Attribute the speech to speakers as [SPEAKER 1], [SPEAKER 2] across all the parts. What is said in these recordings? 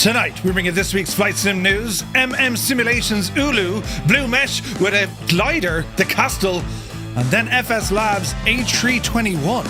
[SPEAKER 1] Tonight, we bring you this week's flight sim news, Simulations Oulu, Blue Mesh with a glider, the Castel, and then FSLabs A321.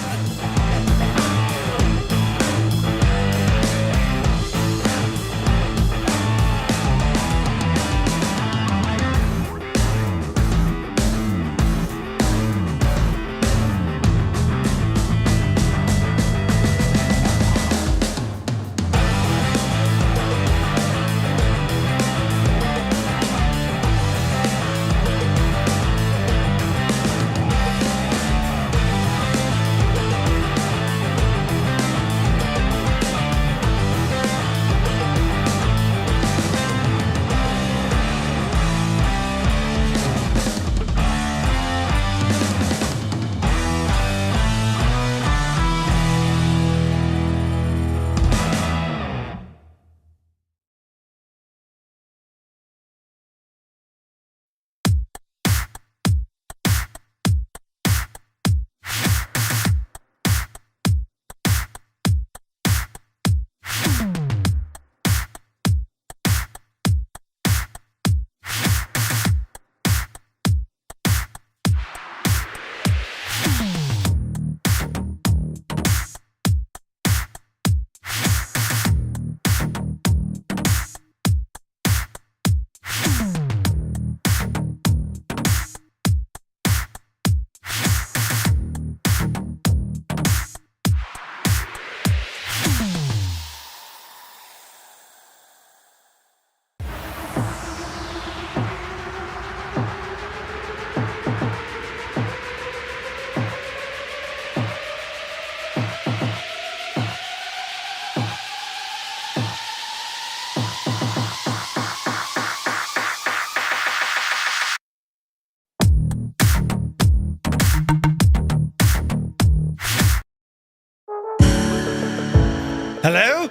[SPEAKER 1] Hello?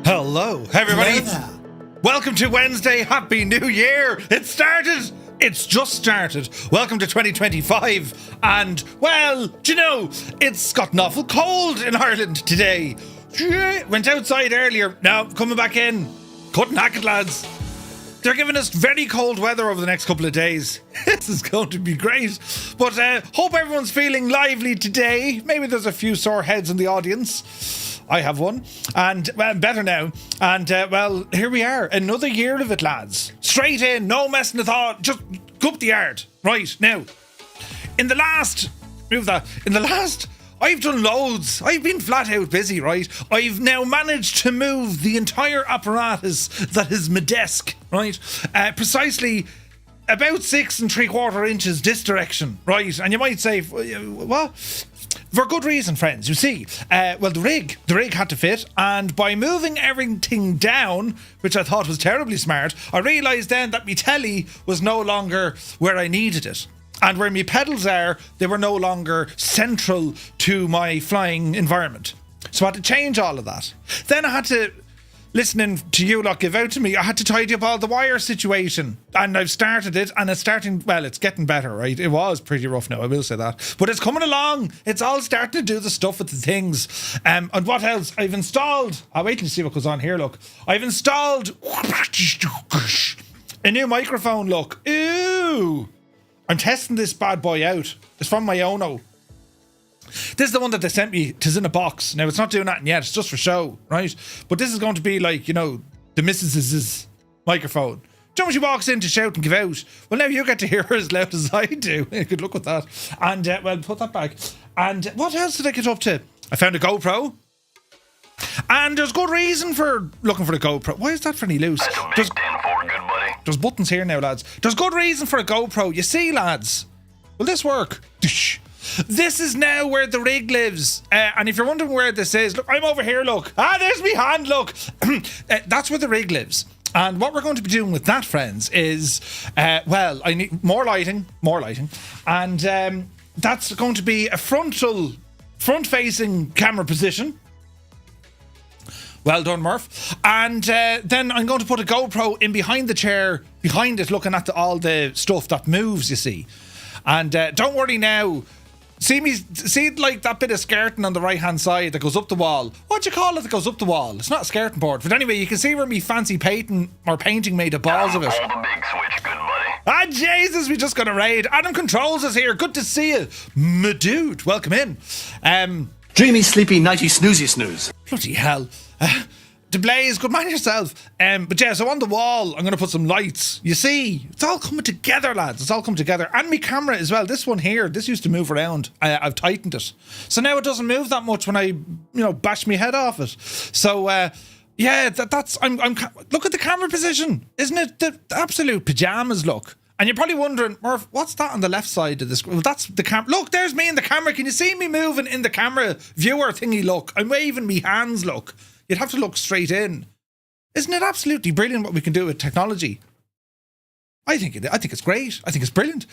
[SPEAKER 1] Hello, everybody. Welcome to Wednesday. Happy New Year. It started. It's just started. Welcome to 2025. And, well, do you know, it's gotten awful cold in Ireland today. Went outside earlier. Now, coming back in. Couldn't hack it, lads. They're giving us very cold weather over the next couple of days. This is going to be great. But hope everyone's feeling lively today. Maybe there's a few sore heads in the audience. I have one, and well, better now. And well, here we are, another year of it, lads. Straight in, no messing at all. Just go up the yard. Right now, I've done loads. I've been flat out busy, right? I've now managed to move the entire apparatus that is my desk, right? Precisely about 6 3/4 inches this direction, right? And you might say, what? For good reason, friends. You see, well, the rig had to fit, and by moving everything down, which I thought was terribly smart, I realised then that my telly was no longer where I needed it. And where my pedals are, they were no longer central to my flying environment. So I had to change all of that. Then I had to, listening to you lot give out to me, I had to tidy up all the wire situation. And I've started it, and it's starting, well, it's getting better, right? It was pretty rough now, I will say that. But it's coming along. It's all starting to do the stuff with the things. And what else? I've installed, I'll wait till you see what goes on here, look. I've installed a new microphone, look. Ooh. I'm testing this bad boy out. It's from my Ono. This is the one that they sent me. Tis in a box. Now, it's not doing that yet. It's just for show, right? But this is going to be like, you know, the missus's microphone. Do you know when she walks in to shout and give out? Well, now you get to hear her as loud as I do. Good luck with that. And, well, put that back. And what else did I get up to? I found a GoPro. And there's good reason for looking for the GoPro. Why is that fairly loose? There's buttons here now, lads. There's good reason for a GoPro. You see, lads? Will this work? This is now where the rig lives. And if you're wondering where this is, look, I'm over here, look. There's my hand, look. That's where the rig lives. And what we're going to be doing with that, friends, is, well, I need more lighting. And that's going to be a front-facing camera position. Well done, Murph. And then I'm going to put a GoPro in behind the chair, behind it, looking at all the stuff that moves, you see. And don't worry now, See like that bit of skirting on the right hand side that goes up the wall. What do you call it that goes up the wall? It's not a skirting board. But anyway, you can see where me fancy painting made of balls of it.
[SPEAKER 2] Hold the big switch, good buddy.
[SPEAKER 1] Ah, Jesus, we just got a raid. Adam Controls is here. Good to see you. My dude, welcome in.
[SPEAKER 3] Dreamy, sleepy, nighty, snoozy, snooze.
[SPEAKER 1] Bloody hell. DeBlaze, good man yourself. But yeah, so on the wall, I'm going to put some lights. You see, it's all coming together, lads. It's all coming together. And my camera as well. This one here, this used to move around. I've tightened it. So now it doesn't move that much when I, bash my head off it. So, yeah, that's... I'm look at the camera position. Isn't it the absolute pajamas look? And you're probably wondering, Murph, what's that on the left side of the screen? Well, that's the camera. Look, there's me in the camera. Can you see me moving in the camera viewer thingy look? I'm waving me hands look. You'd have to look straight in. Isn't it absolutely brilliant what we can do with technology? I think it's great. I think it's brilliant.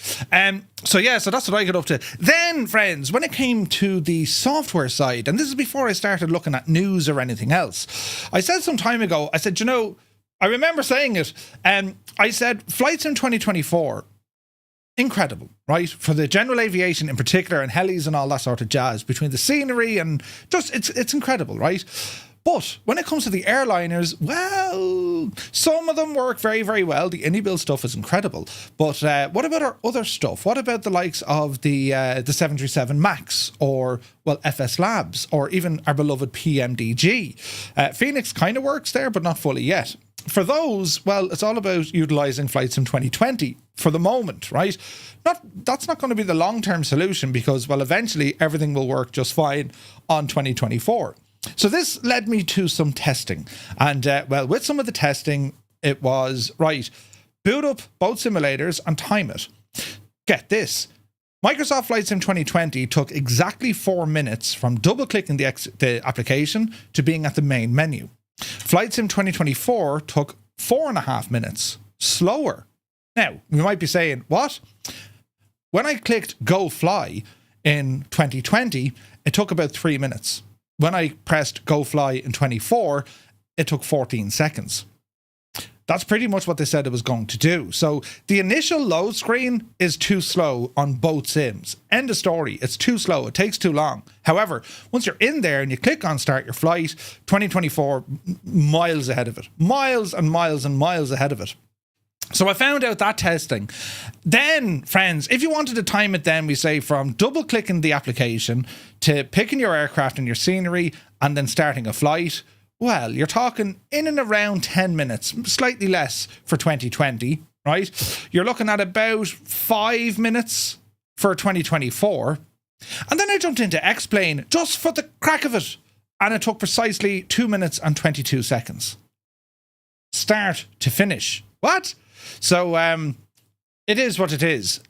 [SPEAKER 1] So that's what I got up to. Then, friends, when it came to the software side, and this is before I started looking at news or anything else, I said some time ago, I said, I remember saying it. I said, Flight Sim 2024, incredible, right? For the general aviation in particular, and helis and all that sort of jazz, between the scenery and just, it's incredible, right? But when it comes to the airliners, well, some of them work very, very well. The indie build stuff is incredible. But what about our other stuff? What about the likes of the 737 MAX or, FSLabs or even our beloved PMDG? Phoenix kind of works there, but not fully yet. For those, it's all about utilising Flight Sim 2020 for the moment, right? That's not going to be the long-term solution because, eventually everything will work just fine on 2024. So this led me to some testing. And, with some of the testing, it was, right, boot up both simulators and time it. Get this. Microsoft Flight Sim 2020 took exactly 4 minutes from double-clicking the application to being at the main menu. Flight Sim 2024 took 4.5 minutes. Slower. Now, you might be saying, what? When I clicked Go Fly in 2020, it took about 3 minutes. When I pressed Go Fly in 24, it took 14 seconds. That's pretty much what they said it was going to do. So the initial load screen is too slow on both sims. End of story. It's too slow. It takes too long. However, once you're in there and you click on Start Your Flight, 2024, miles ahead of it. Miles and miles and miles ahead of it. So I found out that testing. Then, friends, if you wanted to time it then, we say from double-clicking the application to picking your aircraft and your scenery and then starting a flight, you're talking in and around 10 minutes, slightly less for 2020, right? You're looking at about 5 minutes for 2024. And then I jumped into X-Plane just for the crack of it. And it took precisely 2 minutes and 22 seconds. Start to finish. What? So, it is what it is.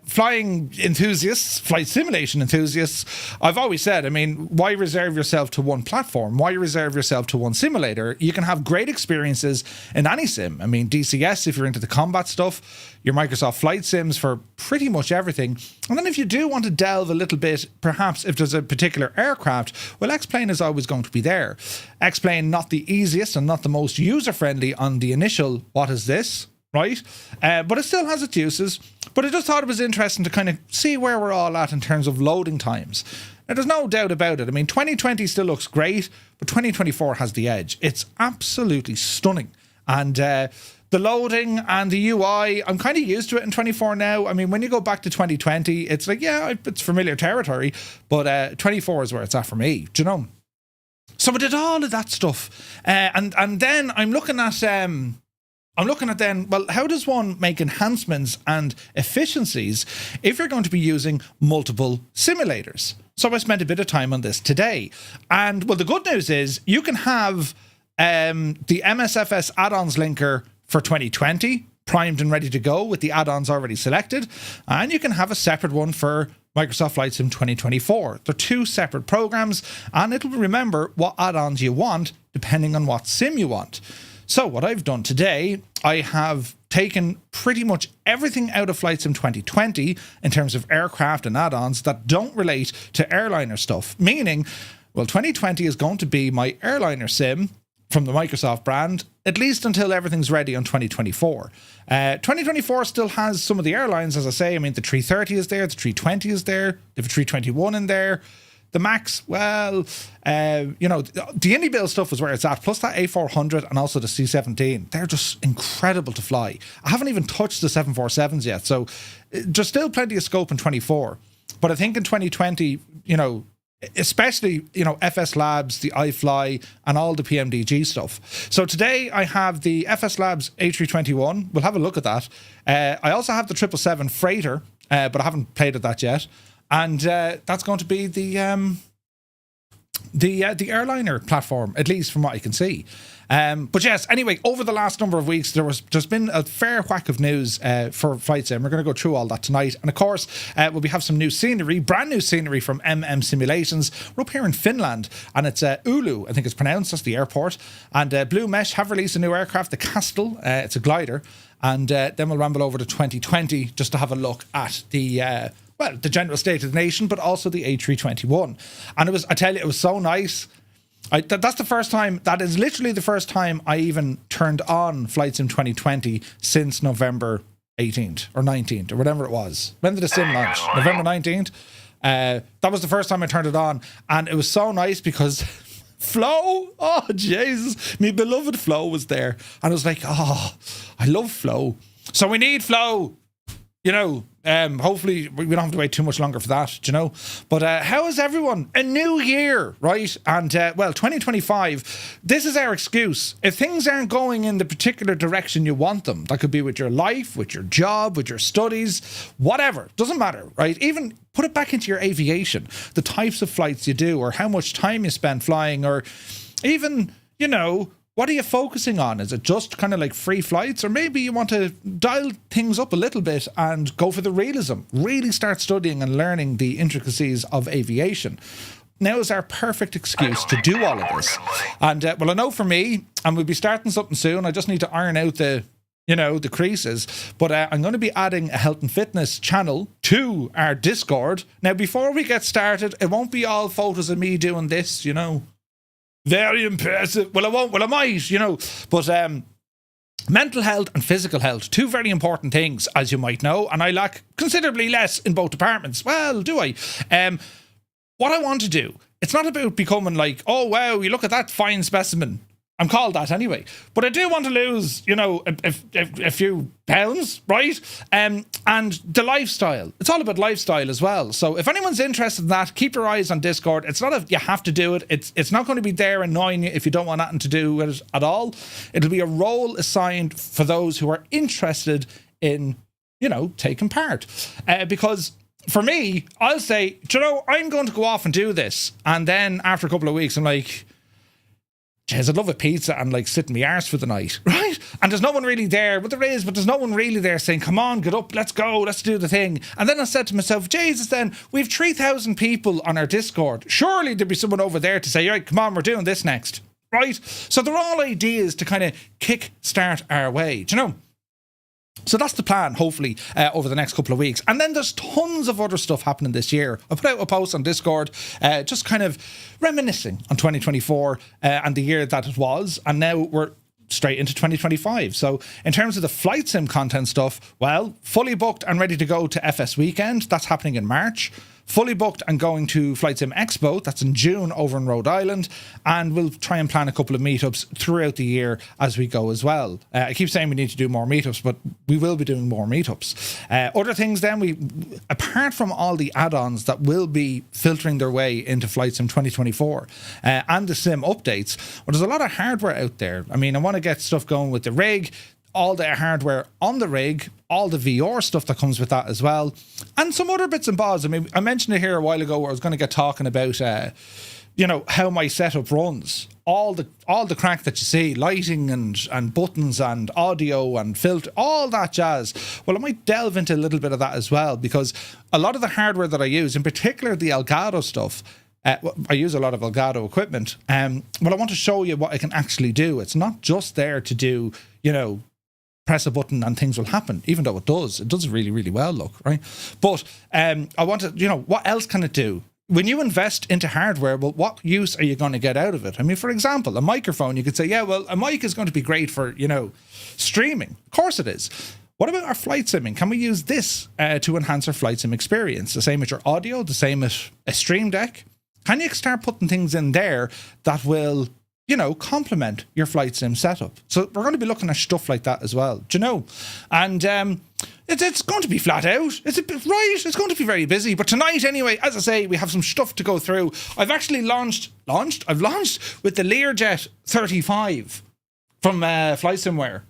[SPEAKER 1] Flying enthusiasts, flight simulation enthusiasts, I've always said, why reserve yourself to one platform? Why reserve yourself to one simulator? You can have great experiences in any sim. DCS if you're into the combat stuff, your Microsoft Flight Sims for pretty much everything. And then if you do want to delve a little bit, perhaps if there's a particular aircraft, X-Plane is always going to be there. X-Plane not the easiest and not the most user-friendly on the initial, what is this? Right? But it still has its uses. But I just thought it was interesting to kind of see where we're all at in terms of loading times. Now, there's no doubt about it. 2020 still looks great, but 2024 has the edge. It's absolutely stunning. And the loading and the UI, I'm kind of used to it in 24 now. When you go back to 2020, it's like, it's familiar territory. But 24 is where it's at for me. Do you know? So I did all of that stuff. And then I'm looking at then, how does one make enhancements and efficiencies if you're going to be using multiple simulators? So I spent a bit of time on this today. And, the good news is you can have the MSFS add-ons linker for 2020 primed and ready to go with the add-ons already selected. And you can have a separate one for Microsoft Flight Sim 2024. They're two separate programs, and it'll remember what add-ons you want depending on what sim you want. So what I've done today, I have taken pretty much everything out of Flight Sim 2020 in terms of aircraft and add-ons that don't relate to Airliner stuff. Meaning, 2020 is going to be my Airliner sim from the Microsoft brand at least until everything's ready on 2024. 2024 still has some of the airlines, as I say. I mean, the 330 is there, the 320 is there, they have a 321 in there. The MAX, well, the Indy build stuff is where it's at, plus that A400 and also the C17. They're just incredible to fly. I haven't even touched the 747s yet, so there's still plenty of scope in 24. But I think in 2020, especially, FSLabs, the iFly, and all the PMDG stuff. So today I have the FSLabs A321. We'll have a look at that. I also have the 777 Freighter, but I haven't played at that yet. And that's going to be the Airliner platform, at least from what I can see. But yes, anyway, over the last number of weeks, there's been a fair whack of news for Flight Sim. We're going to go through all that tonight. And of course, we'll have some new scenery, brand new scenery from Simulations. We're up here in Finland, and it's Oulu, I think it's pronounced. That's the airport. And Blue Mesh have released a new aircraft, the Castel. It's a glider. And then we'll ramble over to 2020 just to have a look at the general state of the nation, but also the A321. And it was so nice. That's the first time, that is literally the first time I even turned on Flight Sim 2020 since November 18th or 19th or whatever it was. When did the sim launch? November 19th? That was the first time I turned it on. And it was so nice because Flo, oh Jesus, my beloved Flo was there. And I was like, oh, I love Flo. So we need Flo. Hopefully we don't have to wait too much longer for that, But how is everyone? A new year, right? And 2025, this is our excuse. If things aren't going in the particular direction you want them, that could be with your life, with your job, with your studies, whatever, doesn't matter, right? Even put it back into your aviation, the types of flights you do, or how much time you spend flying, or even, what are you focusing on? Is it just kind of like free flights? Or maybe you want to dial things up a little bit and go for the realism. Really start studying and learning the intricacies of aviation. Now is our perfect excuse to do all of this. And, I know for me, and we'll be starting something soon, I just need to iron out the creases. But I'm going to be adding a health and fitness channel to our Discord. Now, before we get started, it won't be all photos of me doing this, Very impressive. Well, I won't. Well, I might, But mental health and physical health, two very important things, as you might know. And I lack considerably less in both departments. Well, do I? What I want to do, it's not about becoming like, oh, wow, you look at that fine specimen. I'm called that anyway. But I do want to lose, a few pounds, right? And the lifestyle. It's all about lifestyle as well. So if anyone's interested in that, keep your eyes on Discord. It's not if you have to do it. It's not going to be there annoying you if you don't want nothing to do with it at all. It'll be a role assigned for those who are interested in, taking part. Because for me, I'll say, I'm going to go off and do this. And then after a couple of weeks, I'm like, jeez, I'd love a pizza and sit in my arse for the night, right? And there's no one really there, but there is, but there's no one really there saying, come on, get up, let's go, let's do the thing. And then I said to myself, Jesus, then we've 3,000 people on our Discord. Surely there'd be someone over there to say, right, come on, we're doing this next, right? So they're all ideas to kind of kick start our way, So that's the plan, hopefully, over the next couple of weeks. And then there's tons of other stuff happening this year. I put out a post on Discord, just kind of reminiscing on 2024 and the year that it was. And now we're straight into 2025. So in terms of the flight sim content stuff, well, fully booked and ready to go to FS Weekend. That's happening in March. Fully booked and going to Flight Sim Expo. That's in June over in Rhode Island. And we'll try and plan a couple of meetups throughout the year as we go as well. I keep saying we need to do more meetups, but we will be doing more meetups. Other things then, apart from all the add-ons that will be filtering their way into Flight Sim 2024 and the sim updates, well, there's a lot of hardware out there. I mean, I want to get stuff going with the rig, all the hardware on the rig, all the VR stuff that comes with that as well, and some other bits and bobs. I mean, I mentioned it here a while ago where I was going to get talking about, how my setup runs. All the crack that you see, lighting and buttons and audio and filter, all that jazz. Well, I might delve into a little bit of that as well, because a lot of the hardware that I use, in particular the Elgato stuff, I use a lot of Elgato equipment. Well, I want to show you what I can actually do. It's not just there to do, press a button and things will happen, even though it does really, really well, look, right? But I want to, what else can it do? when you invest into hardware, well, what use are you going to get out of it? I mean, for example, a microphone, you could say, yeah, well, a mic is going to be great for, streaming. Of course it is. What about our flight simming? Can we use this to enhance our flight sim experience? The same with your audio, the same with a stream deck. Can you start putting things in there that will, complement your flight sim setup? So we're going to be looking at stuff like that as well. Do you know? And it's going to be flat out. It's going to be very busy. But tonight, anyway, as I say, we have some stuff to go through. I've actually launched with the Learjet 35 from FlightSimWare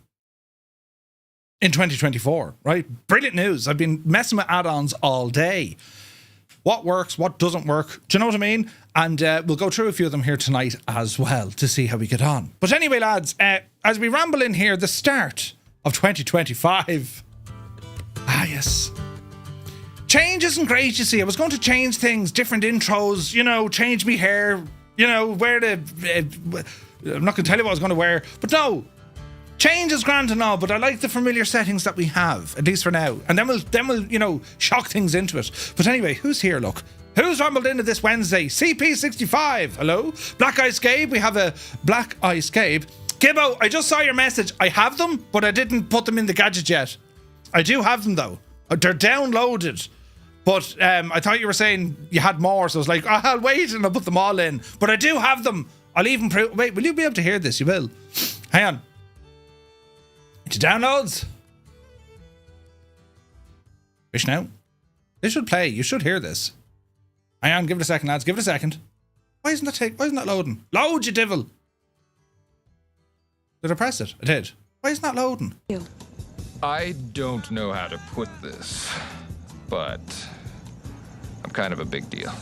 [SPEAKER 1] in 2024, right? Brilliant news. I've been messing with add-ons all day. What works, what doesn't work. Do you know what I mean? And we'll go through a few of them here tonight as well to see how we get on. But anyway, lads, as we ramble in here, the start of 2025. Ah, yes. Change isn't great, you see. I was going to change things, different intros, change me hair, wear the... I'm not going to tell you what I was going to wear, but no. Change is grand and all, but I like the familiar settings that we have, at least for now. And then we'll shock things into it. But anyway, who's here, look? Who's rambled into this Wednesday? CP65, hello? Black Ice Gabe, we have a Black Ice Gabe. Gibbo, I just saw your message. I have them, but I didn't put them in the gadget yet. I do have them, though. They're downloaded. But I thought you were saying you had more, so I was like, I'll wait and I'll put them all in. But I do have them. I'll even... Wait, will you be able to hear this? You will. Hang on. Into downloads. Fish now. This should play. You should hear this. Hang on, give it a second, lads. Give it a second. Why isn't that loading? Load, you devil. Did I press it? I did. Why isn't that loading?
[SPEAKER 2] I don't know how to put this, but I'm kind of a big deal.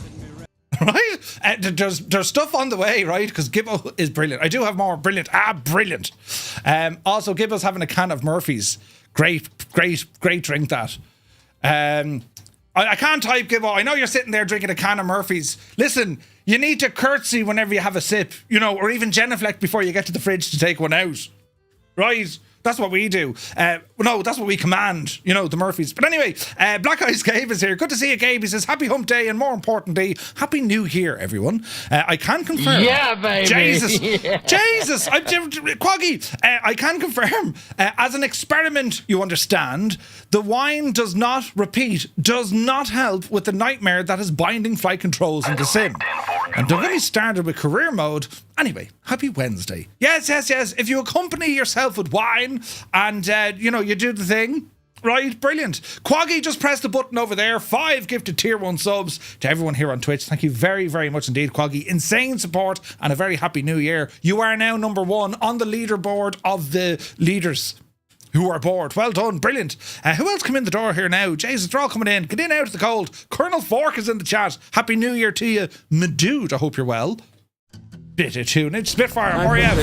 [SPEAKER 1] Right? There's stuff on the way, right? Because Gibbo is brilliant. I do have more brilliant. Brilliant. Also, Gibbo's having a can of Murphy's. Great drink, that. I can't type, Gibbo. I know you're sitting there drinking a can of Murphy's. Listen, you need to curtsy whenever you have a sip, or even genuflect before you get to the fridge to take one out. Right? That's what we do. No, that's what we command, the Murphys. But anyway, Black Eyes Gabe is here. Good to see you, Gabe. He says, happy hump day, and more importantly, happy new year, everyone. I can confirm.
[SPEAKER 4] Yeah, baby.
[SPEAKER 1] Jesus.
[SPEAKER 4] Yeah.
[SPEAKER 1] Jesus. Quaggy. I can confirm, as an experiment, you understand, the wine does not help with the nightmare that is binding flight controls in the sim. And don't get me started with career mode. Anyway, happy Wednesday. Yes. If you accompany yourself with wine and, you do the thing, right? Brilliant. Quaggy just pressed the button over there. 5 gifted tier 1 subs to everyone here on Twitch. Thank you very, very much indeed, Quaggy. Insane support and a very happy new year. You are now number 1 on the leaderboard of the leaders who are bored. Well done. Brilliant. Who else come in the door here now? Jesus, they're all coming in. Get in out of the cold. Colonel Fork is in the chat. Happy New Year to you, my dude. I hope you're well. Bit of tunage. Spitfire, REF.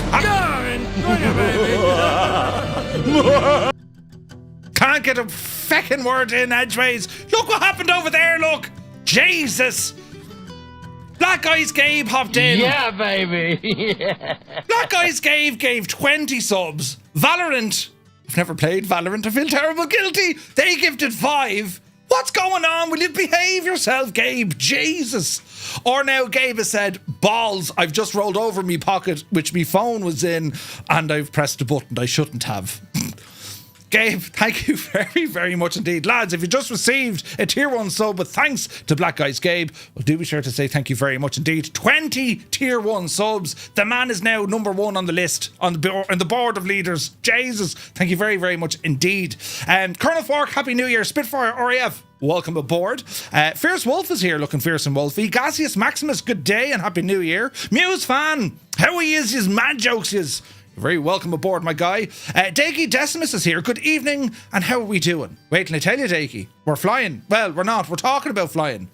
[SPEAKER 1] Can't get a feckin' word in edgeways. Look what happened over there, look. Jesus. Black Eyes Gabe hopped in.
[SPEAKER 4] Yeah, baby. Yeah.
[SPEAKER 1] Black Eyes Gabe gave 20 subs. Valorant. I've never played Valorant. I feel terrible guilty. They gifted 5. What's going on? Will you behave yourself, Gabe? Jesus. Or now Gabe has said, balls, I've just rolled over me pocket, which me phone was in, and I've pressed a button I shouldn't have. Gabe, thank you very, very much indeed. Lads, if you just received a tier 1 sub, but thanks to Black Guys Gabe, well, do be sure to say thank you very much indeed. 20 tier 1 subs. The man is now number 1 on the list, on the board of leaders. Jesus, thank you very, very much indeed. Colonel Fork, happy new year. Spitfire, RAF, welcome aboard. Fierce Wolf is here, looking fierce and wolfy. Gaseous Maximus, good day and happy new year. Muse Fan, how he is, his mad jokes is. Very welcome aboard, my guy. Dakey Decimus is here. Good evening, and how are we doing? Wait till I tell you, Dakey. We're flying. Well, we're not. We're talking about flying.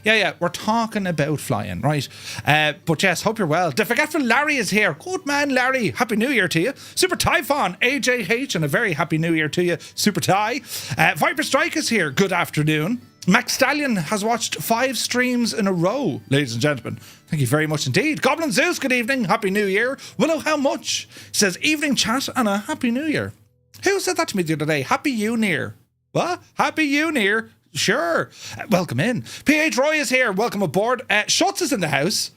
[SPEAKER 1] Yeah, we're talking about flying, right? But yes, hope you're well. The Forgetful Larry is here. Good man, Larry. Happy New Year to you. Super Typhon, AJH, and a very happy New Year to you, Super Ty. Viper Strike is here. Good afternoon. Max Stallion has watched 5 streams in a row, ladies and gentlemen. Thank you very much indeed. Goblin Zeus, good evening. Happy New Year. Willow, how much? Says evening chat and a happy New Year. Who said that to me the other day? Happy you near. What? Happy you near. Sure. Welcome in. PH Roy is here. Welcome aboard. Schutz is in the house.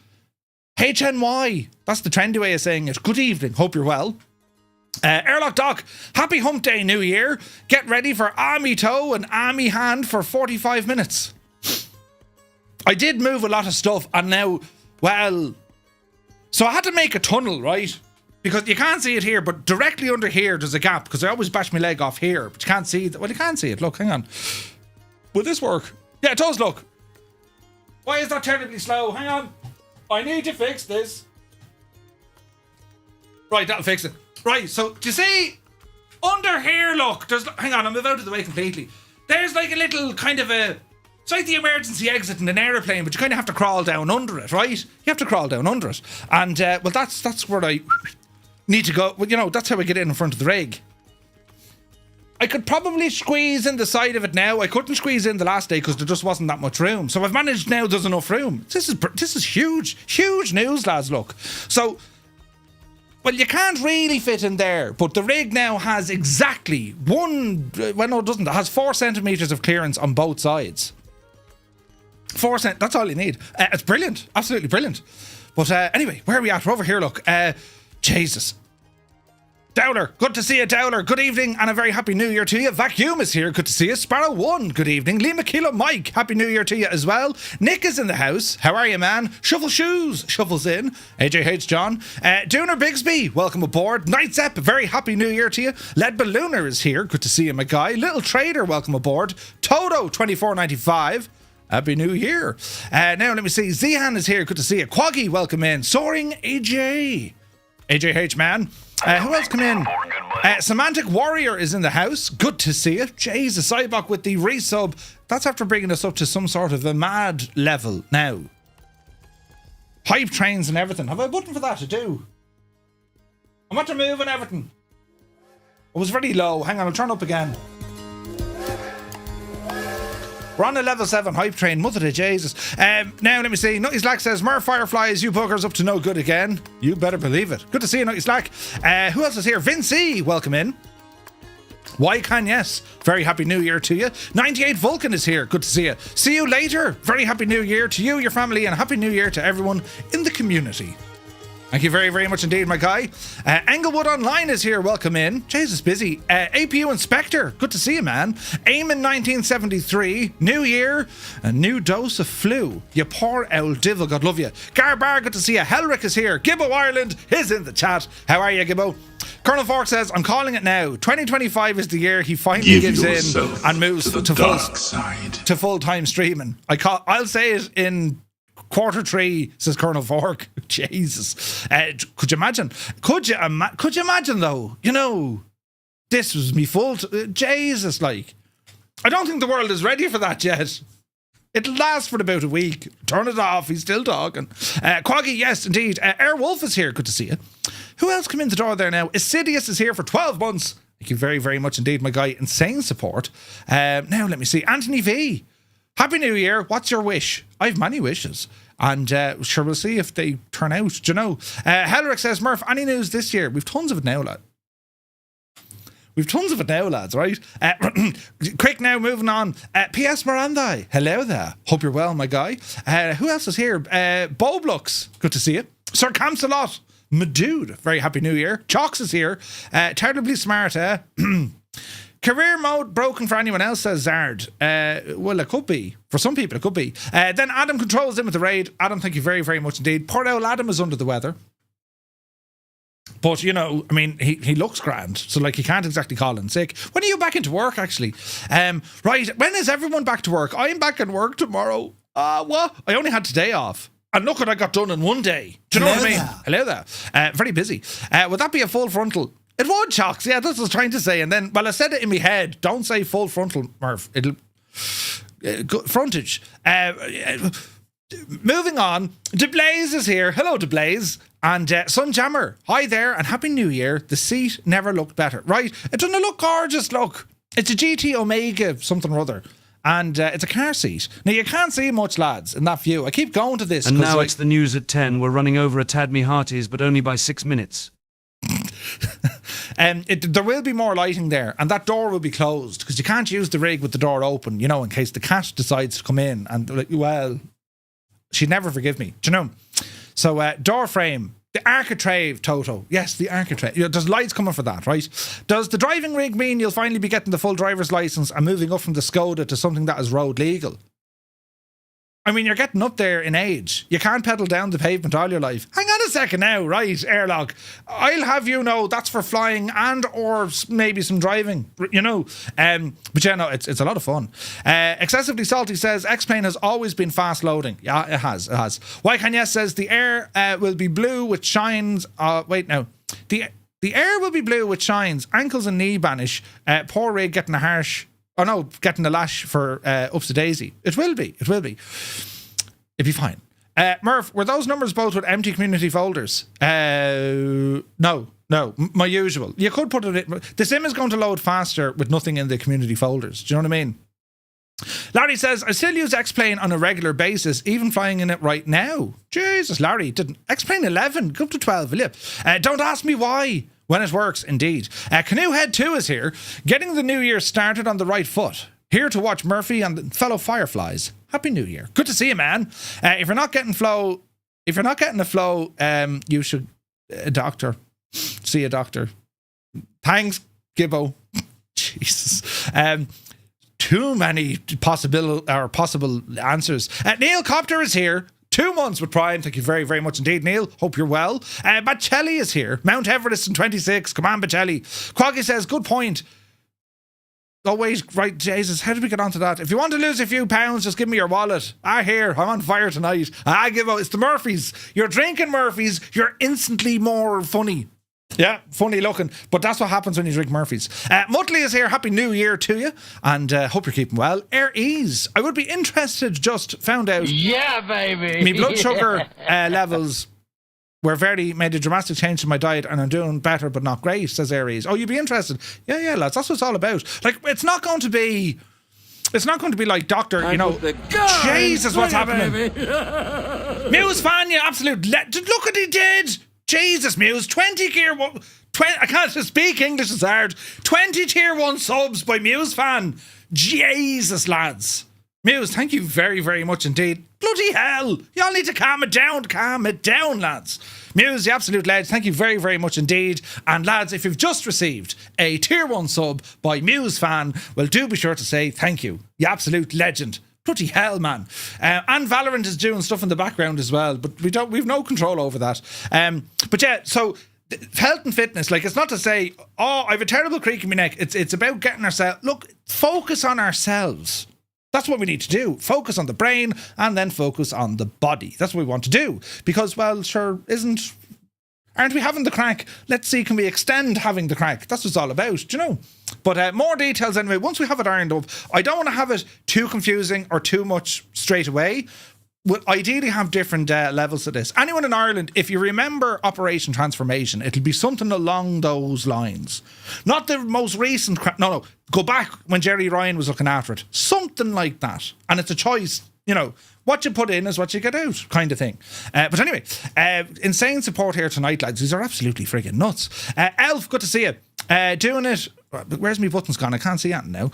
[SPEAKER 1] HNY. That's the trendy way of saying it. Good evening. Hope you're well. Airlock Doc, happy hump day, new year. Get ready for army toe and army hand for 45 minutes. I did move a lot of stuff and now, well, so I had to make a tunnel, right? Because you can't see it here, but directly under here there's a gap because I always bash my leg off here, but you can't see it. Well, you can see it. Look, hang on. Will this work? Yeah, it does, look. Why is that terribly slow? Hang on. I need to fix this. Right, that'll fix it. Right, so do you see under here, look, there's, hang on, I'm out of the way completely. There's like a little kind of a, it's like the emergency exit in an aeroplane, but you kind of have to crawl down under it, right? You have to crawl down under it. And, well, that's where I need to go. Well, you know, that's how I get in front of the rig. I could probably squeeze in the side of it now. I couldn't squeeze in the last day because there just wasn't that much room. So I've managed now there's enough room. This is huge news, lads, look. So, well, you can't really fit in there, but the rig now has exactly well, no, it doesn't. It has 4 centimetres of clearance on both sides. 4 cent, that's all you need. It's brilliant, absolutely brilliant. But anyway, where are we at? We're over here, look. Jesus. Dowler, good to see you, Dowler. Good evening and a very happy new year to you. Vacuum is here, good to see you. Sparrow 1, good evening. Lima Kilo Mike, happy new year to you as well. Nick is in the house. How are you, man? Shuffle Shoes, shuffles in. AJH John. Dooner Bigsby, welcome aboard. Night Zep, very happy new year to you. Lead Ballooner is here, good to see you, my guy. Little Trader, welcome aboard. Toto, 24.95. Happy New Year. Now let me see. Zihan is here, good to see you. Quaggy, welcome in. Soaring AJ. AJH, man. Who else come in? Semantic Warrior is in the house. Good to see you. Jesus, Cybok with the resub. That's after bringing us up to some sort of a mad level now. Hype trains and everything. Have I a button for that to do? I'm after moving everything. It was very low. Hang on, I'll turn up again. We're on a level 7 hype train. Mother of Jesus. Now, let me see. Nutty Slack says, Mer Fireflies, you buggers up to no good again. You better believe it. Good to see you, Nutty Slack. Who else is here? Vinci, welcome in. Why can yes? Very happy new year to you. 98 Vulcan is here. Good to see you. See you later. Very happy new year to you, your family, and a happy new year to everyone in the community. Thank you very, very much indeed, my guy. Englewood Online is here. Welcome in. Jesus, busy. APU Inspector. Good to see you, man. Eamon 1973. New year. A new dose of flu. You poor old divil. God love you. Garbar, good to see you. Helric is here. Gibbo Ireland is in the chat. How are you, Gibbo? Colonel Fork says, I'm calling it now. 2025 is the year he finally gives in and moves to full-time streaming. I'll say it in Q3, says Colonel Fork. Jesus. Could you imagine? Could you imagine, though? You know, this was me full... Jesus, like. I don't think the world is ready for that yet. It'll last for about a week. Turn it off. He's still talking. Quaggy, yes, indeed. Airwolf is here. Good to see you. Who else come in the door there now? Assidious is here for 12 months. Thank you very, very much indeed, my guy. Insane support. Now, let me see. Anthony V. Happy New Year. What's your wish? I have many wishes. And sure, we'll see if they turn out. Do you know? Helric says, Murph, any news this year? We've tons of it now, lad. We've tons of it now, lads, right? Quick now, moving on. P.S. Mirandai. Hello there. Hope you're well, my guy. Who else is here? Boblux. Good to see you. Sir Camsalot. My dude. Very happy new year. Chalks is here. Terribly smart, Career mode broken for anyone else, says Zard. Well, it could be. For some people, it could be. Then Adam controls in with the raid. Adam, thank you very, very much indeed. Poor old Adam is under the weather. But, you know, I mean, he looks grand. So, like, you can't exactly call him sick. When are you back into work, actually? Right, when is everyone back to work? I'm back at work tomorrow. What? I only had today off. And look what I got done in one day. Do you know what I mean? Hello there. Very busy. Would that be a full frontal? It would, Chocks. Yeah, that's what I was trying to say. And then, well, I said it in my head. Don't say full frontal, Murph. It'll... frontage. Moving on. DeBlaze is here. Hello, DeBlaze. And Sunjammer. Hi there and Happy New Year. The seat never looked better. Right. It doesn't look gorgeous, look. It's a GT Omega something or other. And it's a car seat. Now, you can't see much, lads, in that view. I keep going to this.
[SPEAKER 5] And now it's the news at 10. We're running over at Tadme Hearties, but only by 6 minutes.
[SPEAKER 1] There will be more lighting there, and that door will be closed because you can't use the rig with the door open, you know, in case the cat decides to come in and, well, she'd never forgive me, do you know? So, door frame, the architrave, Toto. Yes, the architrave. There's lights coming for that, right? Does the driving rig mean you'll finally be getting the full driver's license and moving up from the Skoda to something that is road legal? I mean, you're getting up there in age. You can't pedal down the pavement all your life. Hang on a second now, right, airlock. I'll have you know that's for flying and or maybe some driving, you know. But yeah, no, it's a lot of fun. Excessively Salty says, X-Plane has always been fast loading. Yeah, it has. Why Kanye says, the air will be blue with shines. Wait, no. The air will be blue with shines. Ankles and knee banish. Poor rig getting a harsh... Oh no, getting the lash for ups to daisy. It will be. It'll be fine. Murph, were those numbers both with empty community folders? No, my usual. You could put it in. The sim is going to load faster with nothing in the community folders. Do you know what I mean? Larry says, I still use X-Plane on a regular basis, even flying in it right now. Jesus, Larry, didn't X-Plane 11, go up to 12, will you? Don't ask me why. When it works, indeed. Canoehead 2 is here, getting the new year started on the right foot. Here to watch Murphy and the fellow Fireflies. Happy New Year. Good to see you, man. If you're not getting the flow, you should see a doctor. Thanks, Gibbo. Jesus. Too many possible answers. Neil Copter is here. 2 months with Prime. Thank you very, very much indeed, Neil. Hope you're well. Bacelli is here. Mount Everest in 26. Come on, Bacelli. Quaggy says, good point. Oh, wait, right, Jesus, how did we get onto that? If you want to lose a few pounds, just give me your wallet. Here, I'm on fire tonight. Give out. It's the Murphys. You're drinking Murphys, you're instantly more funny. Yeah, funny looking. But that's what happens when you drink Murphys. Muttley is here. Happy New Year to you. And hope you're keeping well. Air Ease. I would be interested, just found out.
[SPEAKER 4] Yeah, baby.
[SPEAKER 1] My blood sugar levels made a dramatic change to my diet and I'm doing better but not great, says Air Ease. Oh, you'd be interested. Yeah, lads. That's what it's all about. Like, it's not going to be like Doctor, you know. Jesus, what's happening? Muse fan, you absolute... Look what he did. Jesus, Muse, 20 gear 1... I can't speak English, it's hard. 20 tier 1 subs by Muse fan. Jesus, lads. Muse, thank you very, very much indeed. Bloody hell. Y'all need to calm it down, lads. Muse, the absolute ledge, thank you very, very much indeed. And lads, if you've just received a tier 1 sub by Muse fan, well, do be sure to say thank you. You absolute legend. Bloody hell, man. And Valorant is doing stuff in the background as well, but we've no control over that. But yeah, so health and fitness, like, it's not to say, I have a terrible creak in my neck. It's about getting ourselves, look, focus on ourselves. That's what we need to do. Focus on the brain and then focus on the body. That's what we want to do. Because, well, sure, aren't we having the crack? Let's see, can we extend having the crack? That's what it's all about, do you know? But more details anyway, once we have it ironed up. I don't want to have it too confusing or too much straight away. We'll ideally have different levels of this. Anyone in Ireland, if you remember Operation Transformation, it'll be something along those lines. Not the most recent... No. Go back when Jerry Ryan was looking after it. Something like that. And it's a choice, you know. What you put in is what you get out, kind of thing. But anyway, insane support here tonight, lads. These are absolutely friggin' nuts. Elf, good to see you. Doing it... Where's my buttons gone? I can't see anything now.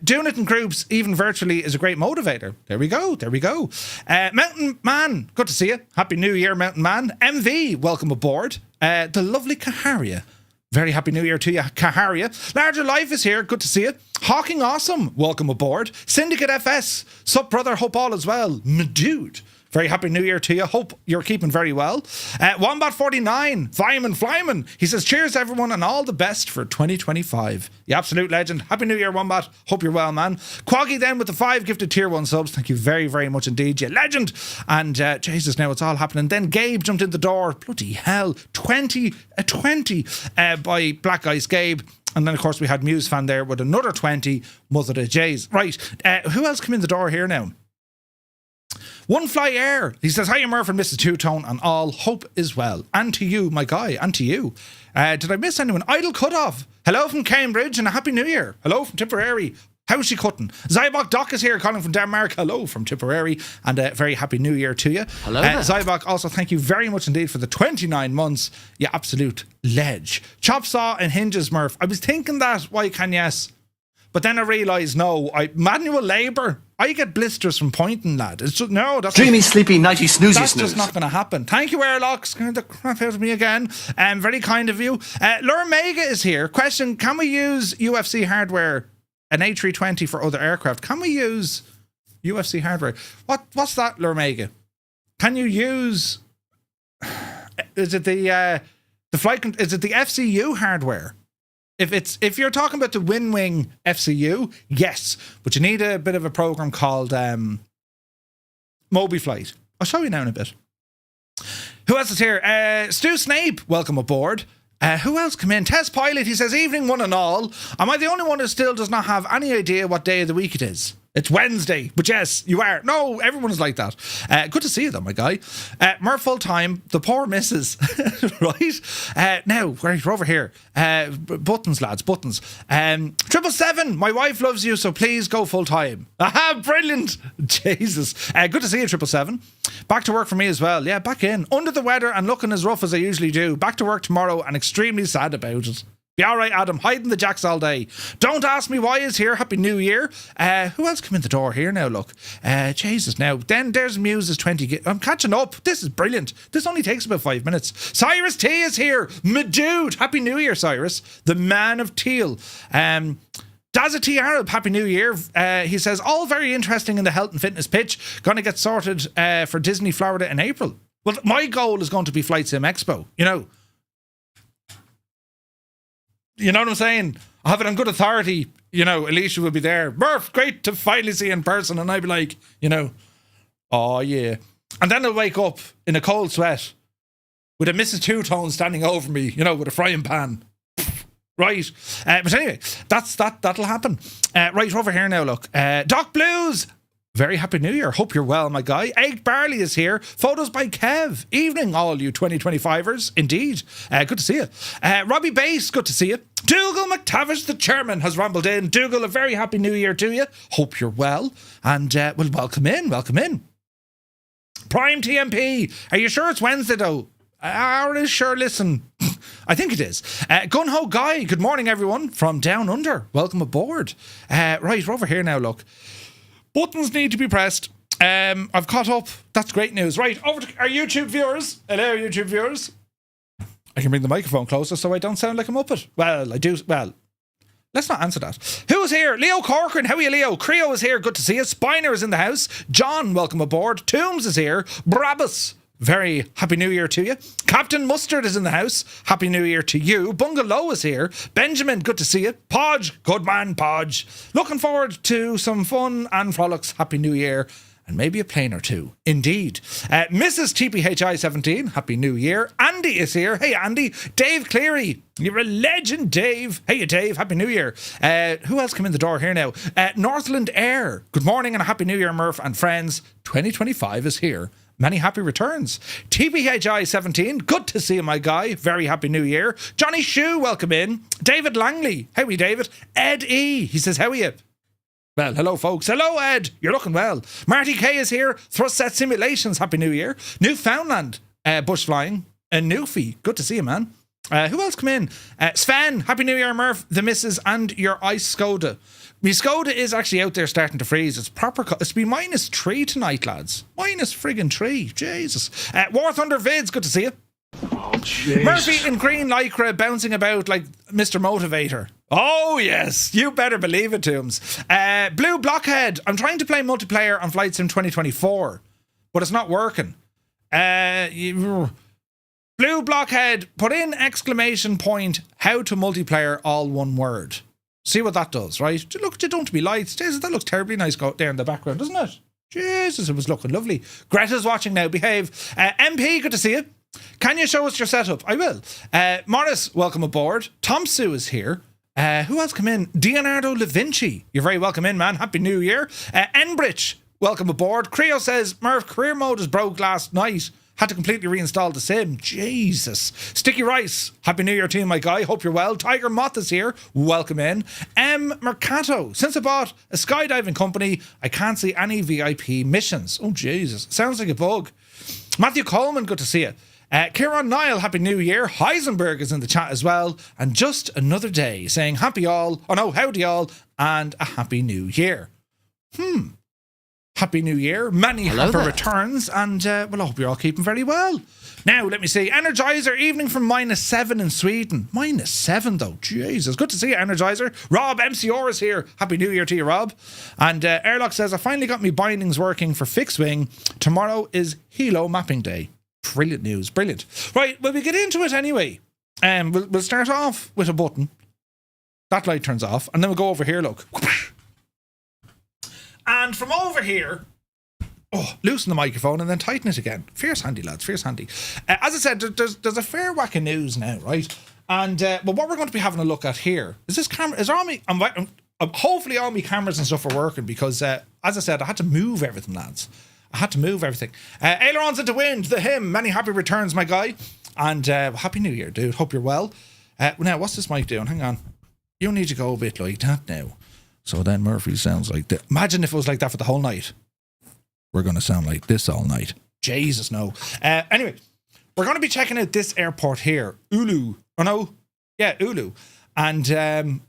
[SPEAKER 1] Doing it in groups, even virtually, is a great motivator. There we go. Mountain Man, good to see you. Happy New Year, Mountain Man. MV, welcome aboard. The lovely Kaharia. Very happy New Year to you, Kaharia. Larger Life is here. Good to see you. Hawking Awesome, welcome aboard. Syndicate FS, sup brother, hope all is well. Dude, very happy New Year to you. Hope you're keeping very well. Wombat49, Flyman. He says, cheers everyone and all the best for 2025. The absolute legend. Happy New Year, Wombat. Hope you're well, man. Quaggy then with the 5 gifted tier 1 subs. Thank you very, very much indeed, you legend. And Jesus, now it's all happening. Then Gabe jumped in the door. Bloody hell. 20 by Black Ice Gabe. And then, of course, we had Muse fan there with another 20. Mother of Jays. Right. Who else came in the door here now? One Fly Air. He says, hi, Murph and Mrs. Two-Tone and all. Hope is well. And to you, my guy. And to you. Did I miss anyone? Idle Cutoff. Hello from Cambridge and a Happy New Year. Hello from Tipperary. How's she cutting? Zybok Doc is here, calling from Denmark. Hello from Tipperary, and a very happy New Year to you.
[SPEAKER 4] Hello there.
[SPEAKER 1] Zybok, also thank you very much indeed for the 29 months. You absolute ledge. Chop saw and hinges, Murph. I was thinking that, why can yes? But then I realised, no, manual labour. I get blisters from pointing, lad. It's just, no, that's
[SPEAKER 3] Dreamy, sleepy, nighty, snoozy,
[SPEAKER 1] that's
[SPEAKER 3] snooze.
[SPEAKER 1] just not going to happen. Thank you, Airlocks. Scared the crap out of me again. Very kind of you. Laura Mega is here. Question, can we use UFC hardware, an A320 for other aircraft? Can we use UFC hardware? What's that, Laura Mega? Can you use... Is it the flight... Is it the FCU hardware? If you're talking about the WinWing FCU, yes, but you need a bit of a program called MobiFlight. I'll show you now in a bit. Who else is here? Stu Snape, welcome aboard. Who else come in? Test Pilot, he says, evening one and all. Am I the only one who still does not have any idea what day of the week it is? It's Wednesday, but yes, you are. No, everyone is like that. Good to see you though, my guy. Murph full time, the poor missus, right? Now, right, we're over here. Buttons, lads, buttons. 777, my wife loves you, so please go full time. Aha, brilliant. Jesus. Good to see you, 777. Back to work for me as well. Yeah, back in. Under the weather and looking as rough as I usually do. Back to work tomorrow and extremely sad about it. Be alright, Adam. Hiding the jacks all day. Don't ask me why is here. Happy New Year. Who else come in the door here now? Look. Jesus, now. Then there's Muse's 20. I'm catching up. This is brilliant. This only takes about 5 minutes. Cyrus T is here. My dude. Happy New Year, Cyrus. The man of teal. Dazza T. Arab, Happy New Year. He says, all very interesting in the health and fitness pitch. Gonna get sorted for Disney Florida in April. Well, my goal is going to be Flight Sim Expo. You know what I'm saying? I have it on good authority. Alicia will be there. Murph, great to finally see in person. And I'd be like, oh yeah. And then I'll wake up in a cold sweat with a Mrs. Two-Tone standing over me, with a frying pan. Right. But anyway, that'll happen. Right, over here now, look. Doc Blues. Very happy New Year. Hope you're well, my guy. Egg Barley is here. Photos by Kev. Evening, all you 2025ers. Indeed. Good to see you. Robbie Bass, good to see you. Dougal McTavish, the chairman, has rambled in. Dougal, a very happy New Year to you. Hope you're well. And, well, welcome in. Welcome in. Prime TMP. Are you sure it's Wednesday, though? Sure, listen. I think it is. Gunho Guy, good morning, everyone. From Down Under. Welcome aboard. Right, we're over here now, look. Buttons need to be pressed. I've caught up. That's great news. Right, over to our YouTube viewers. Hello, YouTube viewers. I can bring the microphone closer so I don't sound like a muppet. Well, I do. Well, let's not answer that. Who's here? Leo Corcoran. How are you, Leo? Creo is here. Good to see you. Spiner is in the house. John, welcome aboard. Toombs is here. Brabus. Very happy New Year to you. Captain Mustard is in the house. Happy New Year to you. Bungalow is here. Benjamin, good to see you. Podge, good man, Podge. Looking forward to some fun and frolics. Happy New Year. And maybe a plane or two. Indeed. Mrs. TPHI17, Happy New Year. Andy is here. Hey, Andy. Dave Cleary. You're a legend, Dave. Hey, Dave. Happy New Year. Who else come in the door here now? Northland Air. Good morning and a Happy New Year, Murph and friends. 2025 is here. Many happy returns. TPHI17, good to see you, my guy. Very happy New Year. Johnny Shue, welcome in. David Langley. How are you, David? Ed E. He says, how are you? Well, hello, folks. Hello, Ed. You're looking well. Marty K is here. Thrust Set Simulations. Happy New Year. Newfoundland. Bush Flying. And Newfie. Good to see you, man. Who else come in? Sven. Happy New Year, Murph. The missus and your ice Skoda. My Skoda is actually out there starting to freeze. It's proper. It's been -3 tonight, lads. -3. Jesus. War Thunder Vids. Good to see you.
[SPEAKER 3] Oh, jeez.
[SPEAKER 1] Murphy in green lycra bouncing about like Mr. Motivator. Oh, yes. You better believe it, Toombs. Blue Blockhead. I'm trying to play multiplayer on Flight Sim 2024, but it's not working. Blue Blockhead, put in ! how to multiplayer, all one word. See what that does, right? Look, don't be lights. Jesus, that looks terribly nice there in the background, doesn't it? Jesus, it was looking lovely. Greta's watching now. Behave. MP, good to see you. Can you show us your setup? I will. Morris, welcome aboard. Tom Sue is here. Who else come in? Leonardo Da Vinci. You're very welcome in, man. Happy New Year. Enbridge, welcome aboard. Creo says, Murph, career mode is broke last night. Had to completely reinstall the sim. Jesus. Sticky Rice, Happy New Year to you, my guy. Hope you're well. Tiger Moth is here. Welcome in. Mercato, since I bought a skydiving company, I can't see any VIP missions. Oh, Jesus. Sounds like a bug. Matthew Coleman, good to see you. Kieran Niall, Happy New Year. Heisenberg is in the chat as well. And just another day saying howdy all, and a Happy New Year. Happy New Year. Many happy returns. And, well, I hope you're all keeping very well. Now, let me see. Energizer, evening from -7 in Sweden. -7, though. Jesus. Good to see you, Energizer. Rob, MCR is here. Happy New Year to you, Rob. And Airlock says, I finally got my bindings working for fixed wing. Tomorrow is Hilo mapping day. Brilliant news. Brilliant. Right, well, we get into it anyway. We'll start off with a button. That light turns off. And then we'll go over here, look. And from over here, loosen the microphone and then tighten it again. Fierce handy, lads, fierce handy. As I said, there's a fair whack of news now, right? And well, what we're going to be having a look at here is this camera. Is all me? Hopefully, all my cameras and stuff are working because, as I said, I had to move everything, lads. I had to move everything. Ailerons into wind, the hymn. Many happy returns, my guy. And Happy New Year, dude. Hope you're well. Now, what's this mic doing? Hang on. You need to go a bit like that now. So then Murphy sounds like that. Imagine if it was like that for the whole night. We're going to sound like this all night. Jesus, no. Anyway, we're going to be checking out this airport here. Oulu. Oh, no. Yeah, Oulu. And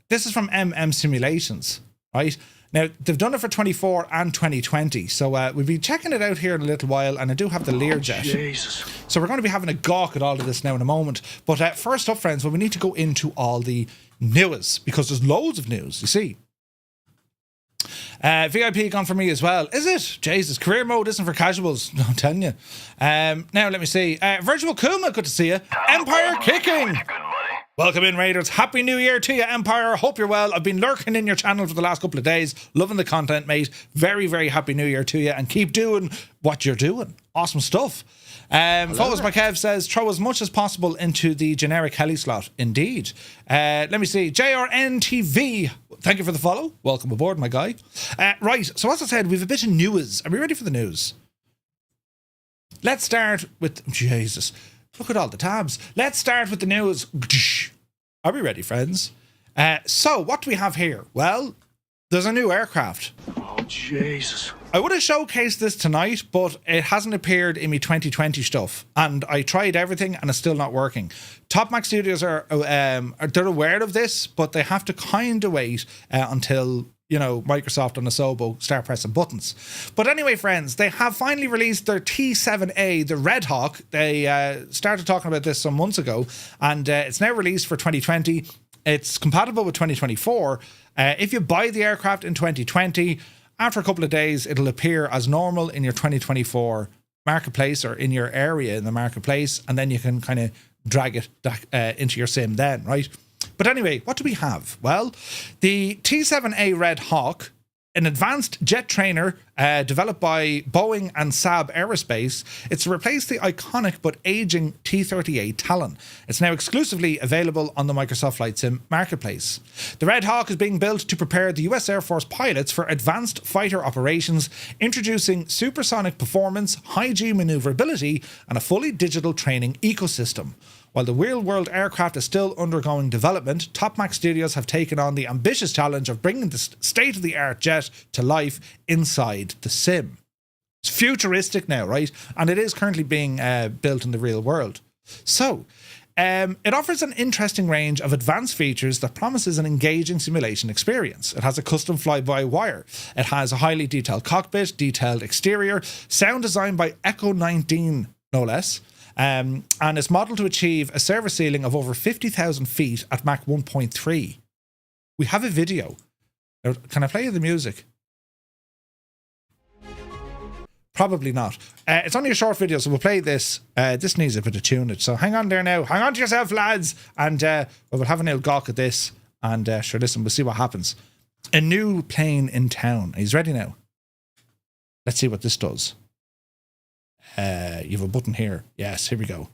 [SPEAKER 1] this is from Simulations, right? Now, they've done it for 24 and 2020. So we'll be checking it out here in a little while. And I do have the Learjet.
[SPEAKER 3] Jesus.
[SPEAKER 1] So we're going to be having a gawk at all of this now in a moment. But first up, friends, well, we need to go into all the news. Because there's loads of news, you see. VIP gone for me as well. Is it? Jesus, career mode isn't for casuals. I'm telling you. Now, let me see. Virtual Kuma, good to see you. Empire kicking. Welcome in, Raiders. Happy New Year to you, Empire. Hope you're well. I've been lurking in your channel for the last couple of days. Loving the content, mate. Very, very happy New Year to you. And keep doing what you're doing. Awesome stuff. Photos by Kev says, throw as much as possible into the generic heli slot. Indeed. Let me see. JRNTV. Thank you for the follow. Welcome aboard, my guy. Right. So as I said, we've a bit of news. Are we ready for the news? Let's start with... Jesus. Look at all the tabs. Let's start with the news. Are we ready, friends? So what do we have here? Well, there's a new aircraft.
[SPEAKER 3] Oh, Jesus.
[SPEAKER 1] I would have showcased this tonight, but it hasn't appeared in my 2020 stuff. And I tried everything and it's still not working. Top Mac Studios are they're aware of this, but they have to kind of wait until, you know, Microsoft and Asobo start pressing buttons. But anyway, friends, they have finally released their T7A, the Red Hawk. They started talking about this some months ago, and it's now released for 2020. It's compatible with 2024. If you buy the aircraft in 2020, after a couple of days, it'll appear as normal in your 2024 marketplace or in your area in the marketplace, and then you can kind of drag it into your sim then, right? But anyway, what do we have? Well, the T7A Red Hawk, an advanced jet trainer developed by Boeing and Saab Aerospace. It's to replace the iconic but aging T-38 Talon. It's now exclusively available on the Microsoft Flight Sim marketplace. The Red Hawk is being built to prepare the US Air Force pilots for advanced fighter operations, introducing supersonic performance, high G maneuverability, and a fully digital training ecosystem. While the real-world aircraft is still undergoing development, Top Mac Studios have taken on the ambitious challenge of bringing the state-of-the-art jet to life inside the sim. It's futuristic now, right? And it is currently being built in the real world. So, it offers an interesting range of advanced features that promises an engaging simulation experience. It has a custom fly-by-wire. It has a highly detailed cockpit, detailed exterior, sound designed by Echo 19, no less. And it's modeled to achieve a service ceiling of over 50,000 feet at Mach 1.3. We have a video. Now, can I play you the music? Probably not. It's only a short video, so we'll play this. This needs a bit of tunage, so hang on there now. Hang on to yourself, lads. And we'll have a little gawk at this. And sure, listen, we'll see what happens. A new plane in town. He's ready now. Let's see what this does. You have a button here. Yes, here we go.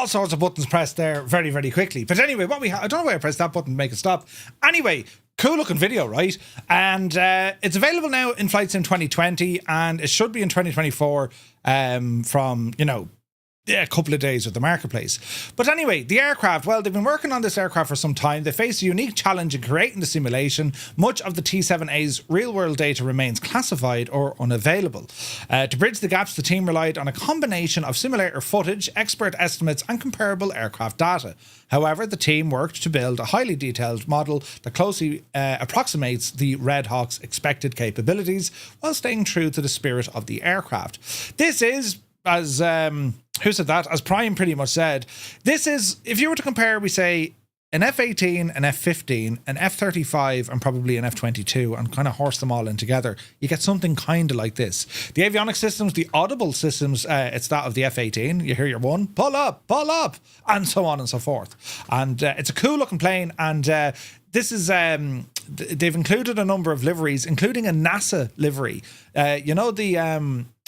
[SPEAKER 1] all sorts of buttons pressed there very, very quickly. But anyway, what we I don't know why I pressed that button to make it stop. Anyway, cool looking video, right? And it's available now in Flight Sim 2020, and it should be in 2024 from, you know, a couple of days with the marketplace. But anyway, the aircraft, well, they've been working on this aircraft for some time. They face a unique challenge in creating the simulation. Much of the T7A's real-world data remains classified or unavailable. To bridge the gaps, the team relied on a combination of simulator footage, expert estimates, and comparable aircraft data. However, the team worked to build a highly detailed model that closely approximates the Red Hawk's expected capabilities while staying true to the spirit of the aircraft. This is, as who said that? As Prime pretty much said, this is, if you were to compare, we say, an F-18, an F-15, an F-35, and probably an F-22, and kind of horse them all in together, you get something kind of like this. The avionics systems, the audible systems, it's that of the F-18. You hear your one, pull up, and so on and so forth. And it's a cool looking plane, and this is, they've included a number of liveries, including a NASA livery. You know, the,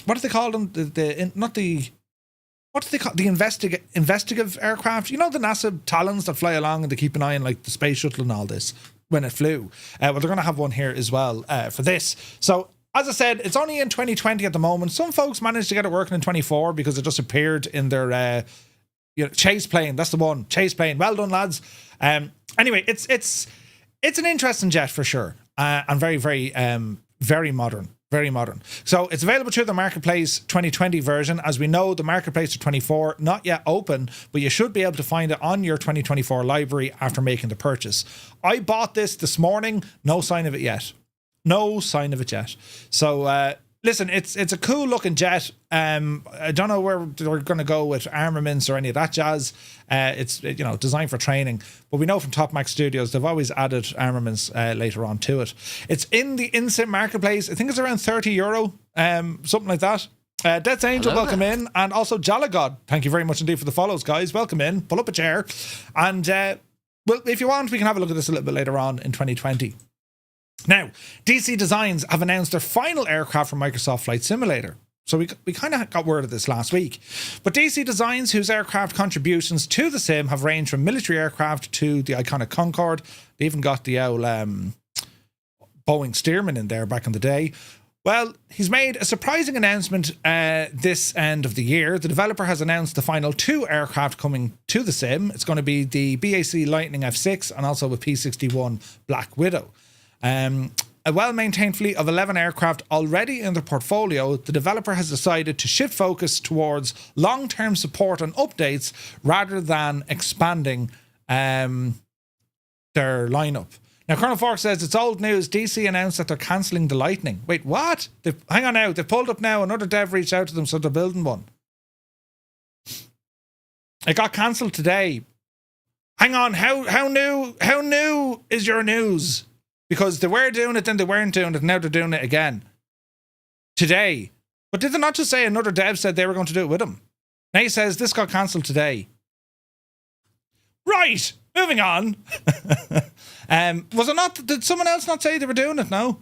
[SPEAKER 1] what do they call them? What do they call the investigative aircraft? You know, the NASA Talons that fly along and they keep an eye on like the space shuttle and all this when it flew. Well, they're going to have one here as well for this. So, as I said, it's only in 2020 at the moment. Some folks managed to get it working in 24 because it just appeared in their chase plane. That's the one, chase plane. Well done, lads. Anyway, it's an interesting jet for sure, and very, very, very modern. Very modern. So it's available through the Marketplace 2020 version. As we know, the Marketplace for 24 not yet open, but you should be able to find it on your 2024 library after making the purchase. I bought this morning. No sign of it yet. No sign of it yet. So listen, it's a cool looking jet. I don't know where we're going to go with armaments or any of that jazz. It's, you know, designed for training, but we know from Top Max Studios they've always added armaments later on to it. It's in the in-sim marketplace. I think it's around €30, something like that. Death's Angel, welcome in, and also Jalagod, thank you very much indeed for the follows, guys. Welcome in. Pull up a chair, and well, if you want, we can have a look at this a little bit later on in 2020. Now, DC Designs have announced their final aircraft for Microsoft Flight Simulator. So we kind of got word of this last week. But DC Designs, whose aircraft contributions to the sim have ranged from military aircraft to the iconic Concorde, they even got the old Boeing Stearman in there back in the day. Well, he's made a surprising announcement this end of the year. The developer has announced the final 2 aircraft coming to the sim. It's going to be the BAC Lightning F6 and also a P-61 Black Widow. A well-maintained fleet of 11 aircraft already in their portfolio, the developer has decided to shift focus towards long-term support and updates rather than expanding their lineup. Now, Colonel Fork says, it's old news. DC announced that they're cancelling the Lightning. Wait, what? Hang on now. They've pulled up now. Another dev reached out to them, so they're building one. It got cancelled today. Hang on. How new is your news? Because they were doing it, then they weren't doing it, and now they're doing it again. Today. But did they not just say another dev said they were going to do it with him? Now he says this got cancelled today. Right, moving on. Was it not, did someone else not say they were doing it? No.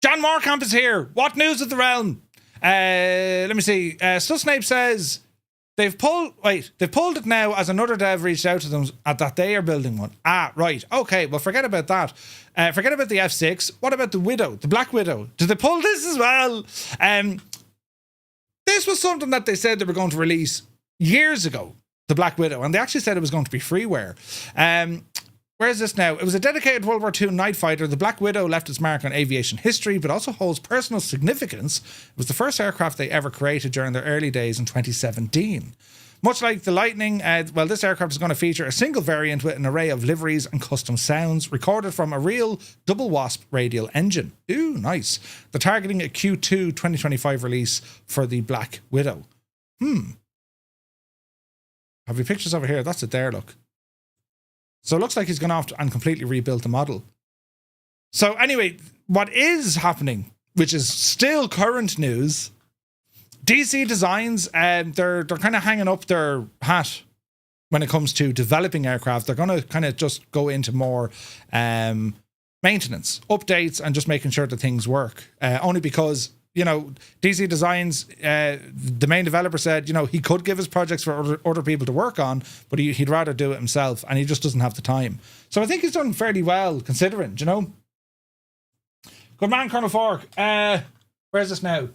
[SPEAKER 1] John Morecamp is here. What news of the realm? Let me see. Snape says they've pulled it now as another dev reached out to them that they are building one. Ah, right. Okay, well, forget about that. Forget about the F6. What about the Widow, the Black Widow? Did they pull this as well? This was something that they said they were going to release years ago, the Black Widow, and they actually said it was going to be freeware. Where is this now? It was a dedicated World War II night fighter. The Black Widow left its mark on aviation history, but also holds personal significance. It was the first aircraft they ever created during their early days in 2017. Much like the Lightning, this aircraft is going to feature a single variant with an array of liveries and custom sounds recorded from a real double wasp radial engine. Ooh, nice. They're targeting a Q2 2025 release for the Black Widow. Have we pictures over here? That's it there, look. So it looks like he's gone off and completely rebuilt the model. So anyway, what is happening, which is still current news, DC Designs, they're kind of hanging up their hat when it comes to developing aircraft. They're going to kind of just go into more maintenance, updates, and just making sure that things work. Only because you know, DC Designs, the main developer said, you know, he could give his projects for other people to work on, but he'd rather do it himself, and he just doesn't have the time. So I think he's done fairly well, considering, you know. Good man, Colonel Fork. Where's this now?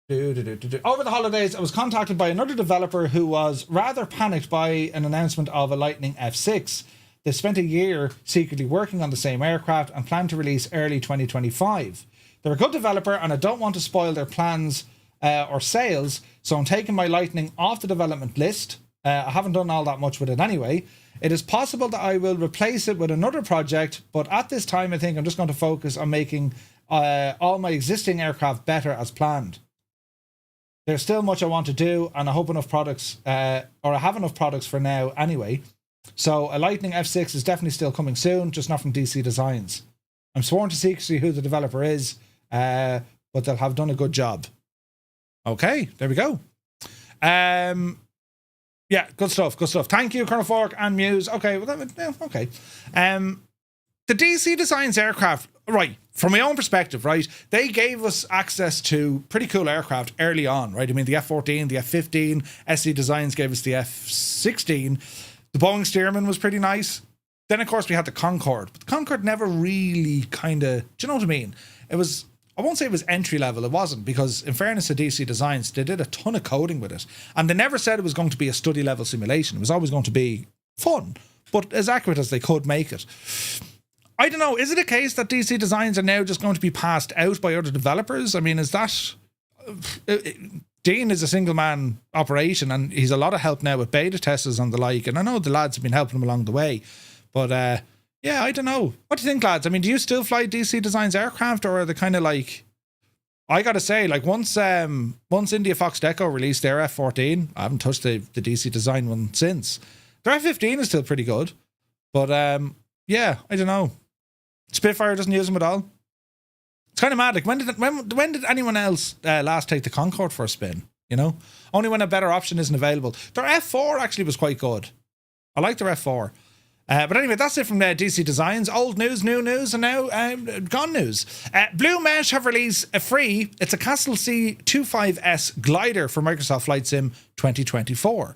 [SPEAKER 1] Over the holidays, I was contacted by another developer who was rather panicked by an announcement of a Lightning F6. They spent a year secretly working on the same aircraft and plan to release early 2025. They're a good developer and I don't want to spoil their plans or sales, so I'm taking my Lightning off the development list. I haven't done all that much with it anyway. It is possible that I will replace it with another project, but at this time I think I'm just going to focus on making all my existing aircraft better as planned. There's still much I want to do, and I hope enough products, or I have enough products for now anyway. So a Lightning F6 is definitely still coming soon, just not from DC Designs. I'm sworn to secrecy who the developer is, but they'll have done a good job. Okay, there we go. Yeah, good stuff, good stuff. Thank you, Colonel Fork and Muse. Okay, well, okay. The DC Designs aircraft, right, from my own perspective, right, they gave us access to pretty cool aircraft early on, right? I mean, the F-14, the F-15, SC Designs gave us the F-16. The Boeing Stearman was pretty nice. Then, of course, we had the Concorde. But the Concorde never really kind of... Do you know what I mean? It was... I won't say it was entry level. It wasn't, because in fairness to DC Designs, they did a ton of coding with it. And they never said it was going to be a study level simulation. It was always going to be fun, but as accurate as they could make it. I don't know. Is it a case that DC Designs are now just going to be passed out by other developers? I mean, is that... Dean is a single-man operation, and he's a lot of help now with beta testers and the like, and I know the lads have been helping him along the way, but yeah, I don't know. What do you think, lads? I mean, do you still fly DC Designs aircraft, or are they kind of like... I gotta say, like, once India Fox Deco released their F-14, I haven't touched the DC Design one since. Their F-15 is still pretty good, but yeah, I don't know. Spitfire doesn't use them at all. It's kind of mad. Like, when did anyone else last take the Concorde for a spin? You know, only when a better option isn't available. Their F4 actually was quite good. I like their F4. But anyway, that's it from DC Designs. Old news, new news, and now gone news. Blue Mesh have released a free. It's a Castel C25S glider for Microsoft Flight Sim 2024.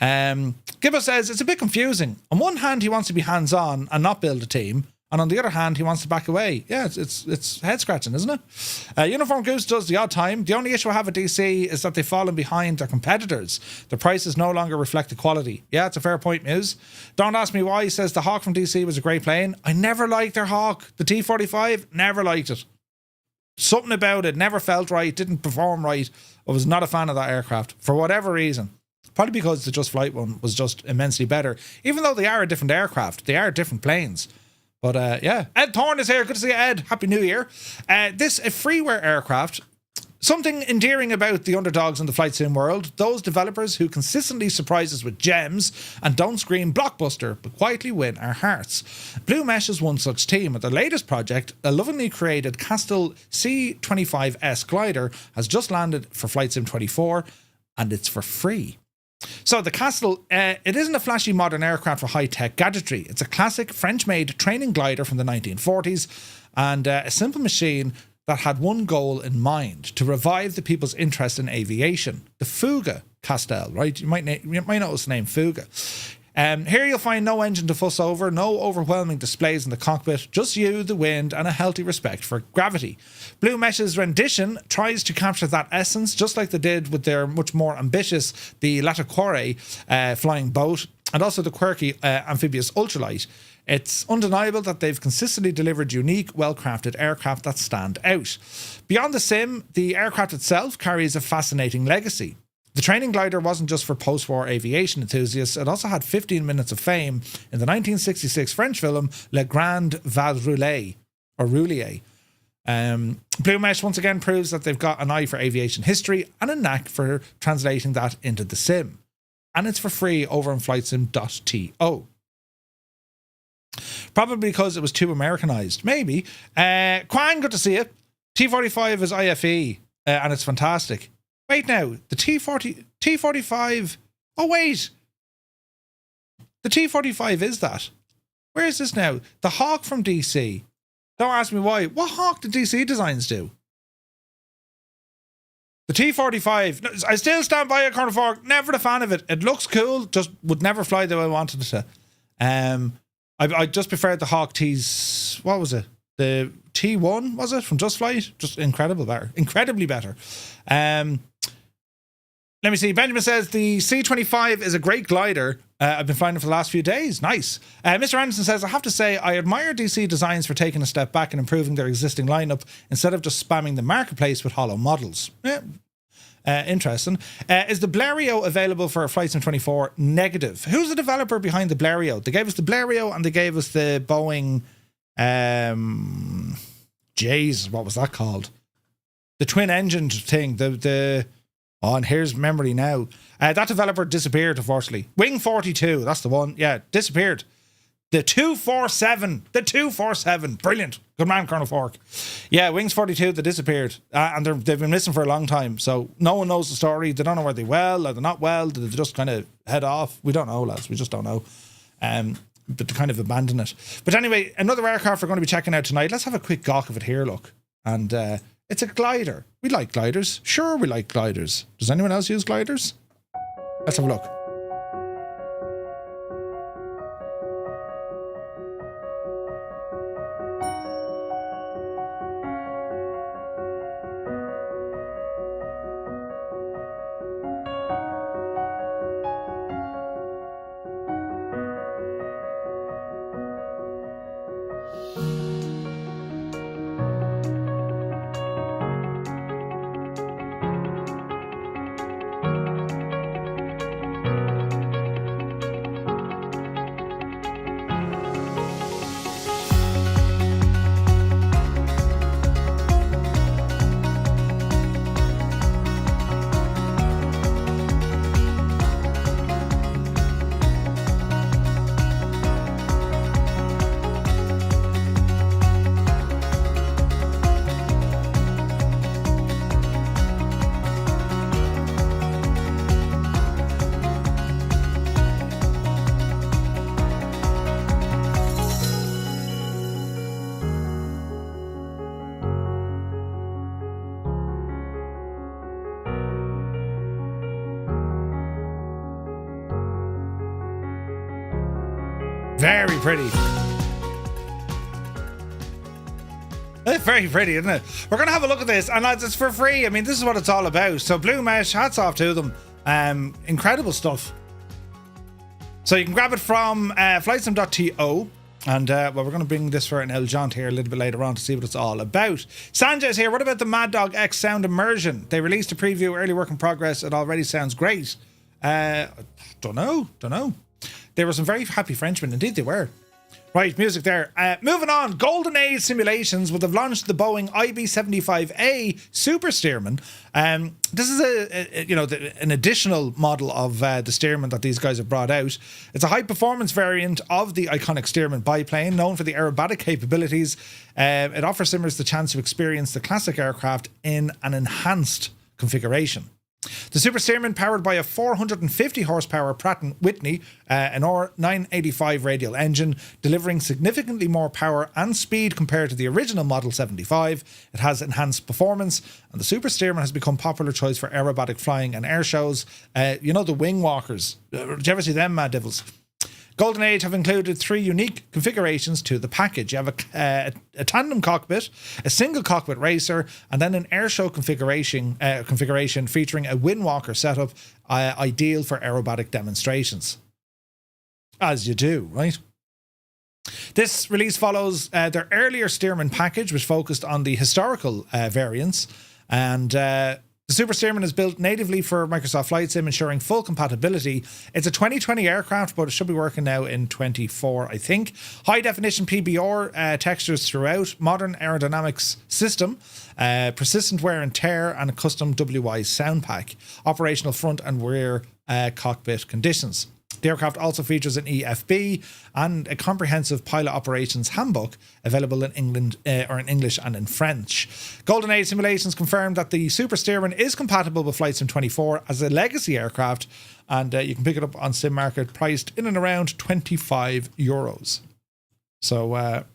[SPEAKER 1] Gibbo says it's a bit confusing. On one hand, he wants to be hands-on and not build a team. And on the other hand, he wants to back away. Yeah, it's head-scratching, isn't it? Uniform Goose does the odd time. The only issue I have with DC is that they've fallen behind their competitors. The prices no longer reflect the quality. Yeah, it's a fair point, Muse. Don't ask me why. He says the Hawk from DC was a great plane. I never liked their Hawk. The T-45, never liked it. Something about it never felt right, didn't perform right. I was not a fan of that aircraft, for whatever reason. Probably because the Just Flight one was just immensely better. Even though they are a different aircraft, they are different planes. But yeah, Ed Thorne is here. Good to see you, Ed. Happy New Year. This a freeware aircraft. Something endearing about the underdogs in the flight sim world. Those developers who consistently surprise us with gems and don't scream blockbuster, but quietly win our hearts. Blue Mesh is one such team. At their latest project, a lovingly created Castel C25S glider has just landed for Flight Sim 24, and it's for free. So the Castel, it isn't a flashy modern aircraft for high-tech gadgetry. It's a classic French-made training glider from the 1940s, and a simple machine that had one goal in mind: to revive the people's interest in aviation. The Fuga Castel, right? You might notice the name Fuga. Here you'll find no engine to fuss over, no overwhelming displays in the cockpit, just you, the wind, and a healthy respect for gravity. Blue Mesh's rendition tries to capture that essence, just like they did with their much more ambitious, the Lataquare flying boat, and also the quirky amphibious ultralight. It's undeniable that they've consistently delivered unique, well-crafted aircraft that stand out. Beyond the sim, the aircraft itself carries a fascinating legacy. The training glider wasn't just for post-war aviation enthusiasts, it also had 15 minutes of fame in the 1966 French film Le Grand Val Roulier, or Roulier. Blue Mesh once again proves that they've got an eye for aviation history and a knack for translating that into the sim. And it's for free over on flightsim.to. Probably because it was too Americanized. Maybe. Quang, good to see you. T45 is IFE, and it's fantastic. Wait now, the T45... Oh, wait. The T45 is that. Where is this now? The Hawk from DC. Don't ask me why. What Hawk did DC Designs do? The T45, no, I still stand by it, Colonel Fork. Never a fan of it. It looks cool, just would never fly the way I wanted it to. I just preferred the Hawk T's. What was it? The T1 was it from Just Flight? Just incredibly better. Let me see. Benjamin says the C25 is a great glider. I've been flying it for the last few days. Nice. Mr. Anderson says, I have to say, I admire DC Designs for taking a step back and improving their existing lineup instead of just spamming the marketplace with hollow models. Yeah. Interesting. Is the Blériot available for Flight Sim 24? Negative. Who's the developer behind the Blériot? They gave us the Blériot and they gave us the Boeing... what was that called? The twin engine thing. Oh, and here's memory now. That developer disappeared, unfortunately. Wing 42, that's the one. Yeah, disappeared. The 247. Brilliant. Good man, Colonel Fork. Yeah, Wings 42, they disappeared. And they've been missing for a long time. So no one knows the story. They don't know where they well or they're not well. Did they just kind of head off? We don't know, lads. We just don't know. But to kind of abandon it. But anyway, another aircraft we're going to be checking out tonight. Let's have a quick gawk of it here, look. And it's a glider. We like gliders. Sure, we like gliders. Does anyone else use gliders? Let's have a look. Very pretty. It's very pretty, isn't it? We're going to have a look at this, and lads, it's for free. I mean, this is what it's all about. So Blue Mesh, hats off to them. Incredible stuff. So you can grab it from flightsim.to. And well, we're going to bring this for an El Jaunt here a little bit later on to see what it's all about. Sanjay's here. What about the Mad Dog X sound immersion? They released a preview, early work in progress. It already sounds great. Don't know. They were some very happy Frenchmen. Indeed they were. Right, music there. Moving on, Golden Age Simulations would have launched the Boeing IB-75A Super Stearman. This is an additional model of the Stearman that these guys have brought out. It's a high-performance variant of the iconic Stearman biplane, known for the aerobatic capabilities. It offers simmers the chance to experience the classic aircraft in an enhanced configuration. The Super Stearman, powered by a 450 horsepower Pratt & Whitney, an R985 radial engine, delivering significantly more power and speed compared to the original Model 75. It has enhanced performance, and the Super Stearman has become popular choice for aerobatic flying and air shows. The wing walkers. Did you ever see them, Mad Devils? Golden Age have included 3 unique configurations to the package. You have a tandem cockpit, a single cockpit racer, and then an airshow configuration featuring a windwalker setup, ideal for aerobatic demonstrations. As you do, right? This release follows their earlier Stearman package, which focused on the historical variants, and the Super Stearman is built natively for Microsoft Flight Sim, ensuring full compatibility. It's a 2020 aircraft, but it should be working now in 24, I think. High definition PBR textures throughout, modern aerodynamics system, persistent wear and tear, and a custom WI sound pack. Operational front and rear cockpit conditions. The aircraft also features an EFB and a comprehensive pilot operations handbook available in English and in French. Golden Age Simulations confirmed that the Super Stearman is compatible with Flight Sim 24 as a legacy aircraft, and you can pick it up on Sim Market, priced in and around €25. So I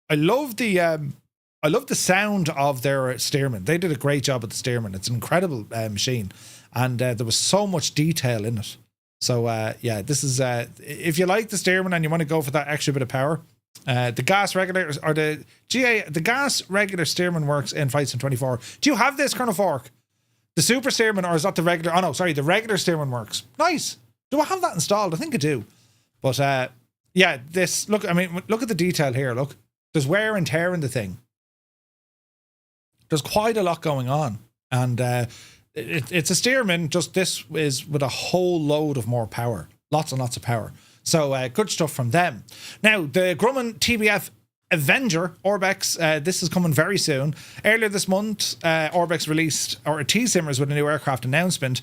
[SPEAKER 1] love the I love the sound of their steerman. They did a great job with the steerman. It's an incredible machine, and there was so much detail in it. So yeah, this is if you like the steerman and you want to go for that extra bit of power, the gas regulators or the gas regular steerman works in Flight Sim 24. Do you have this, Colonel Fork? The super steerman, or is that the regular? Oh no, sorry, the regular steerman works. Nice. Do I have that installed? I think I do. But yeah, this look. I mean, look at the detail here. Look, there's wear and tear in the thing. There's quite a lot going on, and it's a steerman. Just this is with a whole load of more power, lots and lots of power. So good stuff from them. Now the Grumman TBF Avenger Orbex, this is coming very soon. Earlier this month, Orbex released T-Simmers with a new aircraft announcement,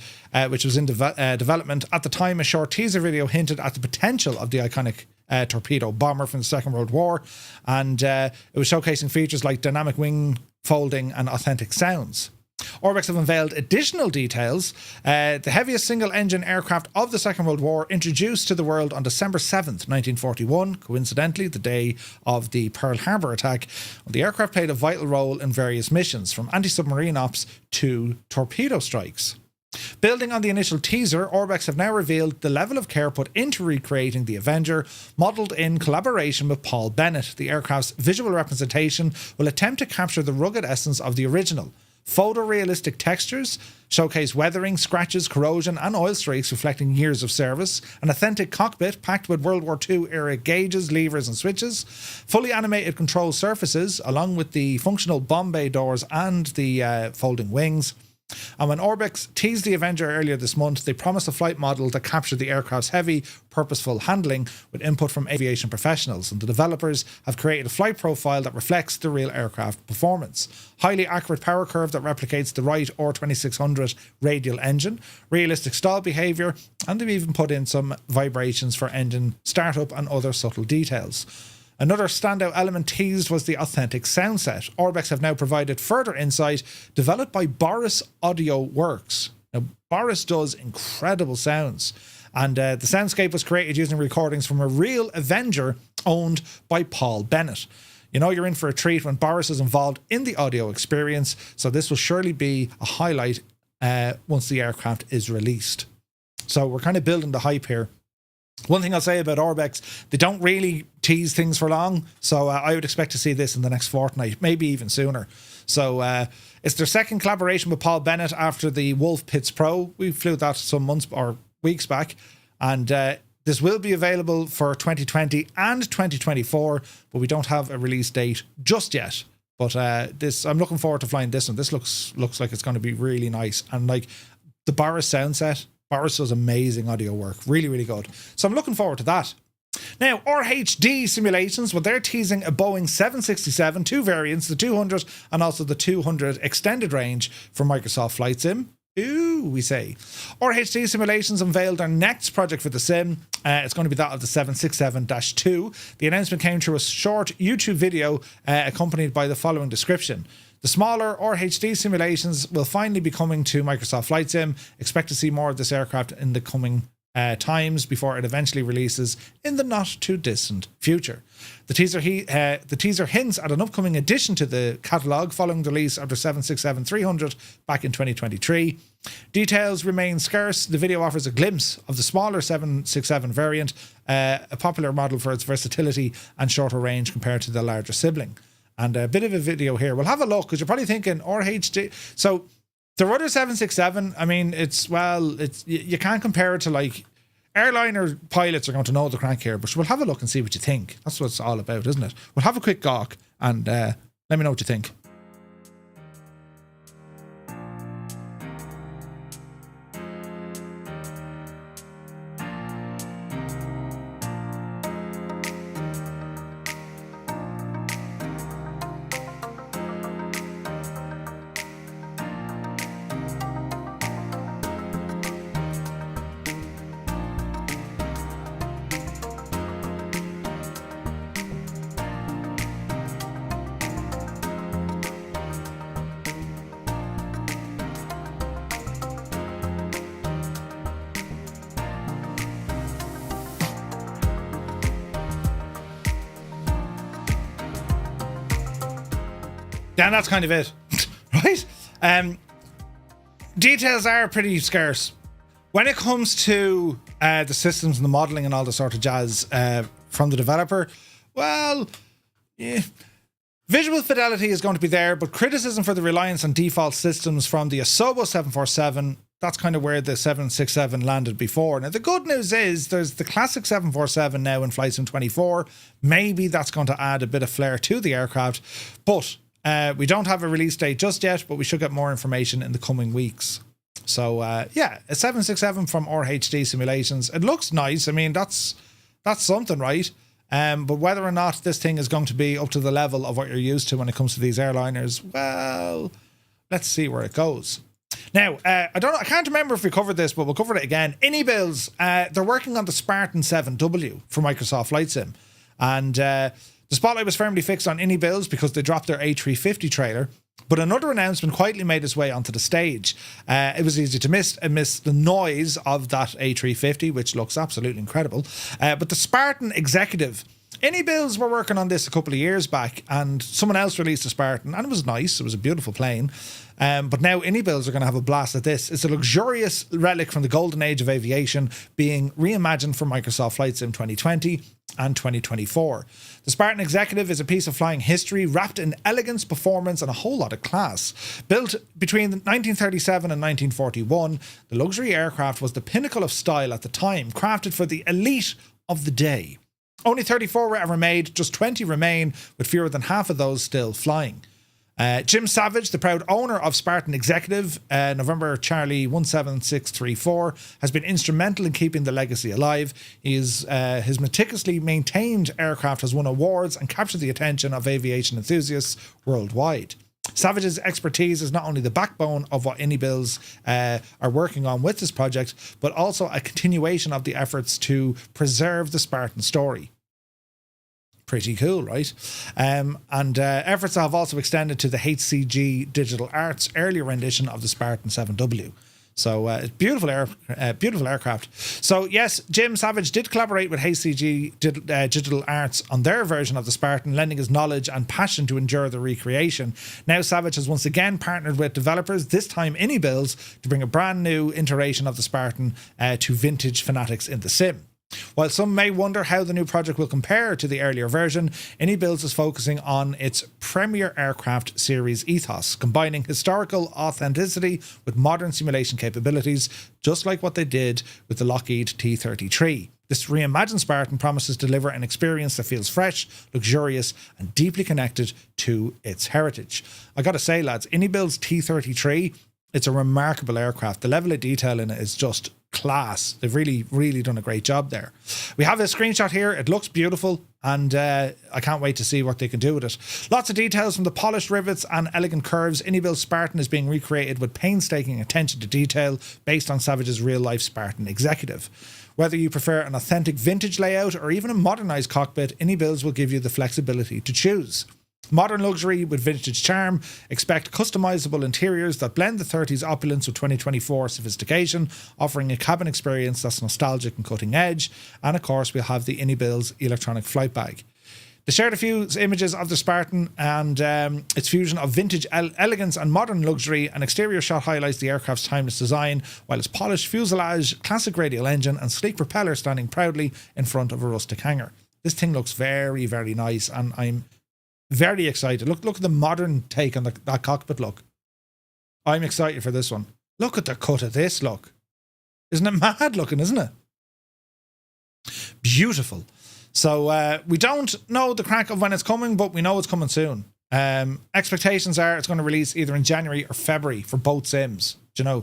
[SPEAKER 1] which was in development. At the time, a short teaser video hinted at the potential of the iconic torpedo bomber from the Second World War, and it was showcasing features like dynamic wing folding and authentic sounds. Orbex have unveiled additional details. The heaviest single-engine aircraft of the Second World War, introduced to the world on December 7th, 1941, coincidentally the day of the Pearl Harbor attack. The aircraft played a vital role in various missions, from anti-submarine ops to torpedo strikes. Building on the initial teaser, Orbex have now revealed the level of care put into recreating the Avenger, modelled in collaboration with Paul Bennett. The aircraft's visual representation will attempt to capture the rugged essence of the original. Photorealistic textures showcase weathering, scratches, corrosion and oil streaks reflecting years of service. An authentic cockpit packed with World War II era gauges, levers and switches. Fully animated control surfaces along with the functional bomb bay doors and the folding wings. And when Orbex teased the Avenger earlier this month, they promised a flight model that captured the aircraft's heavy, purposeful handling with input from aviation professionals, and the developers have created a flight profile that reflects the real aircraft performance. Highly accurate power curve that replicates the Wright R2600 radial engine, realistic stall behaviour, and they've even put in some vibrations for engine startup and other subtle details. Another standout element teased was the authentic sound set. Orbex have now provided further insight developed by Boris Audio Works. Now, Boris does incredible sounds, and the soundscape was created using recordings from a real Avenger owned by Paul Bennett. You know you're in for a treat when Boris is involved in the audio experience, so this will surely be a highlight once the aircraft is released. So we're kind of building the hype here. One thing I'll say about Orbex, they don't really tease things for long, so I would expect to see this in the next fortnight, maybe even sooner. So it's their second collaboration with Paul Bennett after the Wolf Pitts Pro. We flew that some months or weeks back, and this will be available for 2020 and 2024, but we don't have a release date just yet. But this, I'm looking forward to flying this one. This looks like it's going to be really nice, and like the Boris sound set. Boris does amazing audio work. Really, really good. So I'm looking forward to that. Now, RHD Simulations, well, they're teasing a Boeing 767, two variants, the 200 and also the 200 extended range for Microsoft Flight Sim. Ooh, we say. RHD Simulations unveiled their next project for the sim. It's going to be that of the 767-2. The announcement came through a short YouTube video accompanied by the following description. The smaller RHD simulations will finally be coming to Microsoft Flight Sim. Expect to see more of this aircraft in the coming times before it eventually releases in the not too distant future. The teaser hints at an upcoming addition to the catalogue following the release of the 767-300 back in 2023. Details remain scarce. The video offers a glimpse of the smaller 767 variant, a popular model for its versatility and shorter range compared to the larger sibling. And a bit of a video here. We'll have a look because you're probably thinking RHD. So the other 767, I mean, you can't compare it to like airliner pilots are going to know the crank here, but we'll have a look and see what you think. That's what it's all about, isn't it? We'll have a quick gawk and let me know what you think. then that's kind of it, right? Details are pretty scarce. When it comes to the systems and the modeling and all the sort of jazz from the developer, well, yeah. Visual fidelity is going to be there, but criticism for the reliance on default systems from the Asobo 747, that's kind of where the 767 landed before. Now, the good news is there's the classic 747 now in Flight Sim 24. Maybe that's going to add a bit of flair to the aircraft, but we don't have a release date just yet, but we should get more information in the coming weeks. So, yeah, a 767 from RHD Simulations. It looks nice. I mean, that's something, right? But whether or not this thing is going to be up to the level of what you're used to when it comes to these airliners, well, let's see where it goes. Now, I can't remember if we covered this, but we'll cover it again. Anybills, they're working on the Spartan 7W for Microsoft Flight Sim. And the spotlight was firmly fixed on Anybills because they dropped their A350 trailer. But another announcement quietly made its way onto the stage. It was easy to miss amidst the noise of that A350, which looks absolutely incredible. But the Spartan executive, Anybills were working on this a couple of years back, and someone else released a Spartan, and it was nice. It was a beautiful plane. But now Anybills are going to have a blast at this. It's a luxurious relic from the golden age of aviation being reimagined for Microsoft Flight Sim 2020 and 2024. The Spartan Executive is a piece of flying history wrapped in elegance, performance, and a whole lot of class. Built between 1937 and 1941, the luxury aircraft was the pinnacle of style at the time, crafted for the elite of the day. Only 34 were ever made, just 20 remain, with fewer than half of those still flying. Jim Savage, the proud owner of Spartan Executive, November Charlie 17634, has been instrumental in keeping the legacy alive. His meticulously maintained aircraft has won awards and captured the attention of aviation enthusiasts worldwide. Savage's expertise is not only the backbone of what Anybills are working on with this project, but also a continuation of the efforts to preserve the Spartan story. Pretty cool, right? And efforts have also extended to the HCG Digital Arts earlier rendition of the Spartan 7W. So beautiful aircraft. So yes, Jim Savage did collaborate with HCG Digital Arts on their version of the Spartan, lending his knowledge and passion to endure the recreation. Now Savage has once again partnered with developers, this time Anybills, to bring a brand new iteration of the Spartan to vintage fanatics in the sim. While some may wonder how the new project will compare to the earlier version, Anybills is focusing on its premier aircraft series ethos, combining historical authenticity with modern simulation capabilities, just like what they did with the Lockheed T-33. This reimagined Spartan promises to deliver an experience that feels fresh, luxurious, and deeply connected to its heritage. I gotta say, lads, Anybills T-33, it's a remarkable aircraft. The level of detail in it is just class. They've really, really done a great job there. We have a screenshot here. It looks beautiful, and I can't wait to see what they can do with it. Lots of details from the polished rivets and elegant curves. Anybills Spartan is being recreated with painstaking attention to detail based on Savage's real-life Spartan Executive. Whether you prefer an authentic vintage layout or even a modernized cockpit, Anybills will give you the flexibility to choose. Modern luxury with vintage charm. Expect customizable interiors that blend the 30s opulence with 2024 sophistication, offering a cabin experience that's nostalgic and cutting edge. And of course, we'll have the Anybills electronic flight bag. They shared a few images of the Spartan and its fusion of vintage elegance and modern luxury. An exterior shot highlights the aircraft's timeless design, while its polished fuselage, classic radial engine, and sleek propeller standing proudly in front of a rustic hangar. This thing looks very, very nice, and I'm very excited. Look at the modern take on that cockpit look. I'm excited for this one. Look at the cut of this look. Isn't it mad looking, isn't it? Beautiful. So we don't know the crack of when it's coming, but we know it's coming soon. Expectations are it's going to release either in January or February for both sims. Do you know?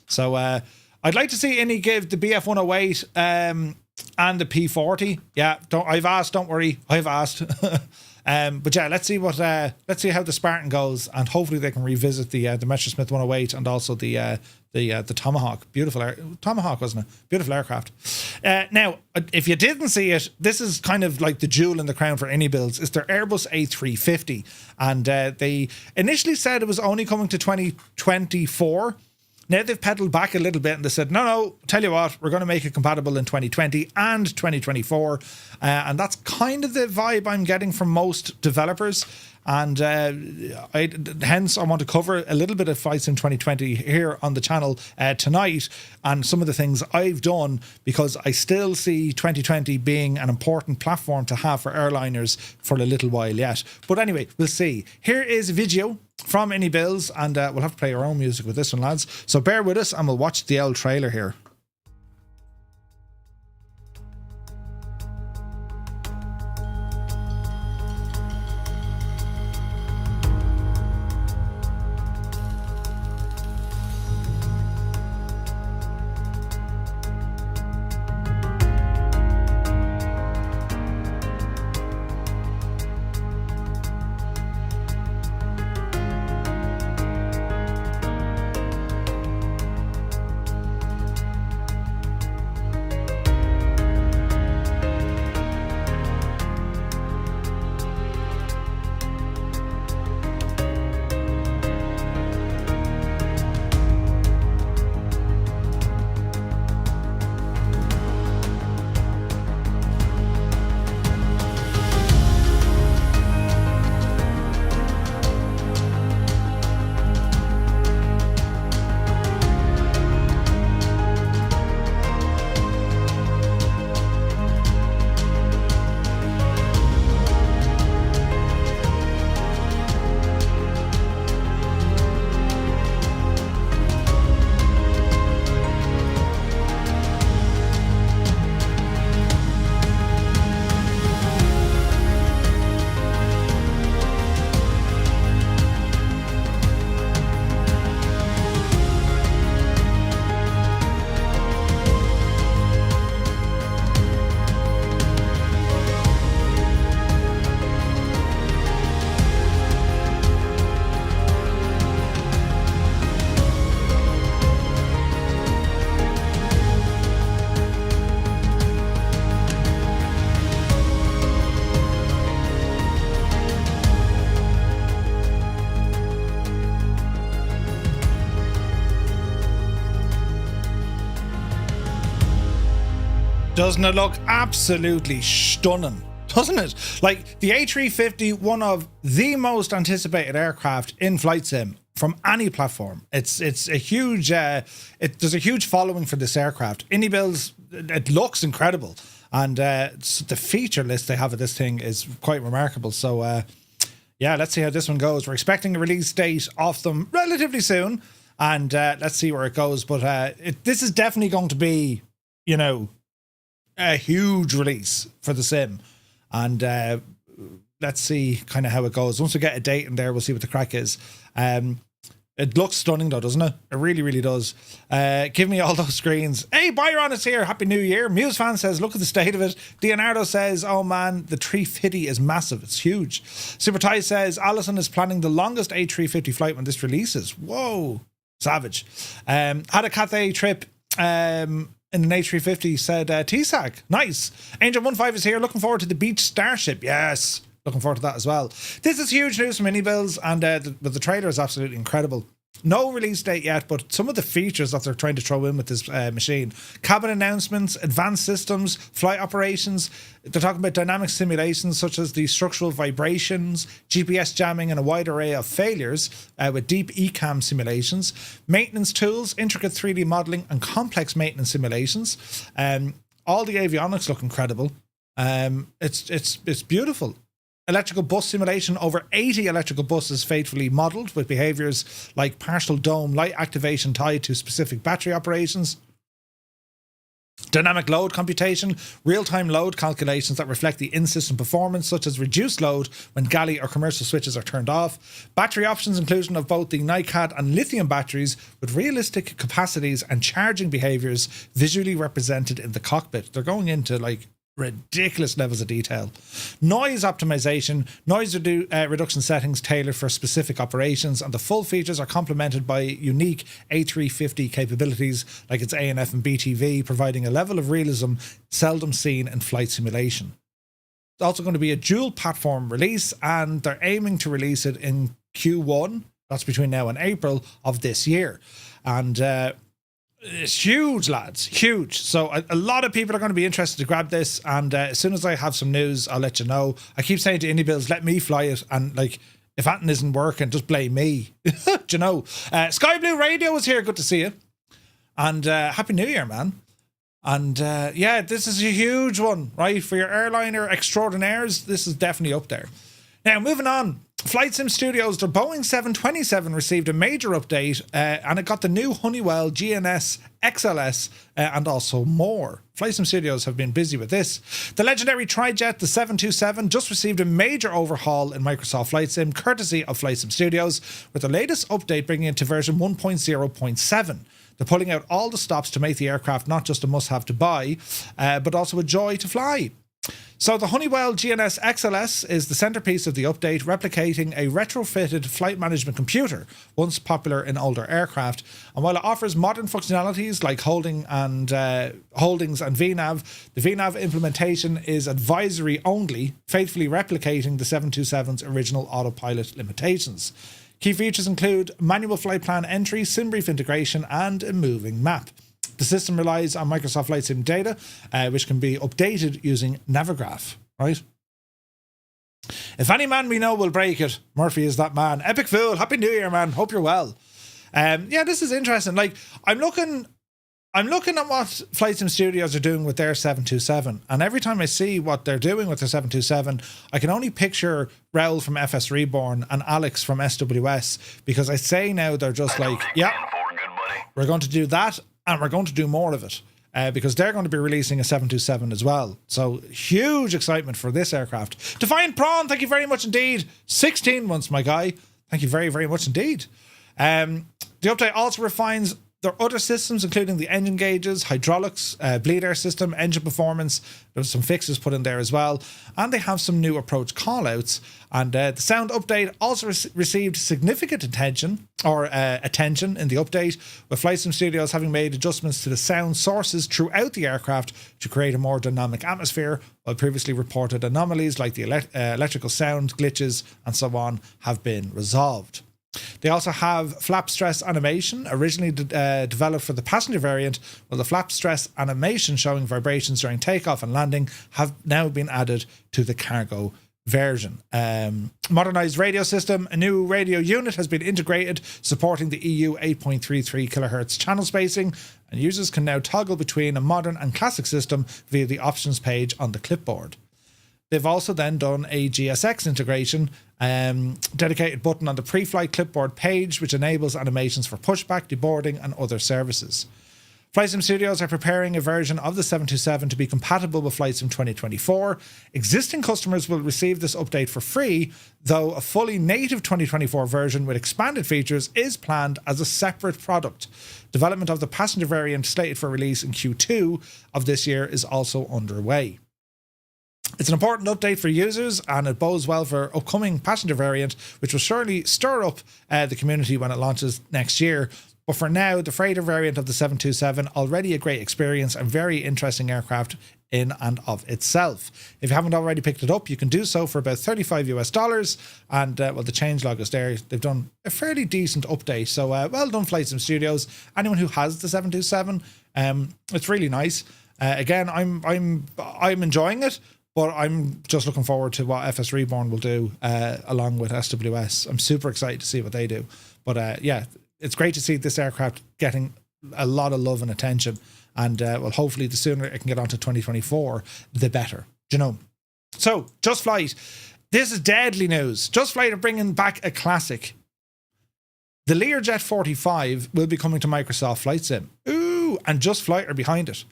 [SPEAKER 1] So I'd like to see any give the BF-108 and the P40. Yeah, I've asked, don't worry. I've asked. But yeah, let's see how the Spartan goes, and hopefully they can revisit the Messerschmitt 108 and also the Tomahawk. Beautiful Tomahawk, wasn't it? Beautiful aircraft. Now, if you didn't see it, this is kind of like the jewel in the crown for Anybills. It's their Airbus A350, and they initially said it was only coming to 2024. Now they've pedaled back a little bit and they said, no, tell you what, we're going to make it compatible in 2020 and 2024. And that's kind of the vibe I'm getting from most developers. And hence I want to cover a little bit of Flight Sim 2020 here on the channel tonight, and some of the things I've done, because I still see 2020 being an important platform to have for airliners for a little while yet. But anyway, we'll see. Here is a video from Any Bills, and we'll have to play our own music with this one, lads. So bear with us and we'll watch the old trailer here. Doesn't it look absolutely stunning? Doesn't it? Like the A350, one of the most anticipated aircraft in Flight Sim from any platform. It's a huge, there's a huge following for this aircraft. Indie Builds, it looks incredible. And the feature list they have of this thing is quite remarkable. So yeah, let's see how this one goes. We're expecting a release date of them relatively soon. And let's see where it goes. But this is definitely going to be, you know, a huge release for the sim, and let's see kind of how it goes. Once we get a date in there, we'll see what the crack is. It looks stunning though, doesn't it? It really, really does. Give me all those screens. Hey, Byron is here. Happy New Year. Muse fan says, look at the state of it. Leonardo says, oh man, the 350 is massive. It's huge. Super Ty says, Allison is planning the longest A350 flight when this releases. Whoa, savage. Had a Cathay trip in an A350, said TSAC. Nice. Angel15 is here. Looking forward to the Beach Starship. Yes. Looking forward to that as well. This is huge news from Mini Bills, and the trailer is absolutely incredible. No release date yet, but some of the features that they're trying to throw in with this machine. Cabin announcements, advanced systems, flight operations. They're talking about dynamic simulations such as the structural vibrations, GPS jamming, and a wide array of failures with deep ECAM simulations. Maintenance tools, intricate 3D modeling, and complex maintenance simulations. All the avionics look incredible. It's beautiful. Electrical bus simulation, over 80 electrical buses faithfully modelled with behaviours like partial dome light activation tied to specific battery operations. Dynamic load computation, real-time load calculations that reflect the in-system performance, such as reduced load when galley or commercial switches are turned off. Battery options, inclusion of both the NiCad and lithium batteries with realistic capacities and charging behaviours visually represented in the cockpit. They're going into like ridiculous levels of detail. Noise optimization, noise reduction settings tailored for specific operations, and the full features are complemented by unique A350 capabilities like its ANF and BTV, providing a level of realism seldom seen in flight simulation. It's also going to be a dual platform release, and they're aiming to release it in Q1, that's between now and April of this year. And it's huge, lads, huge. So a lot of people are going to be interested to grab this, and as soon as I have some news, I'll let you know. I keep saying to Indie Bills, let me fly it, and like If that isn't working, just blame me. Do you know? Sky Blue Radio is here. Good to see you. And Happy New Year, man. And yeah, this is a huge one, right? For your airliner extraordinaires, this is definitely up there. Now, moving on. Flight Sim Studios, their Boeing 727 received a major update and it got the new Honeywell GNS XLS and also more. Flight Sim Studios have been busy with this. The legendary Trijet, the 727, just received a major overhaul in Microsoft Flight Sim, courtesy of Flight Sim Studios, with the latest update bringing it to version 1.0.7. They're pulling out all the stops to make the aircraft not just a must-have to buy, but also a joy to fly. So the Honeywell GNS XLS is the centerpiece of the update, replicating a retrofitted flight management computer, once popular in older aircraft. And while it offers modern functionalities like holdings and VNAV, the VNAV implementation is advisory only, faithfully replicating the 727's original autopilot limitations. Key features include manual flight plan entry, SimBrief integration, and a moving map. The system relies on Microsoft Flight Sim data, which can be updated using Navigraph, right? If any man we know will break it, Murphy is that man. Epic Fool, Happy New Year, man. Hope you're well. Yeah, this is interesting. Like, I'm looking at what Flight Sim Studios are doing with their 727, and every time I see what they're doing with their 727, I can only picture Raoul from FS Reborn and Alex from SWS, because I say now they're just like, yeah, we're going to do that, and we're going to do more of it, because they're going to be releasing a 727 as well. So huge excitement for this aircraft. Defiant Prawn, thank you very much indeed. 16 months, my guy. Thank you very, very much indeed. The update also refines their other systems, including the engine gauges, hydraulics, bleed air system, engine performance. There's some fixes put in there as well. And they have some new approach callouts. And the sound update also received significant attention in the update, with Flight Sim Studios having made adjustments to the sound sources throughout the aircraft to create a more dynamic atmosphere, while previously reported anomalies like the electrical sound glitches and so on have been resolved. They also have flap stress animation, originally developed for the passenger variant, while the flap stress animation showing vibrations during takeoff and landing have now been added to the cargo version. Modernized radio system, a new radio unit has been integrated, supporting the EU 8.33 kHz channel spacing, and users can now toggle between a modern and classic system via the options page on the clipboard. They've also then done a GSX integration, dedicated button on the pre-flight clipboard page, which enables animations for pushback, deboarding, and other services. Flight Sim Studios are preparing a version of the 727 to be compatible with Flight Sim 2024. Existing customers will receive this update for free, though a fully native 2024 version with expanded features is planned as a separate product. Development of the passenger variant, slated for release in Q2 of this year, is also underway. It's an important update for users, and it bodes well for upcoming passenger variant, which will surely stir up the community when it launches next year. But for now, the freighter variant of the 727, already a great experience and very interesting aircraft in and of itself. If you haven't already picked it up, you can do so for about $35 and well, the changelog is there. They've done a fairly decent update, so well done, Flight Sim Studios. Anyone who has the 727, it's really nice. Again, I'm enjoying it, but I'm just looking forward to what FS Reborn will do along with SWS. I'm super excited to see what they do. But yeah, it's great to see this aircraft getting a lot of love and attention. And well, hopefully the sooner it can get onto 2024, the better. Do you know? So, Just Flight. This is deadly news. Just Flight are bringing back a classic. The Learjet 45 will be coming to Microsoft Flight Sim. Ooh, and Just Flight are behind it.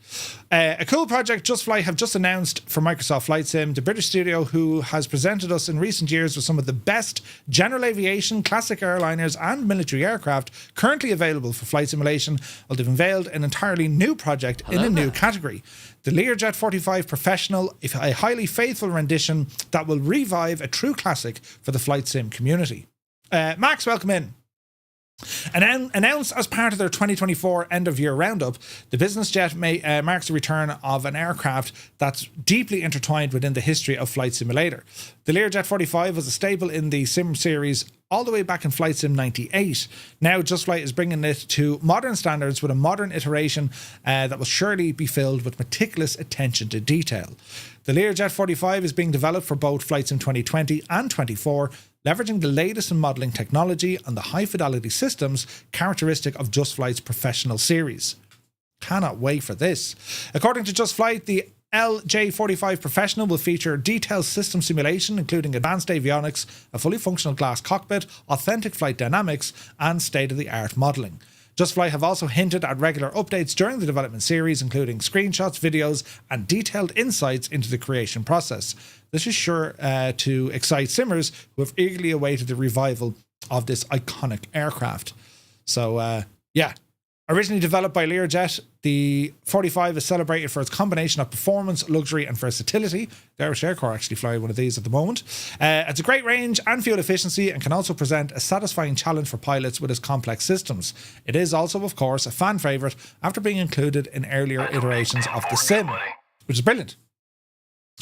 [SPEAKER 1] A cool project Just Flight have just announced for Microsoft Flight Sim, the British studio who has presented us in recent years with some of the best general aviation, classic airliners and military aircraft currently available for flight simulation. Well, they've unveiled an entirely new project in a new category. The Learjet 45 Professional, a highly faithful rendition that will revive a true classic for the flight sim community. Max, welcome in. Announced as part of their 2024 end-of-year roundup, the business jet marks the return of an aircraft that's deeply intertwined within the history of Flight Simulator. The Learjet 45 was a staple in the Sim series all the way back in Flight Sim 98. Now, Just Flight is bringing it to modern standards with a modern iteration that will surely be filled with meticulous attention to detail. The Learjet 45 is being developed for both Flight Sim 2020 and 24, leveraging the latest in modelling technology and the high-fidelity systems characteristic of Just Flight's professional series. Cannot wait for this. According to Just Flight, the LJ45 Professional will feature detailed system simulation, including advanced avionics, a fully functional glass cockpit, authentic flight dynamics, and state-of-the-art modelling. Just Flight have also hinted at regular updates during the development series, including screenshots, videos, and detailed insights into the creation process. This is sure to excite simmers who have eagerly awaited the revival of this iconic aircraft. So, yeah. Originally developed by Learjet, the 45 is celebrated for its combination of performance, luxury and versatility. The Irish Air Corps actually fly one of these at the moment. It's a great range and fuel efficiency and can also present a satisfying challenge for pilots with its complex systems. It is also, of course, a fan favourite after being included in earlier iterations of the sim, which is brilliant.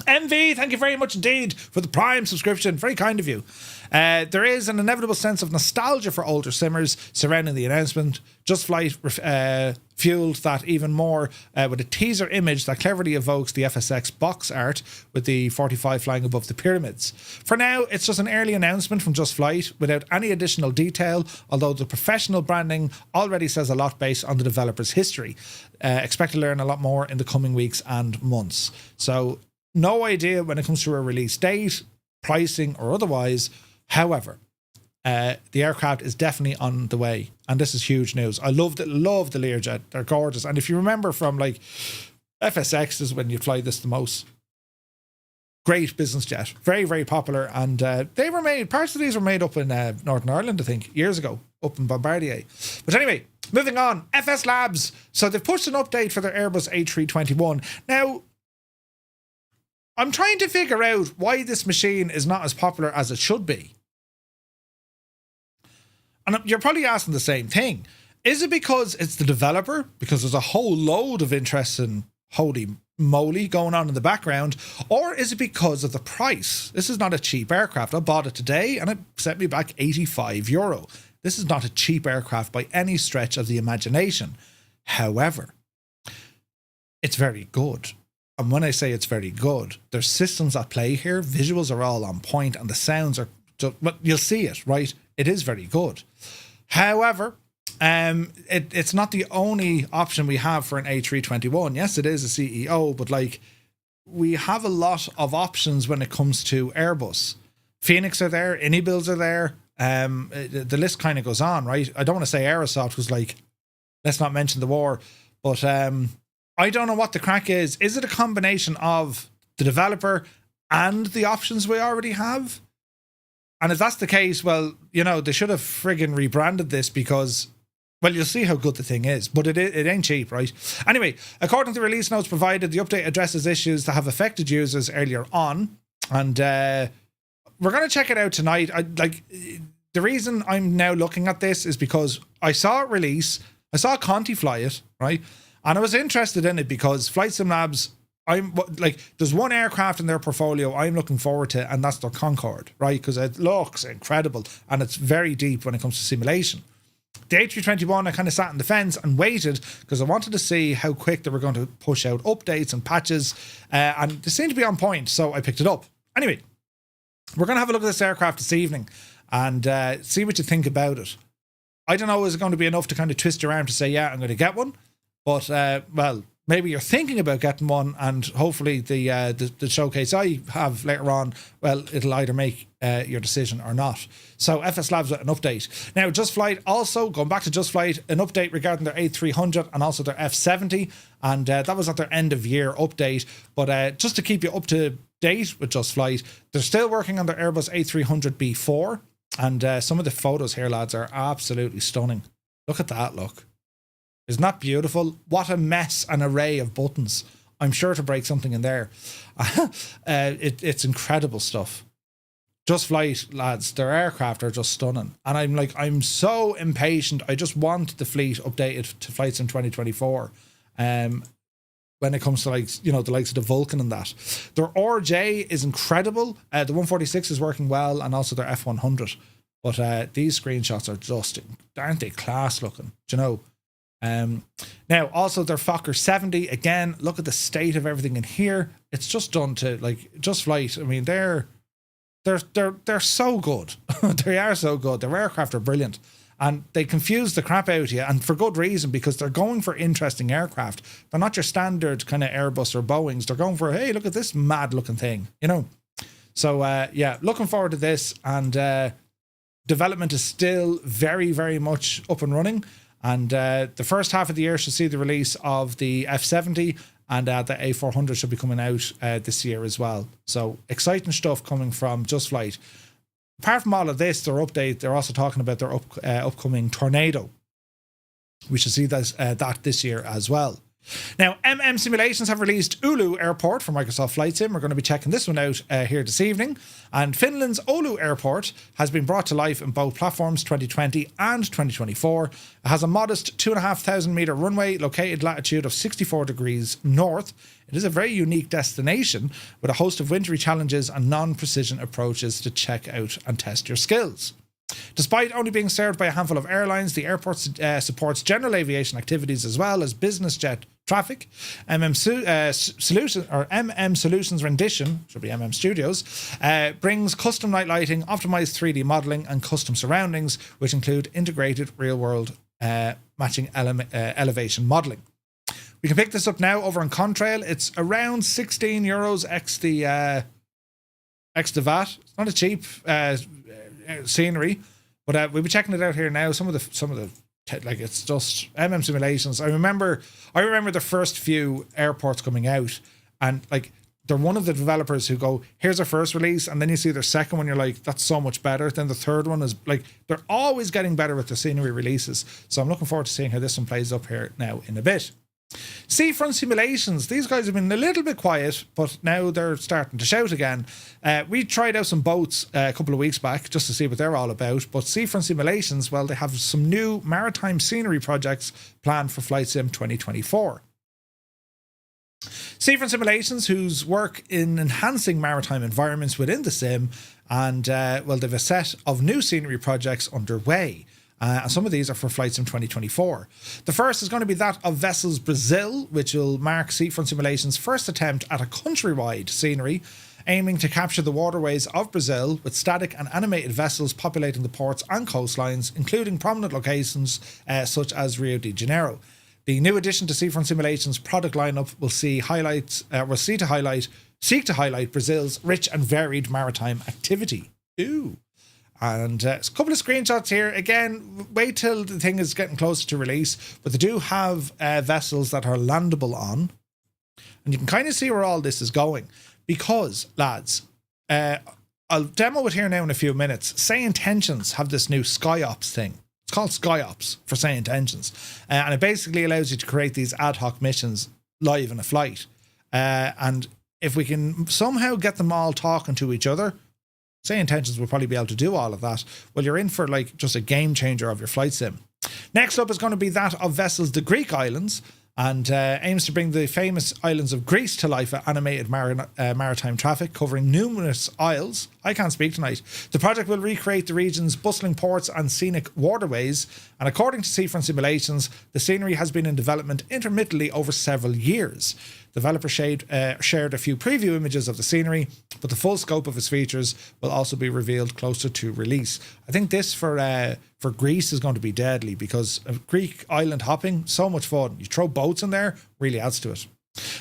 [SPEAKER 1] MV, thank you very much indeed for the Prime subscription. Very kind of you. There is an inevitable sense of nostalgia for older simmers surrounding the announcement. Just Flight fueled that even more with a teaser image that cleverly evokes the FSX box art with the 45 flying above the pyramids. For now, it's just an early announcement from Just Flight without any additional detail, although the professional branding already says a lot based on the developer's history. Expect to learn a lot more in the coming weeks and months. So, no idea when it comes to a release date, pricing, or otherwise. However, the aircraft is definitely on the way, and this is huge news. I love the Learjet. They're gorgeous, and if you remember from like FSX is when you fly this the most. Great business jet, very very popular, and they were made. Parts of these were made up in Northern Ireland, I think, years ago, up in Bombardier. But anyway, moving on. FSLabs. So they've pushed an update for their Airbus A321 now. I'm trying to figure out why this machine is not as popular as it should be. And you're probably asking the same thing. Is it because it's the developer? Because there's a whole load of interest in holy moly going on in the background? Or is it because of the price? This is not a cheap aircraft. I bought it today and it set me back €85. This is not a cheap aircraft by any stretch of the imagination. However, it's very good. And when I say it's very good, there's systems at play here. Visuals are all on point and the sounds are just, but you'll see it, right? It is very good. However, it's not the only option we have for an A321. Yes, it is a CEO, but like we have a lot of options when it comes to Airbus. Phoenix are there, Inibuilds are there. The list kind of goes on, right? I don't want to say Aerosoft was like, let's not mention the war, but I don't know what the crack is. Is it a combination of the developer and the options we already have? And if that's the case, well, you know, they should have friggin' rebranded this because, well, you'll see how good the thing is, but it ain't cheap, right? Anyway, according to the release notes provided, the update addresses issues that have affected users earlier on, and we're going to check it out tonight. The reason I'm now looking at this is because I saw it release, I saw Conti fly it, right? And I was interested in it because FlightSimLabs, there's one aircraft in their portfolio I'm looking forward to, and that's their Concorde, right? Because it looks incredible and it's very deep when it comes to simulation. The A321, I kind of sat in the fence and waited because I wanted to see how quick they were going to push out updates and patches, and they seemed to be on point, so I picked it up. Anyway, we're going to have a look at this aircraft this evening and see what you think about it. I don't know, is it going to be enough to kind of twist your arm to say, yeah, I'm going to get one? But, well, maybe you're thinking about getting one, and hopefully the showcase I have later on, well, it'll either make your decision or not. So FSLabs with an update. Now, Just Flight also, going back to Just Flight, an update regarding their A300 and also their F70, and that was at their end of year update. But just to keep you up to date with Just Flight, they're still working on their Airbus A300B4, and some of the photos here, lads, are absolutely stunning. Look at that, look. Isn't that beautiful? What a mess, an array of buttons. I'm sure to break something in there. It's incredible stuff. Just Flight, lads, their aircraft are just stunning. And I'm so impatient. I just want the fleet updated to Flight Sim 2024. When it comes to the likes of the Vulcan and that. Their RJ is incredible. The 146 is working well, and also their F100. But these screenshots are just, aren't they class looking? Do you know? Now, also their Fokker 70, again, look at the state of everything in here. It's just done to, Just Flight. I mean, they're they're so good. They are so good. Their aircraft are brilliant. And they confuse the crap out of you, and for good reason, because they're going for interesting aircraft. They're not your standard kind of Airbus or Boeings. They're going for, hey, look at this mad looking thing, you know. So, yeah, looking forward to this. And development is still very, very much up and running. And the first half of the year should see the release of the F70, and the A400 should be coming out this year as well. So exciting stuff coming from Just Flight. Apart from all of this, they're also talking about their upcoming Tornado. We should see that this year as well. Now, Simulations have released Oulu Airport for Microsoft Flight Sim. We're going to be checking this one out here this evening. And Finland's Oulu Airport has been brought to life in both platforms 2020 and 2024. It has a modest 2,500 metre runway located latitude of 64 degrees north. It is a very unique destination with a host of wintry challenges and non-precision approaches to check out and test your skills. Despite only being served by a handful of airlines, the airport supports general aviation activities as well as business jet traffic. Solutions rendition, should be Studios, brings custom night lighting, optimized 3D modeling, and custom surroundings, which include integrated real-world matching elevation modeling. We can pick this up now over on Contrail. It's around €16 ex the VAT. It's not a cheap scenery, but we'll be checking it out here now. Some of the like, it's just Simulations. I remember the first few airports coming out, and like, they're one of the developers who go, here's our first release, and then you see their second one, you're like, that's so much better. Then the third one is like, they're always getting better with the scenery releases. So I'm looking forward to seeing how this one plays up here now in a bit. Seafront Simulations, these guys have been a little bit quiet, but now they're starting to shout again. We tried out some boats a couple of weeks back just to see what they're all about, but Seafront Simulations, well, they have some new maritime scenery projects planned for Flight Sim 2024. Seafront Simulations, whose work in enhancing maritime environments within the sim, and well, they have a set of new scenery projects underway. And some of these are for Flight Sim 2024. The first is going to be that of Vessels Brazil, which will mark Seafront Simulations' first attempt at a countrywide scenery, aiming to capture the waterways of Brazil with static and animated vessels populating the ports and coastlines, including prominent locations such as Rio de Janeiro. The new addition to Seafront Simulations' product lineup will seek to highlight Brazil's rich and varied maritime activity. Ooh. And a couple of screenshots here. Again, wait till the thing is getting closer to release. But they do have vessels that are landable on. And you can kind of see where all this is going. Because, lads, I'll demo it here now in a few minutes. Say Intentions have this new SkyOps thing. It's called SkyOps for Say Intentions. And it basically allows you to create these ad hoc missions live in a flight. And if we can somehow get them all talking to each other, Say Intentions will probably be able to do all of that. Well, you're in for like just a game changer of your flight sim. Next up is going to be that of Vessels the Greek Islands, and aims to bring the famous islands of Greece to life at animated maritime traffic, covering numerous isles. I can't speak tonight. The project will recreate the region's bustling ports and scenic waterways, and according to Seafront Simulations, the scenery has been in development intermittently over several years. Developer shared a few preview images of the scenery, but the full scope of its features will also be revealed closer to release. I think this for Greece is going to be deadly, because of Greek island hopping, so much fun. You throw boats in there, really adds to it.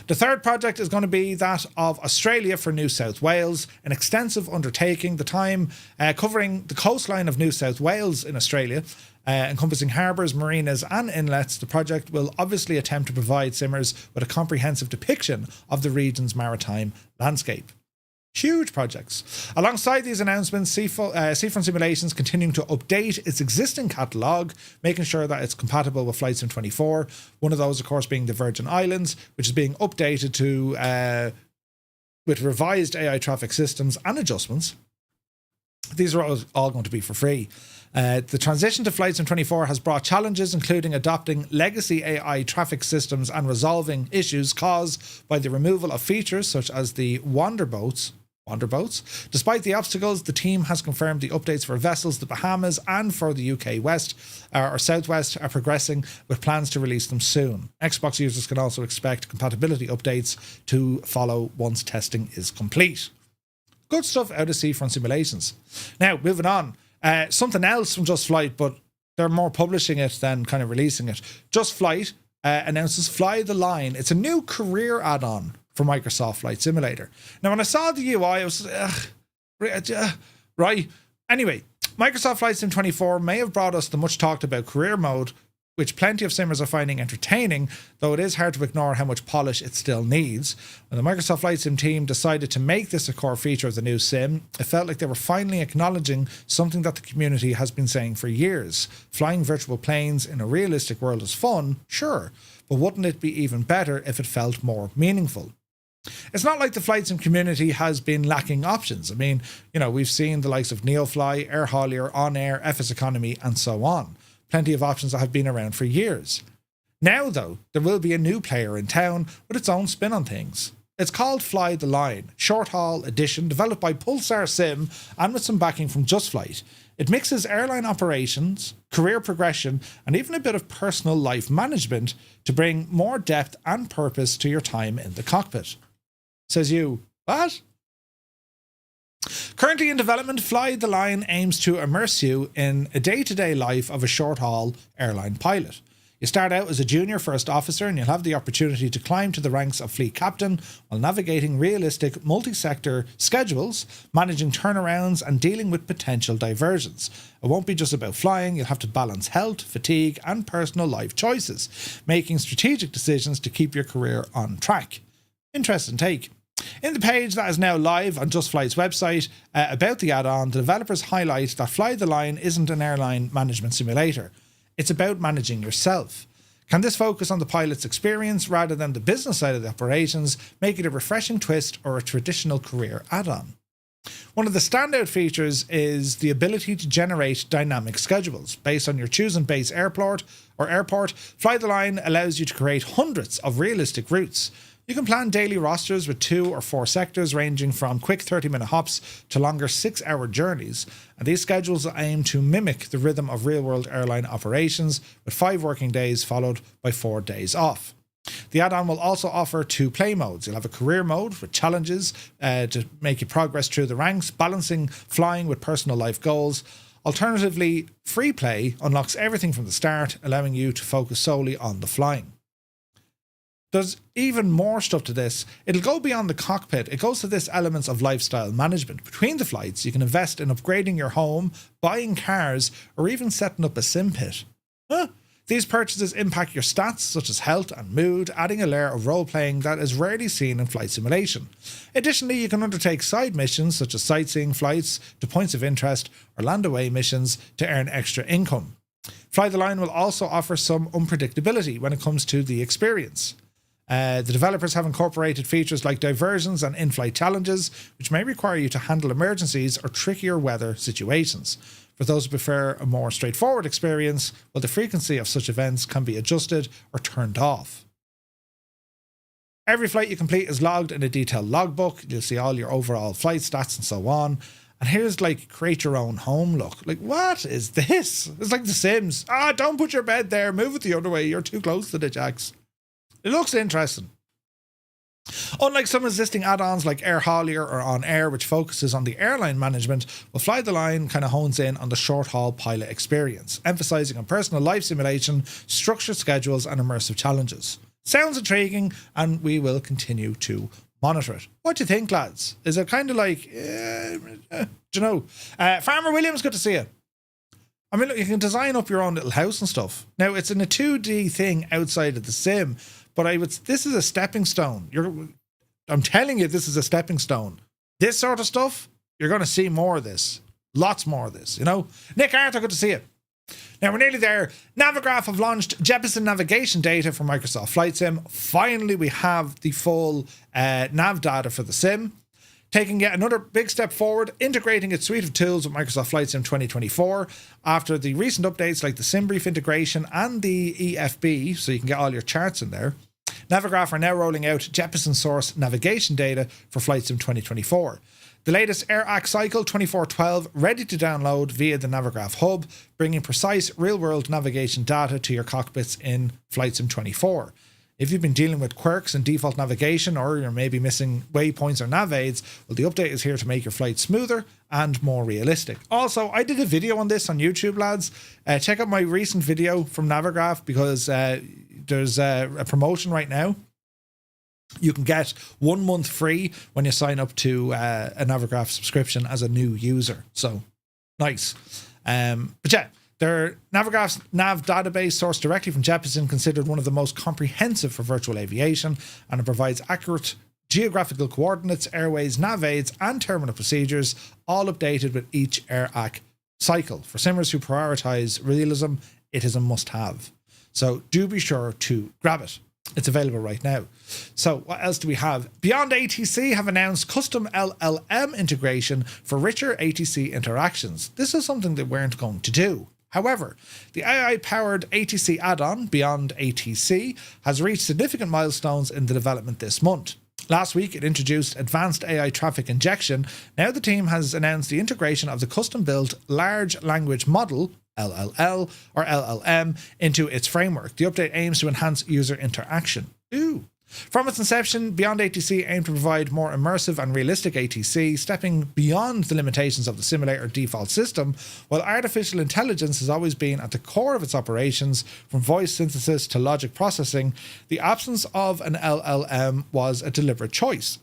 [SPEAKER 1] The third project is going to be that of Australia for New South Wales, an extensive undertaking, the time covering the coastline of New South Wales in Australia, encompassing harbours, marinas and inlets. The project will obviously attempt to provide simmers with a comprehensive depiction of the region's maritime landscape. Huge projects. Alongside these announcements, Seafront Simulations continuing to update its existing catalogue, making sure that it's compatible with Flight Sim 24. One of those, of course, being the Virgin Islands, which is being updated to with revised AI traffic systems and adjustments. These are all going to be for free. The transition to Flight Sim 24 has brought challenges, including adopting legacy AI traffic systems and resolving issues caused by the removal of features such as the wander boats. Despite the obstacles, the team has confirmed the updates for Vessels, the Bahamas, and for the UK West or Southwest are progressing, with plans to release them soon. Xbox users can also expect compatibility updates to follow once testing is complete. Good stuff out of seafront simulations. Now, moving on. Something else from Just Flight, but they're more publishing it than kind of releasing it. Just Flight announces Fly the Line. It's a new career add-on for Microsoft Flight Simulator. Now, when I saw the UI, I was... right. Anyway, Microsoft Flight Sim 24 may have brought us the much talked about career mode, which plenty of simmers are finding entertaining, though it is hard to ignore how much polish it still needs. When the Microsoft Flight Sim team decided to make this a core feature of the new sim, it felt like they were finally acknowledging something that the community has been saying for years. Flying virtual planes in a realistic world is fun, sure, but wouldn't it be even better if it felt more meaningful? It's not like the flight sim community has been lacking options. I mean, we've seen the likes of Neofly, Air Haulier, On Air, FS Economy, and so on. Plenty of options that have been around for years. Now, though, there will be a new player in town with its own spin on things. It's called Fly the Line, short haul edition, developed by Pulsar Sim and with some backing from Just Flight. It mixes airline operations, career progression, and even a bit of personal life management to bring more depth and purpose to your time in the cockpit. Says you, what? Currently in development, Fly the Line aims to immerse you in a day-to-day life of a short-haul airline pilot. You start out as a junior first officer and you'll have the opportunity to climb to the ranks of fleet captain while navigating realistic multi-sector schedules, managing turnarounds and dealing with potential diversions. It won't be just about flying, you'll have to balance health, fatigue and personal life choices, making strategic decisions to keep your career on track. Interesting take. In the page that is now live on Just Flight's website about the add-on, the developers highlight that Fly the Line isn't an airline management simulator. It's about managing yourself. Can this focus on the pilot's experience rather than the business side of the operations, make it a refreshing twist or a traditional career add-on? One of the standout features is the ability to generate dynamic schedules. Based on your chosen base airport, Fly the Line allows you to create hundreds of realistic routes. You can plan daily rosters with 2 or 4 sectors ranging from quick 30-minute hops to longer 6-hour journeys, and these schedules aim to mimic the rhythm of real-world airline operations with 5 working days followed by 4 days off. The add-on will also offer 2 play modes. You'll have a career mode with challenges to make you progress through the ranks, balancing flying with personal life goals. Alternatively, free play unlocks everything from the start, allowing you to focus solely on the flying. There's even more stuff to this. It'll go beyond the cockpit. It goes to this elements of lifestyle management. Between the flights, you can invest in upgrading your home, buying cars, or even setting up a sim pit. These purchases impact your stats such as health and mood, adding a layer of role-playing that is rarely seen in flight simulation. Additionally, you can undertake side missions such as sightseeing flights to points of interest or land-away missions to earn extra income. Fly the Line will also offer some unpredictability when it comes to the experience. The developers have incorporated features like diversions and in-flight challenges, which may require you to handle emergencies or trickier weather situations. For those who prefer a more straightforward experience, well, the frequency of such events can be adjusted or turned off. Every flight you complete is logged in a detailed logbook. You'll see all your overall flight stats and so on. And here's like create your own home look. Like, what is this? It's like The Sims. Don't put your bed there. Move it the other way. You're too close to the jacks. It looks interesting. Unlike some existing add-ons like Air Haulier or On Air, which focuses on the airline management, well, Fly the Line kind of hones in on the short-haul pilot experience, emphasising on personal life simulation, structured schedules and immersive challenges. Sounds intriguing, and we will continue to monitor it. What do you think, lads? Is it kind of like, do you know? Farmer Williams, good to see you. I mean, look, you can design up your own little house and stuff. Now, it's in a 2D thing outside of the sim, but this is a stepping stone. I'm telling you, this is a stepping stone. This sort of stuff, you're going to see more of this. Lots more of this, Nick Arthur, good to see you. Now, we're nearly there. Navigraph have launched Jeppesen navigation data for Microsoft Flight Sim. Finally, we have the full nav data for the sim. Taking yet another big step forward, integrating its suite of tools with Microsoft Flight Sim 2024 after the recent updates like the SimBrief integration and the EFB, so you can get all your charts in there. Navigraph are now rolling out Jeppesen source navigation data for Flight Sim 2024. The latest AirAC cycle 2412 ready to download via the Navigraph hub, bringing precise real-world navigation data to your cockpits in Flight Sim 24. If you've been dealing with quirks in default navigation, or you're maybe missing waypoints or nav aids, well, the update is here to make your flight smoother and more realistic. Also, I did a video on this on YouTube, lads. Check out my recent video from Navigraph, because there's a promotion right now. You can get 1 month free when you sign up to a Navigraph subscription as a new user. So, nice. But yeah, their Navigraph's nav database, sourced directly from Jeppesen, considered one of the most comprehensive for virtual aviation, and it provides accurate geographical coordinates, airways, nav aids, and terminal procedures, all updated with each AirAC cycle. For simmers who prioritize realism, it is a must-have. So do be sure to grab it. It's available right now. So what else do we have? Beyond ATC have announced custom LLM integration for richer ATC interactions. This is something they weren't going to do. However, the AI-powered ATC add-on, Beyond ATC, has reached significant milestones in the development this month. Last week, it introduced advanced AI traffic injection. Now the team has announced the integration of the custom-built large language model, LLL or LLM, into its framework. The update aims to enhance user interaction. Ooh. From its inception, Beyond ATC aimed to provide more immersive and realistic ATC, stepping beyond the limitations of the simulator default system. While artificial intelligence has always been at the core of its operations, from voice synthesis to logic processing, the absence of an LLM was a deliberate choice.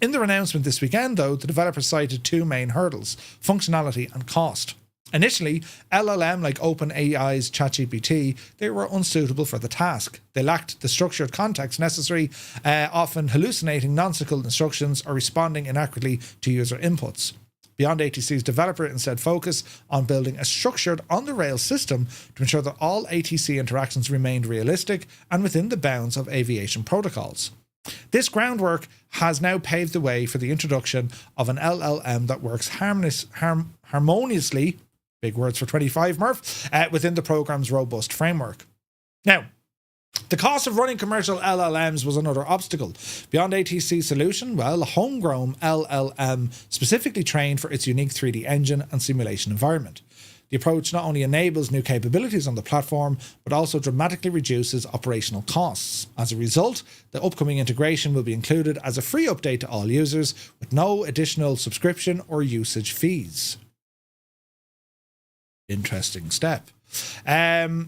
[SPEAKER 1] In their announcement this weekend, though, the developers cited two main hurdles: functionality and cost. Initially, LLM, like OpenAI's ChatGPT, they were unsuitable for the task. They lacked the structured context necessary, often hallucinating nonsensical instructions or responding inaccurately to user inputs. Beyond ATC's developer instead focused on building a structured, on-the-rails system to ensure that all ATC interactions remained realistic and within the bounds of aviation protocols. This groundwork has now paved the way for the introduction of an LLM that works harmoniously, big words for 25, Murph, within the program's robust framework. Now, the cost of running commercial LLMs was another obstacle. Beyond ATC's solution, well, a homegrown LLM specifically trained for its unique 3D engine and simulation environment. The approach not only enables new capabilities on the platform, but also dramatically reduces operational costs. As a result, the upcoming integration will be included as a free update to all users, with no additional subscription or usage fees. Interesting step. The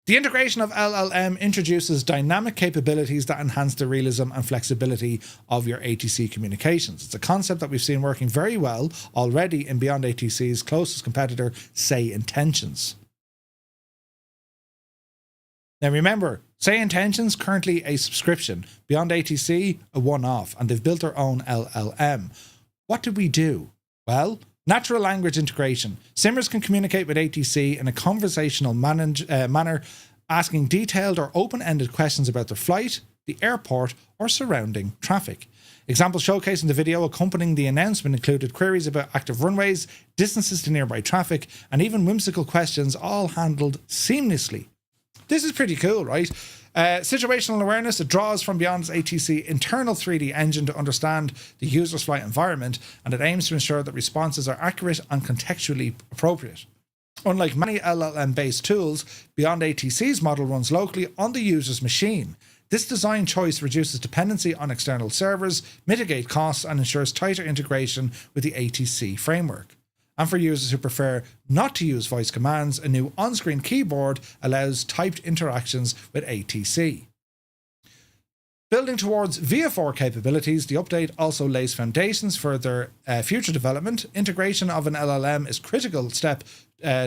[SPEAKER 1] integration of LLM introduces dynamic capabilities that enhance the realism and flexibility of your ATC communications. It's a concept that we've seen working very well already in Beyond ATC's closest competitor, Say Intentions. Now remember, Say Intentions currently a subscription, Beyond ATC a one-off, and they've built their own LLM. What did we do? Well, natural language integration. Simmers can communicate with ATC in a conversational manner, asking detailed or open-ended questions about their flight, the airport, or surrounding traffic. Examples showcased in the video accompanying the announcement included queries about active runways, distances to nearby traffic, and even whimsical questions, all handled seamlessly. This is pretty cool, right? Situational awareness, it draws from Beyond's ATC internal 3D engine to understand the user's flight environment, and it aims to ensure that responses are accurate and contextually appropriate. Unlike many LLM-based tools, Beyond ATC's model runs locally on the user's machine. This design choice reduces dependency on external servers, mitigates costs, and ensures tighter integration with the ATC framework. And for users who prefer not to use voice commands, a new on-screen keyboard allows typed interactions with ATC. Building towards VFR capabilities, the update also lays foundations for their future development. Integration of an LLM is a critical step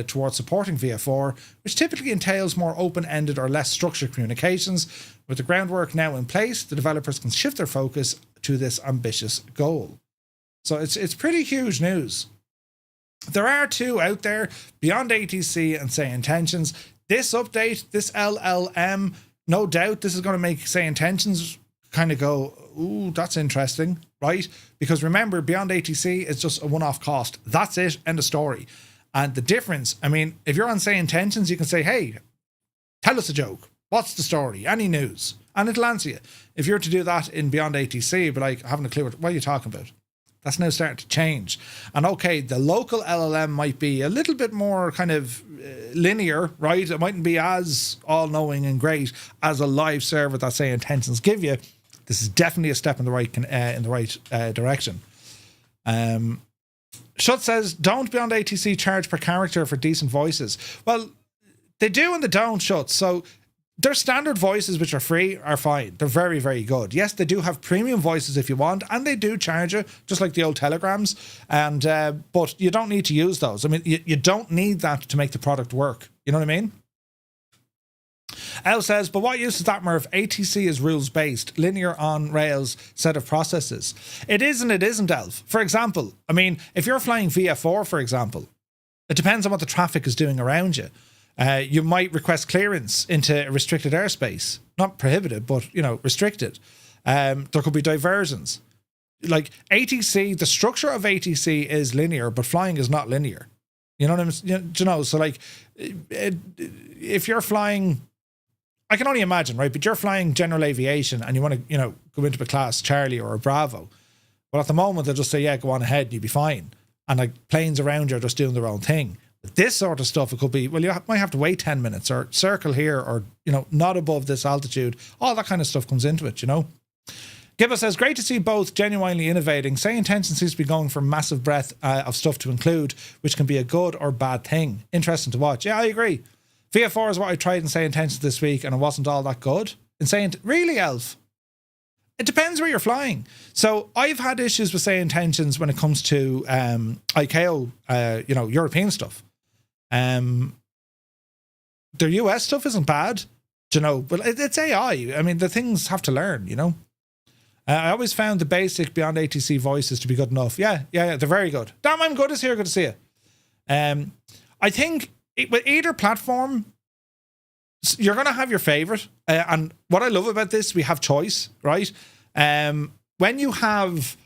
[SPEAKER 1] towards supporting VFR, which typically entails more open-ended or less structured communications. With the groundwork now in place, the developers can shift their focus to this ambitious goal. So it's pretty huge news. There are two out there, Beyond ATC and Say Intentions. This update, this LLM, no doubt this is going to make Say Intentions kind of go, ooh, that's interesting, right? Because remember, Beyond ATC is just a one-off cost. That's it, end of story. And the difference, I mean, if you're on Say Intentions, you can say, hey, tell us a joke. What's the story? Any news? And it'll answer you. If you're to do that in Beyond ATC, you'll be like, I haven't a clue what are you talking about? That's now starting to change. And okay, the local LLM might be a little bit more kind of linear, right? It mightn't be as all-knowing and great as a live server that, say, Intentions give you. This is definitely a step in the right direction. Schutz says, don't Beyond ATC charge per character for decent voices? Well, they do and they don't, Schutz. So their standard voices, which are free, are fine. They're very, very good. Yes, they do have premium voices if you want, and they do charge you, just like the old telegrams. And but you don't need to use those. I mean, you don't need that to make the product work. You know what I mean? Elle says, but what use is that, Merv? ATC is rules-based, linear on-rails set of processes. It is and it isn't, Elf. For example, I mean, if you're flying VF4, for example, it depends on what the traffic is doing around you. You might request clearance into restricted airspace. Not prohibited, but, you know, restricted. There could be diversions. Like ATC, the structure of ATC is linear, but flying is not linear. You know what I'm saying? You know, so like, if you're flying, I can only imagine, right? But you're flying general aviation and you want to, you know, go into a class Charlie or a Bravo. But at the moment, they'll just say, yeah, go on ahead and you'll be fine. And like planes around you are just doing their own thing. But this sort of stuff, it could be, well, you might have to wait 10 minutes or circle here or, you know, not above this altitude. All that kind of stuff comes into it, you know? Gibba says, great to see both genuinely innovating. Say Intention seems to be going for massive breadth of stuff to include, which can be a good or bad thing. Interesting to watch. Yeah, I agree. VF4 is what I tried in Say Intentions this week, and it wasn't all that good. Really, Elf? It depends where you're flying. So I've had issues with Say Intentions when it comes to ICAO, you know, European stuff. Their US stuff isn't bad, you know, but it's AI. I mean, the things have to learn, you know. I always found the basic Beyond ATC voices to be good enough. Yeah, they're very good. Damn, I'm good as here. Good to see you. I think with either platform, you're going to have your favorite. And what I love about this, we have choice, right? When you have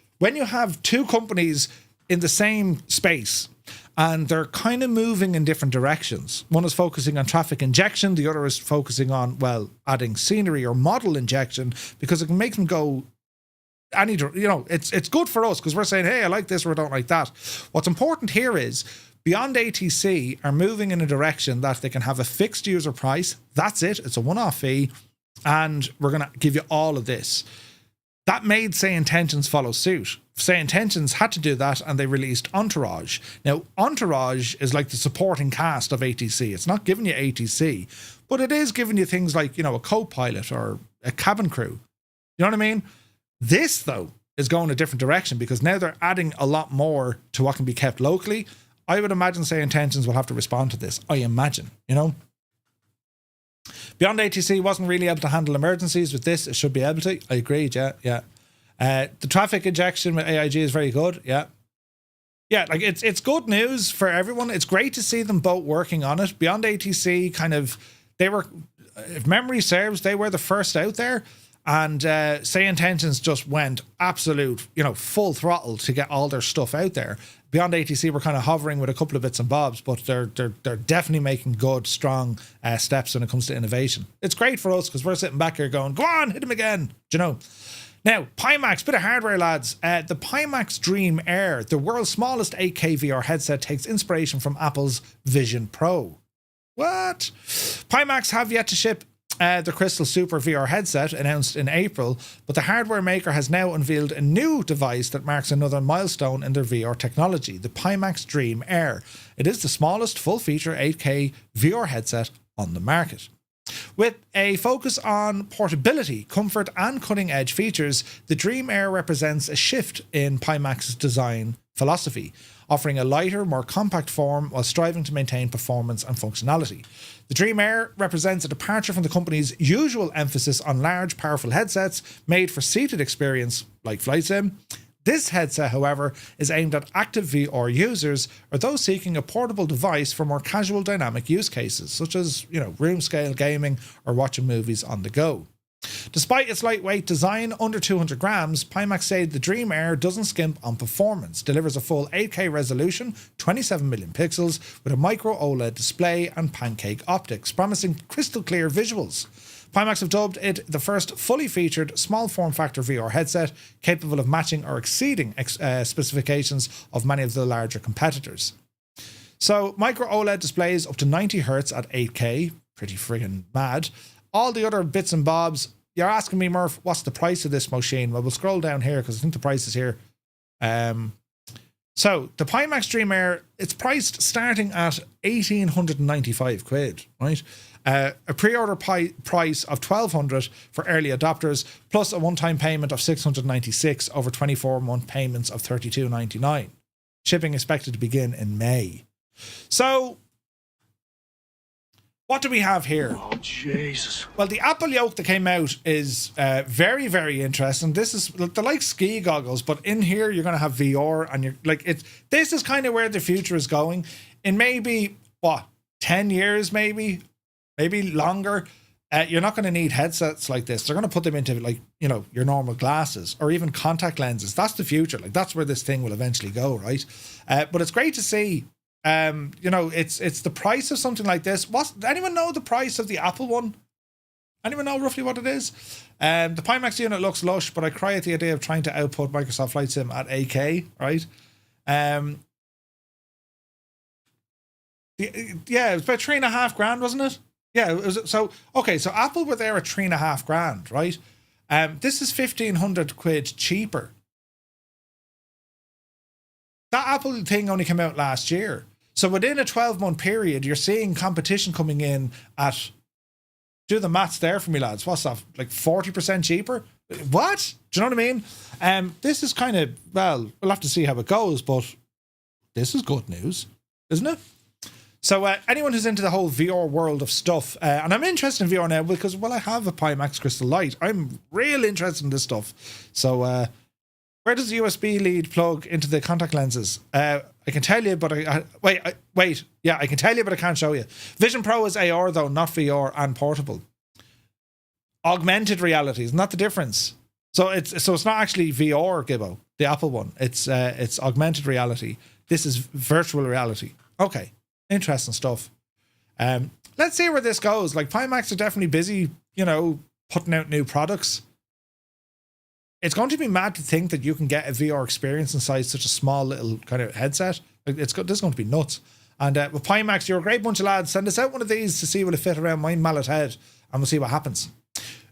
[SPEAKER 1] two companies in the same space and they're kind of moving in different directions. One is focusing on traffic injection. The other is focusing on, well, adding scenery or model injection, because it can make them go any, you know, it's good for us because we're saying, hey, I like this or I don't like that. What's important here is Beyond ATC are moving in a direction that they can have a fixed user price. That's it. It's a one-off fee. And we're going to give you all of this. That made Say Intentions follow suit. Say Intentions had to do that and they released Entourage. Now, Entourage is like the supporting cast of ATC. It's not giving you ATC, but it is giving you things like, you know, a co-pilot or a cabin crew. You know what I mean? This, though, is going a different direction because now they're adding a lot more to what can be kept locally. I would imagine Say Intentions will have to respond to this. I imagine, you know. Beyond ATC wasn't really able to handle emergencies. With this, it should be able to. I agreed, yeah. The traffic injection with AIG is very good, yeah. Yeah, like it's good news for everyone. It's great to see them both working on it. Beyond ATC kind of, they were, if memory serves, they were the first out there. And Say Intentions just went absolute, you know, full throttle to get all their stuff out there. Beyond ATC, we're kind of hovering with a couple of bits and bobs, but they're definitely making good, strong steps when it comes to innovation. It's great for us because we're sitting back here going, go on, hit him again, do you know? Now, Pimax, bit of hardware, lads. The Pimax Dream Air, the world's smallest 8K VR headset, takes inspiration from Apple's Vision Pro. What? Pimax have yet to ship the Crystal Super VR headset announced in April, but the hardware maker has now unveiled a new device that marks another milestone in their VR technology, the Pimax Dream Air. It is the smallest full-feature 8K VR headset on the market. With a focus on portability, comfort and cutting-edge features, the Dream Air represents a shift in Pimax's design philosophy, offering a lighter, more compact form while striving to maintain performance and functionality. The Dream Air represents a departure from the company's usual emphasis on large, powerful headsets made for seated experience like flight sim. This headset, however, is aimed at active VR users or those seeking a portable device for more casual dynamic use cases, such as, you know, room scale gaming or watching movies on the go. Despite its lightweight design, under 200 grams, Pimax say the Dream Air doesn't skimp on performance, delivers a full 8K resolution, 27 million pixels, with a micro OLED display and pancake optics, promising crystal clear visuals. Pimax have dubbed it the first fully featured small form factor VR headset capable of matching or exceeding specifications of many of the larger competitors. So, micro OLED displays up to 90Hz at 8K, pretty friggin' mad. All the other bits and bobs, you're asking me, Murph, what's the price of this machine? Well, we'll scroll down here because I think the price is here. So, the Pimax Dream Air, it's priced starting at 1,895 quid, right? A pre-order price of 1,200 for early adopters, plus a one-time payment of 696 over 24-month payments of 32.99. Shipping expected to begin in May. So, what do we have here?
[SPEAKER 3] Oh, Jesus.
[SPEAKER 1] Well, the Apple yoke that came out is very, very interesting. This is, they're like ski goggles, but in here you're going to have VR, and you're like, this is kind of where the future is going. In maybe, 10 years, maybe longer, you're not going to need headsets like this. They're going to put them into, like, you know, your normal glasses or even contact lenses. That's the future. Like, that's where this thing will eventually go, right? But it's great to see. You know, it's the price of something like this. Does anyone know the price of the Apple one? Anyone know roughly what it is? The Pimax unit looks lush, but I cry at the idea of trying to output Microsoft Flight Sim at 8K, right? Yeah, it was about $3,500, wasn't it? Yeah, it was. So Apple were there at $3,500, right? This is 1,500 quid cheaper. That Apple thing only came out last year. So within a 12-month period, you're seeing competition coming in at, do the maths there for me, lads. What's that? Like 40% cheaper? What? Do you know what I mean? This is kind of, well, we'll have to see how it goes, but this is good news, isn't it? So anyone who's into the whole VR world of stuff, and I'm interested in VR now because, well, I have a Pimax Crystal Light. I'm real interested in this stuff. So where does the USB lead plug into the contact lenses? I can tell you, but wait. Yeah, I can tell you, but I can't show you. Vision Pro is AR though, not VR and portable. Augmented reality, isn't that the difference? So it's not actually VR, Gibbo, the Apple one. It's augmented reality. This is virtual reality. Okay. Interesting stuff. Let's see where this goes. Like, Pimax are definitely busy, you know, putting out new products. It's going to be mad to think that you can get a VR experience inside such a small little kind of headset. Like, this is going to be nuts. And with Pimax, you're a great bunch of lads. Send us out one of these to see will it fit around my mallet head, and we'll see what happens.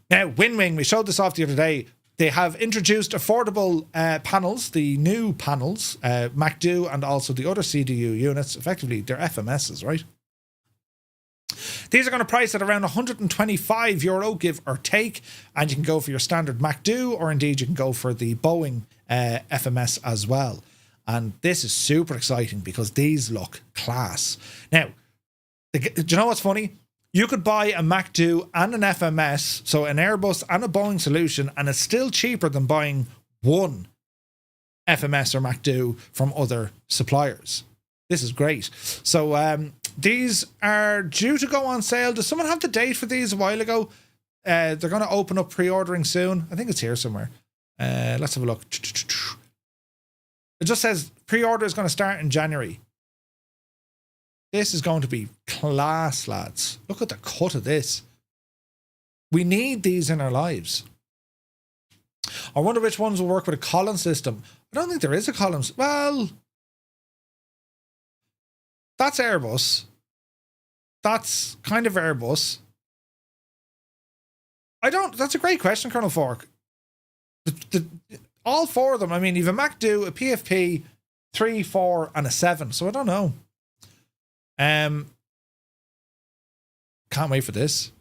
[SPEAKER 1] Now, WinWing, we showed this off the other day. They have introduced affordable panels, the new panels, MacDo and also the other CDU units. Effectively, they're FMSs, right? These are going to price at around €125, give or take, and you can go for your standard MacDo, or indeed you can go for the Boeing FMS as well. And this is super exciting because these look class. Now, do you know what's funny? You could buy a MacDo and an FMS, so an Airbus and a Boeing solution, and it's still cheaper than buying one FMS or MacDo from other suppliers. This is great. So these are due to go on sale. Does someone have the date for these a while ago? They're going to open up pre-ordering soon. I think it's here somewhere. Let's have a look. It just says pre-order is going to start in January. This is going to be class, lads. Look at the cut of this. We need these in our lives. I wonder which ones will work with a column system. I don't think there is a column. Well, that's Airbus. That's kind of Airbus. That's a great question, Colonel Fork. All four of them, I mean, you've a MacDo, a PFP, 3, 4, and a 7. So I don't know. Can't wait for this.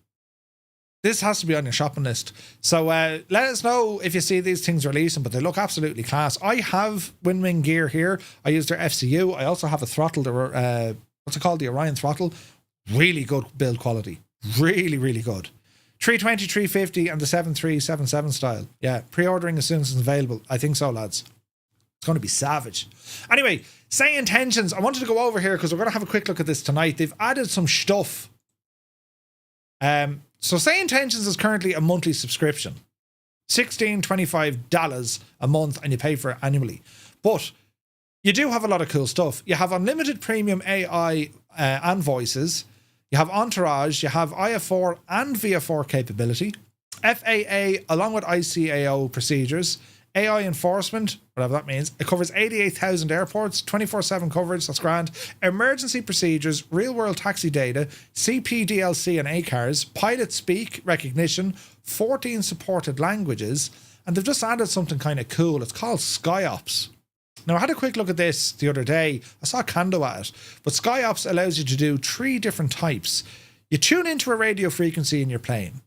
[SPEAKER 1] This has to be on your shopping list. So let us know if you see these things releasing, but they look absolutely class. I have WinWing gear here. I use their FCU. I also have a throttle, what's it called? The Orion throttle. Really good build quality. Really, really good. 320, 350 and the 7377 style. Yeah, pre-ordering as soon as it's available. I think so, lads. It's going to be savage. Anyway, say intentions. I wanted to go over here because we're going to have a quick look at this tonight. They've added some stuff So Say Intentions is currently a monthly subscription. $25 a month, and you pay for it annually. But you do have a lot of cool stuff. You have unlimited premium AI and voices. You have Entourage. You have IF4 and VF4 capability. FAA along with ICAO procedures. AI enforcement, whatever that means. It covers 88,000 airports, 24/7 coverage, that's grand. Emergency procedures, real-world taxi data, CPDLC and ACARS, pilot speak recognition, 14 supported languages, and they've just added something kind of cool. It's called SkyOps. Now, I had a quick look at this the other day. I saw Kando at it. But SkyOps allows you to do 3 different types. You tune into a radio frequency in your plane,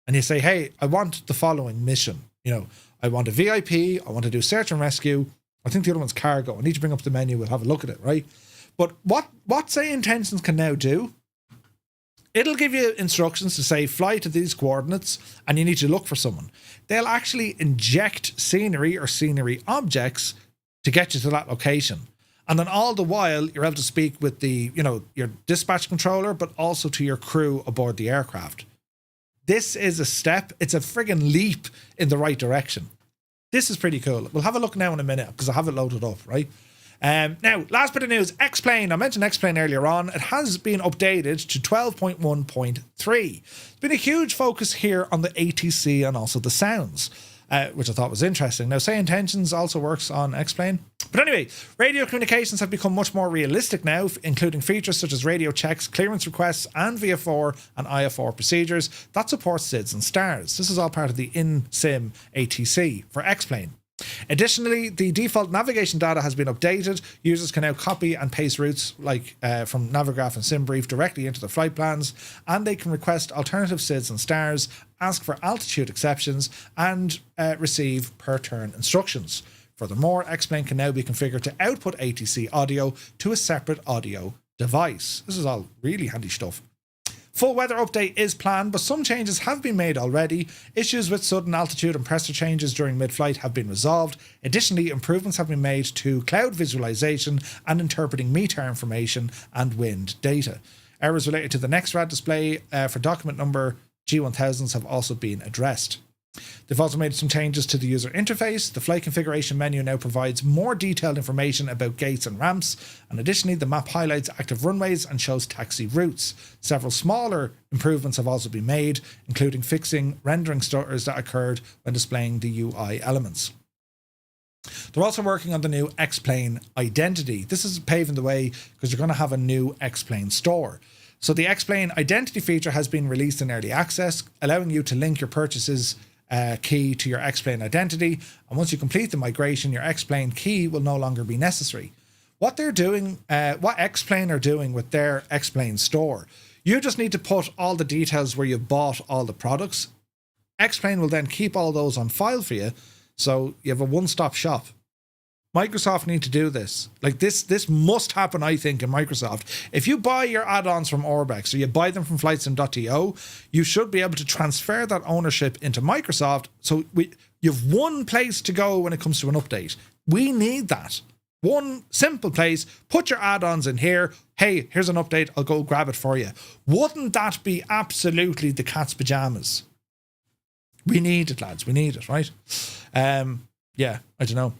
[SPEAKER 1] and you say, hey, I want the following mission. You know, I want a VIP. I want to do search and rescue. I think the other one's cargo. I need to bring up the menu. We'll have a look at it, right? But what Say Intentions can now do, it'll give you instructions to say, fly to these coordinates, and you need to look for someone. They'll actually inject scenery or scenery objects to get you to that location. And then all the while, you're able to speak with the, you know, your dispatch controller, but also to your crew aboard the aircraft. This is a step. It's a friggin' leap in the right direction. This is pretty cool. We'll have a look now in a minute because I have it loaded up, right? Now, last bit of news, X-Plane. I mentioned X-Plane earlier on. It has been updated to 12.1.3. It's been a huge focus here on the ATC and also the sounds, which I thought was interesting. Now, Say Intentions also works on X-Plane. But anyway, radio communications have become much more realistic now, including features such as radio checks, clearance requests, and VF4 and IF4 procedures that support SIDS and STARS. This is all part of the in-sim ATC for X-Plane. Additionally, the default navigation data has been updated. Users can now copy and paste routes like from Navigraph and SimBrief directly into the flight plans, and they can request alternative SIDS and STARS, ask for altitude exceptions, and receive per turn instructions. Furthermore, X-Plane can now be configured to output ATC audio to a separate audio device. This is all really handy stuff. Full weather update is planned, but some changes have been made already. Issues with sudden altitude and pressure changes during mid-flight have been resolved. Additionally, improvements have been made to cloud visualization and interpreting METAR information and wind data. Errors related to the NextRad display for document number G1000s have also been addressed. They've also made some changes to the user interface. The flight configuration menu now provides more detailed information about gates and ramps, and additionally the map highlights active runways and shows taxi routes. Several smaller improvements have also been made, including fixing rendering stutters that occurred when displaying the UI elements. They're also working on the new X-Plane identity. This is paving the way because you're going to have a new X-Plane store. So the X-Plane identity feature has been released in early access, allowing you to link your purchases key to your X-Plane identity, and once you complete the migration, your X-Plane key will no longer be necessary. What they're doing, what X-Plane are doing with their X-Plane store, you just need to put all the details where you bought all the products. X-Plane will then keep all those on file for you, so you have a one-stop shop. Microsoft need to do this. Like this must happen, I think, in Microsoft. If you buy your add-ons from Orbex or you buy them from flightsim.to, you should be able to transfer that ownership into Microsoft. So you've one place to go when it comes to an update. We need that. One simple place. Put your add-ons in here. Hey, here's an update. I'll go grab it for you. Wouldn't that be absolutely the cat's pajamas? We need it, lads. We need it, right? Yeah, I don't know.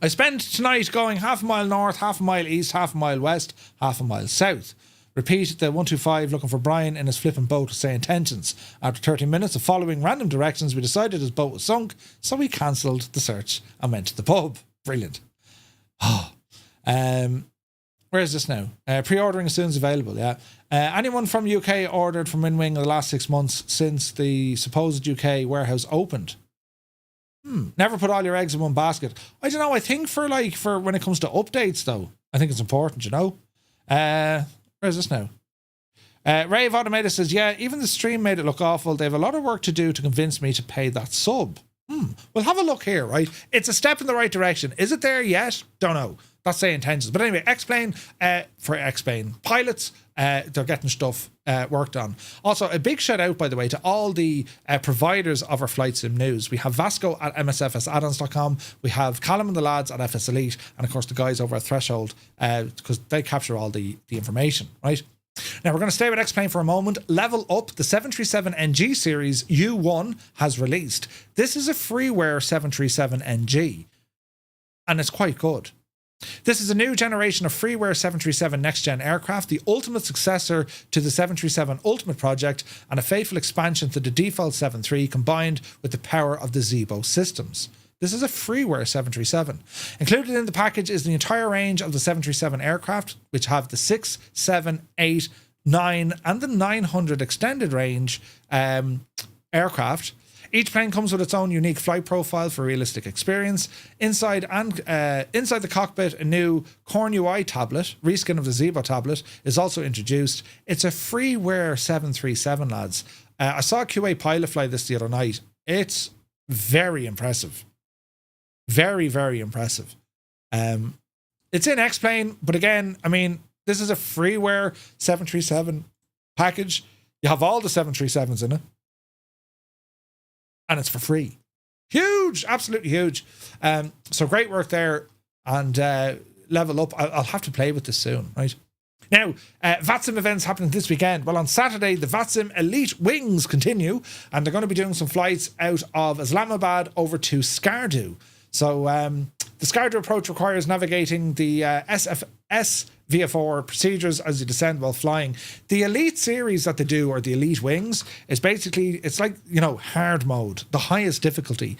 [SPEAKER 1] I spent tonight going half a mile north, half a mile east, half a mile west, half a mile south. Repeat the 125 looking for Brian in his flipping boat with Say Intentions. After 30 minutes of following random directions, we decided his boat was sunk, so we cancelled the search and went to the pub. Brilliant. Oh. Where is this now? Pre-ordering as soon as available, yeah. Anyone from UK ordered from Winwing in the last 6 months since the supposed UK warehouse opened? Never put all your eggs in one basket. I don't know. I think for when it comes to updates, though, I think it's important, you know. Where is this now? Rave Automated says, yeah, even the stream made it look awful. They have a lot of work to do to convince me to pay that sub. We'll have a look here, right? It's a step in the right direction. Is it there yet? Don't know. That's Say Intentions. But anyway, X-Plane for X-Plane pilots, they're getting stuff worked on. Also, a big shout out, by the way, to all the providers of our Flight Sim News. We have Vasco at MSFSaddons.com. We have Callum and the lads at FS Elite. And of course, the guys over at Threshold, because they capture all the information, right? Now we're going to stay with X-Plane for a moment. Level Up, the 737NG series U1 has released. This is a freeware 737NG, and it's quite good. This is a new generation of freeware 737 next-gen aircraft, the ultimate successor to the 737 Ultimate project, and a faithful expansion to the default 73 combined with the power of the Zibo systems. This is a freeware 737. Included in the package is the entire range of the 737 aircraft, which have the 6, 7, 8, 9, and the 900 extended range aircraft. Each plane comes with its own unique flight profile for realistic experience. Inside the cockpit, a new Core UI tablet, reskin of the Zibo tablet, is also introduced. It's a freeware 737, lads. I saw QA pilot fly this the other night. It's very impressive. Very, very impressive. It's in X-Plane, but again, I mean, this is a freeware 737 package. You have all the 737s in it. And it's for free. Huge, absolutely huge. So great work there. And Level Up. I'll have to play with this soon, right? Now, VATSIM events happening this weekend. Well, on Saturday, the VATSIM Elite Wings continue, and they're going to be doing some flights out of Islamabad over to Skardu. So the Skardu approach requires navigating the SFS VFR procedures as you descend while flying. The Elite series that they do, or the Elite Wings, is basically, it's like, you know, hard mode, the highest difficulty,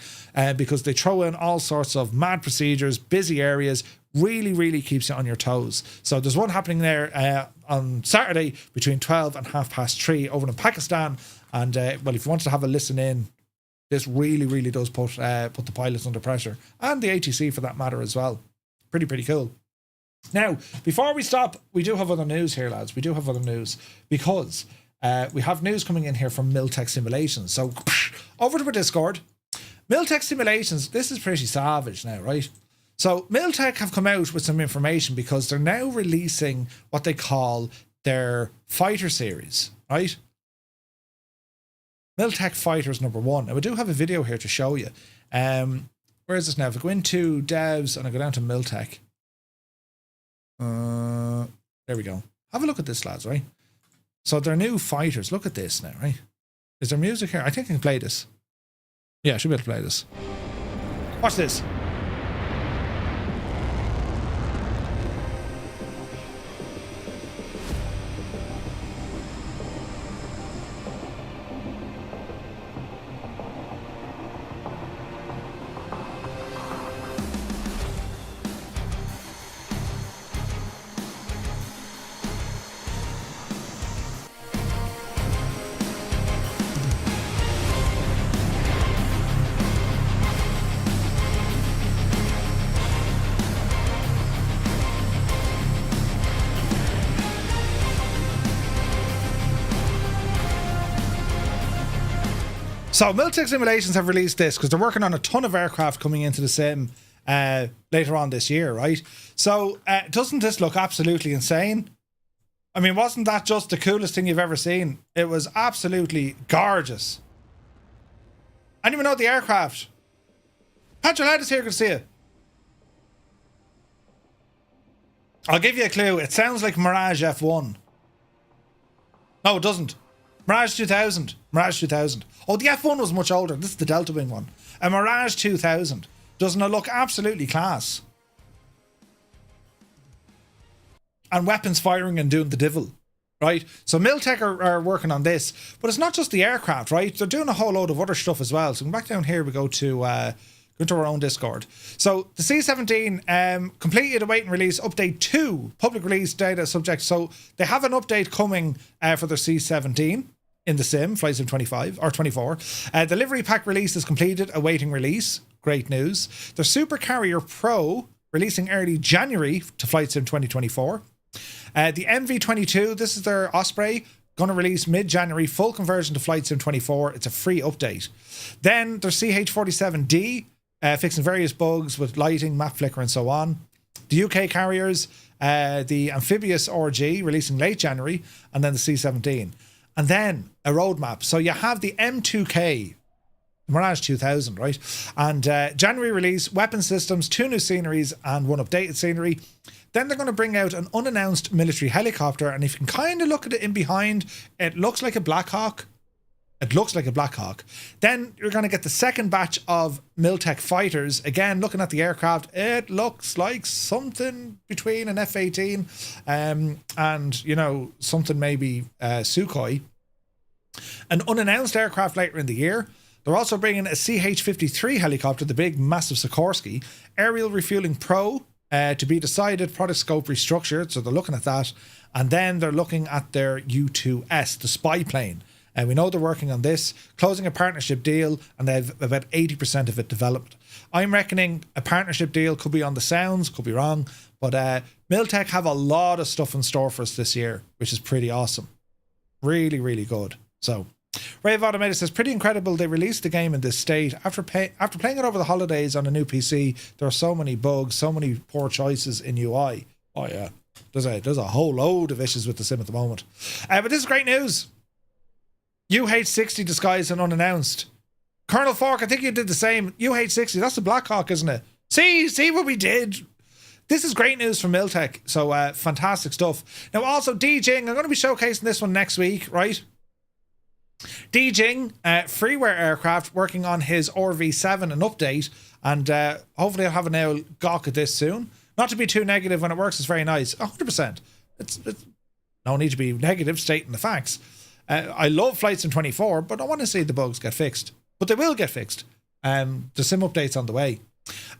[SPEAKER 1] because they throw in all sorts of mad procedures, busy areas, really, really keeps you on your toes. So there's one happening there on Saturday between 12 and 3:30 over in Pakistan. And well, if you want to have a listen in, this really, really does put the pilots under pressure, and the ATC for that matter as well. Pretty cool. Now, before we stop, we do have other news here, lads. We do have other news because we have news coming in here from Miltech Simulations. So over to our Discord. Miltech Simulations, this is pretty savage now, right? So Miltech have come out with some information because they're now releasing what they call their fighter series, right? Miltech Fighters #1. Now, we do have a video here to show you. Where is this now? If I go into devs and I go down to Miltech. There we go. Have a look at this, lads, right? So they're new fighters. Look at this now, right? Is there music here? I think I can play this. Yeah, I should be able to play this. Watch this. So Miltech Simulations have released this because they're working on a ton of aircraft coming into the sim later on this year, right? So doesn't this look absolutely insane? I mean, wasn't that just the coolest thing you've ever seen? It was absolutely gorgeous. And even know the aircraft. Patrick Ladd is here, good to see you. I'll give you a clue. It sounds like Mirage F1. No, it doesn't. Mirage 2000. Mirage 2000. Oh, the F1 was much older. This is the Delta Wing one. A Mirage 2000. Doesn't it look absolutely class? And weapons firing and doing the devil, right? So Miltech are working on this. But it's not just the aircraft, right? They're doing a whole load of other stuff as well. So back down here, we go to our own Discord. So the C17 completed awaiting release update 2 public release data subject. So they have an update coming for their C17 in the sim, Flight Sim 25 or 24. Delivery pack release is completed, awaiting release. Great news. The Super Carrier Pro releasing early January to Flight Sim 2024. The MV22, this is their Osprey, going to release mid-January, full conversion to Flight Sim 24. It's a free update. Then their CH-47D, fixing various bugs with lighting, map flicker, and so on. The UK carriers, the Amphibious RG, releasing late January, and then the C-17. And then a roadmap. So you have the M2K, Mirage 2000, right? And January release, weapon systems, 2 new sceneries and 1 updated scenery. Then they're going to bring out an unannounced military helicopter, and if you can kind of look at it in behind, it looks like a Black Hawk. It looks like a Black Hawk. Then you're going to get the second batch of Miltech fighters. Again, looking at the aircraft, it looks like something between an F-18 and, you know, something maybe Sukhoi. An unannounced aircraft later in the year. They're also bringing a CH-53 helicopter, the big, massive Sikorsky. Aerial refueling Pro to be decided. Product scope restructured, so they're looking at that. And then they're looking at their U-2S, the spy plane. And we know they're working on this, closing a partnership deal, and they've about 80% of it developed. I'm reckoning a partnership deal could be on the sounds, could be wrong, but Miltech have a lot of stuff in store for us this year, which is pretty awesome. Really, really good. So, Rave Automated says, pretty incredible they released the game in this state. After playing it over the holidays on a new PC, there are so many bugs, so many poor choices in UI. Oh yeah, there's a whole load of issues with the sim at the moment. But this is great news. UH-60 disguised and unannounced. Colonel Fork, I think you did the same. UH-60, that's the Black Hawk, isn't it? See what we did. This is great news from Miltech. So fantastic stuff. Now also DJing, I'm going to be showcasing this one next week, right? DJing, freeware aircraft, working on his RV7 and update, and hopefully I'll have a now gawk at this soon. Not to be too negative, when it works it's very nice. 100%. It's no need to be negative, stating the facts. I love Flight Sim 24, but I want to see the bugs get fixed. But they will get fixed. The sim update's on the way.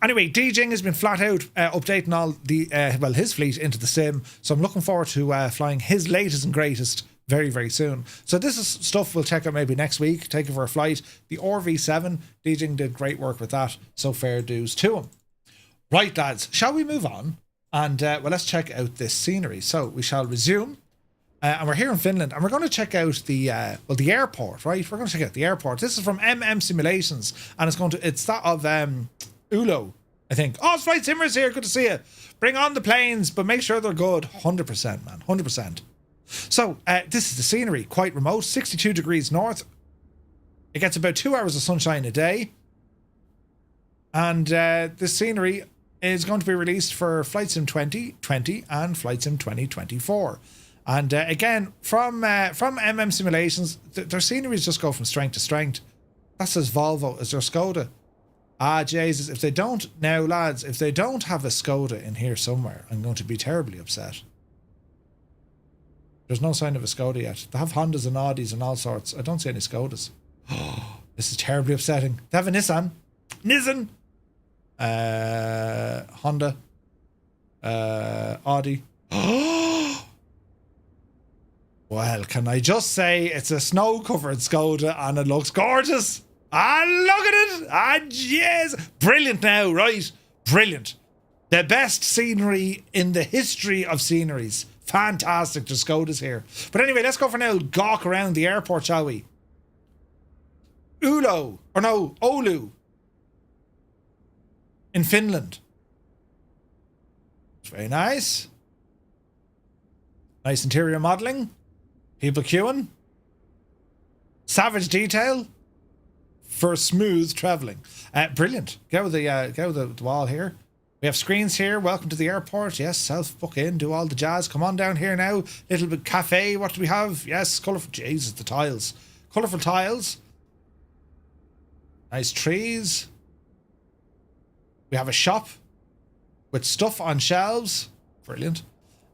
[SPEAKER 1] Anyway, DJing has been flat out updating all the his fleet into the sim, so I'm looking forward to flying his latest and greatest very, very soon. So this is stuff we'll check out maybe next week, take it for a flight. The RV7, DJing did great work with that, so fair dues to him. Right, lads, shall we move on? And well, let's check out this scenery. So we shall resume. And we're here in Finland, and we're going to check out the airport, right? We're going to check out the airport. This is from Simulations, and it's that of Oulu, I think. Oh, it's Flight Simmers here. Good to see you. Bring on the planes, but make sure they're good. 100%, man. 100%. So this is the scenery. Quite remote. 62 degrees north. It gets about 2 hours of sunshine a day. And this scenery is going to be released for Flight Sim 2020 and Flight Sim 2024. And again, from Simulations, their sceneries just go from strength to strength. That's as Volvo as their Skoda. Ah, Jesus, if they don't, now lads, if they don't have a Skoda in here somewhere, I'm going to be terribly upset. There's no sign of a Skoda yet. They have Hondas and Audis and all sorts. I don't see any Skodas. Oh, this is terribly upsetting. They have a Nissan. Honda. Audi. Well, can I just say it's a snow-covered Skoda and it looks gorgeous. Ah, look at it. Ah, yes. Brilliant now, right? Brilliant. The best scenery in the history of sceneries. Fantastic. There's Skodas here. But anyway, let's go for now. Gawk around the airport, shall we? Oulu. In Finland. It's very nice. Nice interior modelling. People queuing. Savage detail. For smooth travelling. Brilliant. Go with the wall here. We have screens here. Welcome to the airport. Yes, self-book in. Do all the jazz. Come on down here now. Little bit cafe. What do we have? Yes, colourful. Jesus, the tiles. Colourful tiles. Nice trees. We have a shop with stuff on shelves. Brilliant.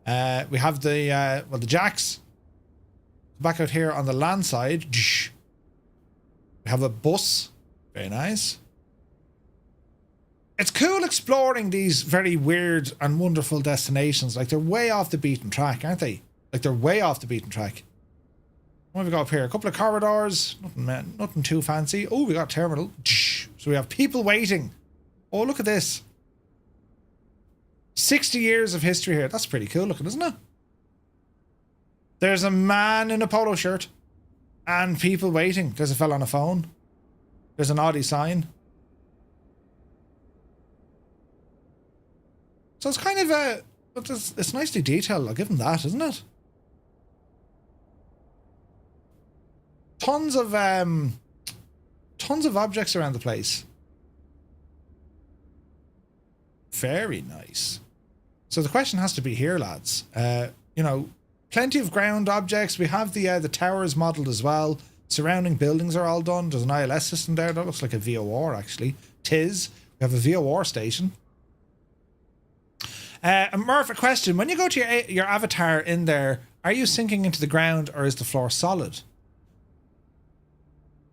[SPEAKER 1] We have the jacks. Back out here on the land side. We have a bus. Very nice. It's cool exploring these very weird and wonderful destinations. Like, they're way off the beaten track, aren't they? Like, they're way off the beaten track. What have we got up here? A couple of corridors. Nothing too fancy. Oh, we got a terminal. So we have people waiting. Oh, look at this. 60 years of history here. That's pretty cool looking, isn't it? There's a man in a polo shirt. And people waiting. There's a fella on a phone. There's an Audi sign. So it's kind of it's nicely detailed. I'll give them that, isn't it? tons of objects around the place. Very nice. So the question has to be here, lads. You know, plenty of ground objects. We have the towers modelled as well. Surrounding buildings are all done. There's an ILS system there. That looks like a VOR, actually. Tis. We have a VOR station. Murph, a question. When you go to your avatar in there, are you sinking into the ground or is the floor solid?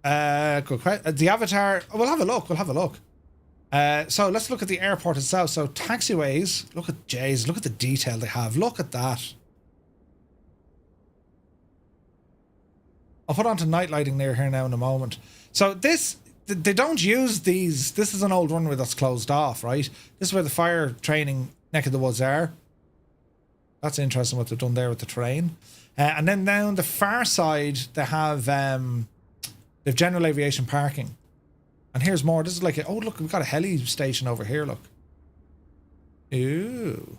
[SPEAKER 1] Good question. The avatar... We'll have a look. We'll have a look. So let's look at the airport itself. So taxiways, look at Jays, look at the detail they have. Look at that. I'll put onto night lighting near here now in a moment. So this, they don't use these. This is an old runway that's closed off, right? This is where the fire training neck of the woods are. That's interesting what they've done there with the terrain. And then down the far side, they have general aviation parking. And here's more. This is like, oh, look, we've got a heli station over here, look. Ooh.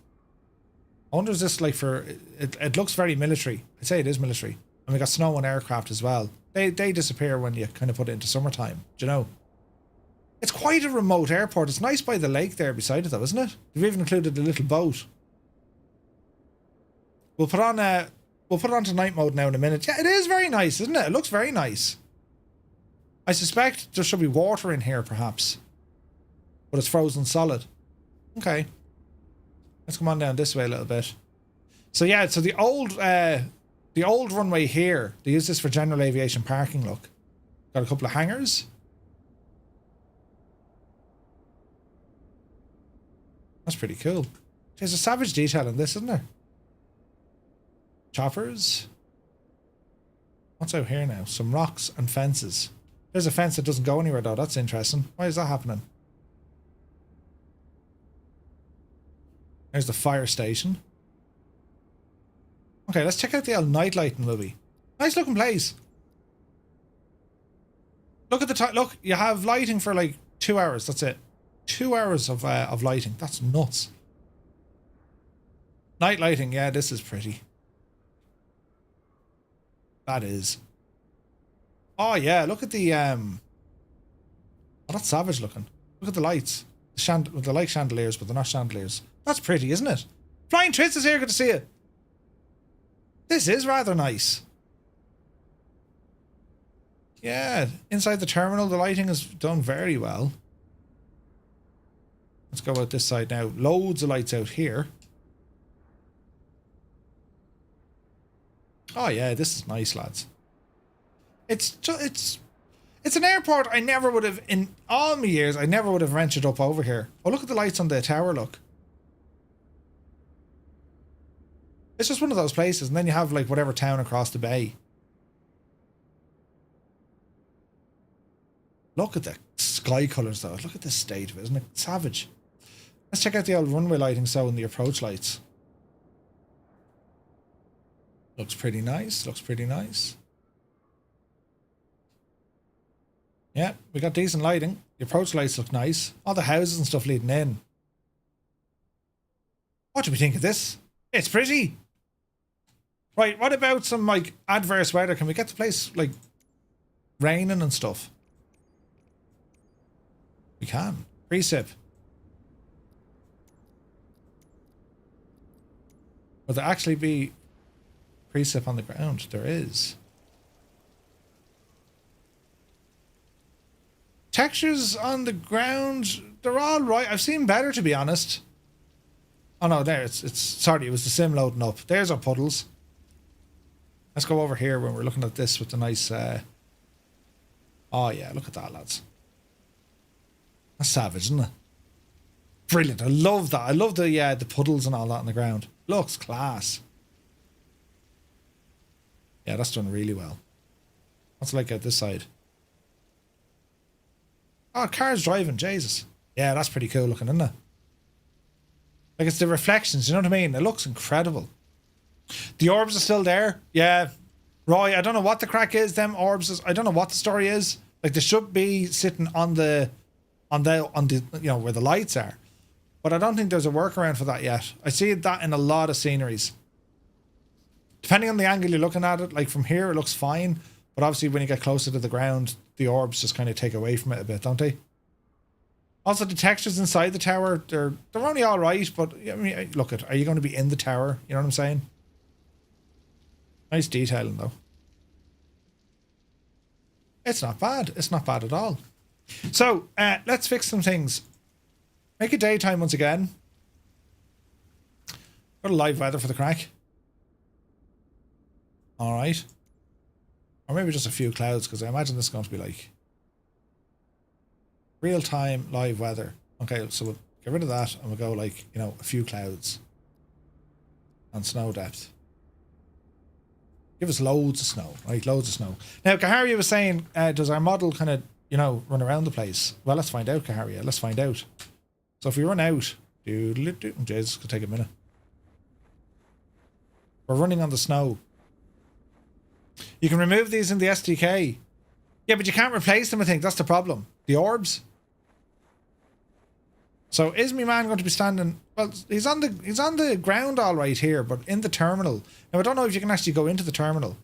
[SPEAKER 1] I wonder is this like for, it looks very military. I'd say it is military. And we got snow and aircraft as well. They disappear when you kind of put it into summertime. Do you know? It's quite a remote airport. It's nice by the lake there beside it though, isn't it? They've even included a little boat. We'll put it onto night mode now in a minute. Yeah, it is very nice, isn't it? It looks very nice. I suspect there should be water in here, perhaps. But it's frozen solid. Okay. Let's come on down this way a little bit. So yeah, so the old runway here, they use this for general aviation parking, look. Got a couple of hangars. That's pretty cool. There's a savage detail in this, isn't there? Choppers. What's out here now? Some rocks and fences. There's a fence that doesn't go anywhere though. That's interesting. Why is that happening? There's the fire station. Okay, let's check out the old night lighting movie. Nice looking place. Look at the time. Look, you have lighting for like 2 hours. That's it. 2 hours of lighting. That's nuts. Night lighting. Yeah, this is pretty. That is. Oh yeah, look at the oh, that's savage looking. Look at the lights. They're like chandeliers, but they're not chandeliers. That's pretty, isn't it? Flying Tris is here, good to see you. This is rather nice. Yeah, inside the terminal the lighting is done very well. Let's go out this side now. Loads of lights out here. Oh yeah, this is nice, lads. It's an airport I never would have, in all my years, I never would have ventured up over here. Oh, look at the lights on the tower, look. It's just one of those places, and then you have like whatever town across the bay. Look at the sky colours though. Look at the state of it, isn't it? Savage. Let's check out the old runway lighting so in the approach lights. Looks pretty nice, looks pretty nice. Yeah, we got decent lighting. The approach lights look nice. All the houses and stuff leading in. What do we think of this? It's pretty. Right, what about some like adverse weather? Can we get the place like raining and stuff? We can. Precip. Will there actually be precip on the ground? There is. Textures on the ground, they're all right. I've seen better, to be honest. Oh no, there, it's sorry, it was the sim loading up. There's our puddles. Let's go over here when we're looking at this with the nice, oh yeah, look at that, lads. That's savage, isn't it? Brilliant, I love that. I love the puddles and all that on the ground. Looks class. Yeah, that's done really well. What's it like out this side? Oh, cars driving, Jesus. Yeah, that's pretty cool looking, isn't it? Like it's the reflections, you know what I mean? It looks incredible. The orbs are still there. Yeah. Roy, I don't know what the crack is, them orbs. I don't know what the story is. Like they should be sitting on the you know, where the lights are. But I don't think there's a workaround for that yet. I see that in a lot of sceneries. Depending on the angle you're looking at it, like from here it looks fine. But obviously when you get closer to the ground, the orbs just kind of take away from it a bit, don't they? Also, the textures inside the tower, they're only all right, but I mean, look at, are you going to be in the tower? You know what I'm saying? Nice detailing though. It's not bad. It's not bad at all. So let's fix some things. Make it daytime once again. Got a live weather for the crack. All right. Or maybe just a few clouds, because I imagine this is going to be like real-time live weather. Okay, so we'll get rid of that and we'll go like, you know, a few clouds and snow depth. Give us loads of snow, right? Loads of snow. Now, Kaharia was saying, does our model kind of, you know, run around the place? Well, let's find out, Kaharia. Let's find out. So if we run out, Jesus, it's going to take a minute. We're running on the snow. You can remove these in the SDK. Yeah, but you can't replace them, I think. That's the problem. The orbs. So is my man going to be standing? Well, he's on the ground all right here, but in the terminal. Now I don't know if you can actually go into the terminal.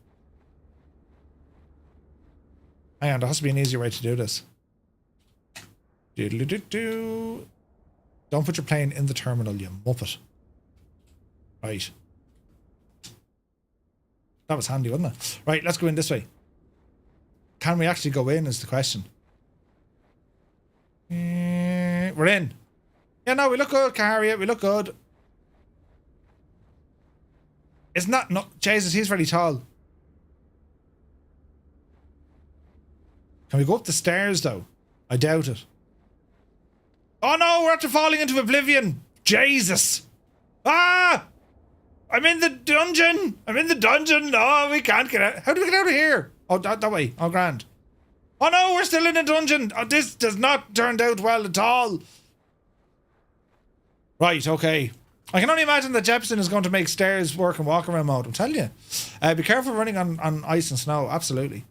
[SPEAKER 1] Hang on, there has to be an easier way to do this. Don't put your plane in the terminal, you muppet. Right. That was handy, wasn't it? Right, let's go in this way. Can we actually go in is the question. We're in. Yeah, no, we look good, Kaharia. We look good. Isn't that... No, Jesus, he's very tall. Can we go up the stairs, though? I doubt it. Oh, no, we're after falling into oblivion. Jesus. Ah! I'm in the dungeon. I'm in the dungeon. No, we can't get out. How do we get out of here? Oh, that way. Oh, grand. Oh, no, we're still in a dungeon. Oh, this does not turn out well at all. Right, okay. I can only imagine that Jepson is going to make stairs work in walk around mode. I'm telling you. Be careful running on ice and snow. Absolutely.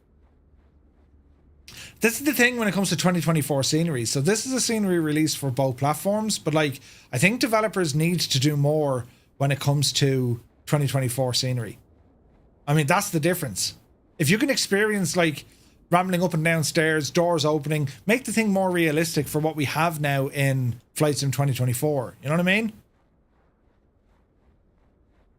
[SPEAKER 1] This is the thing when it comes to 2024 scenery. So this is a scenery release for both platforms, but like, I think developers need to do more when it comes to 2024 scenery. I mean, that's the difference. If you can experience like rambling up and down stairs, doors opening, make the thing more realistic for what we have now in Flight Sim 2024. You know what I mean?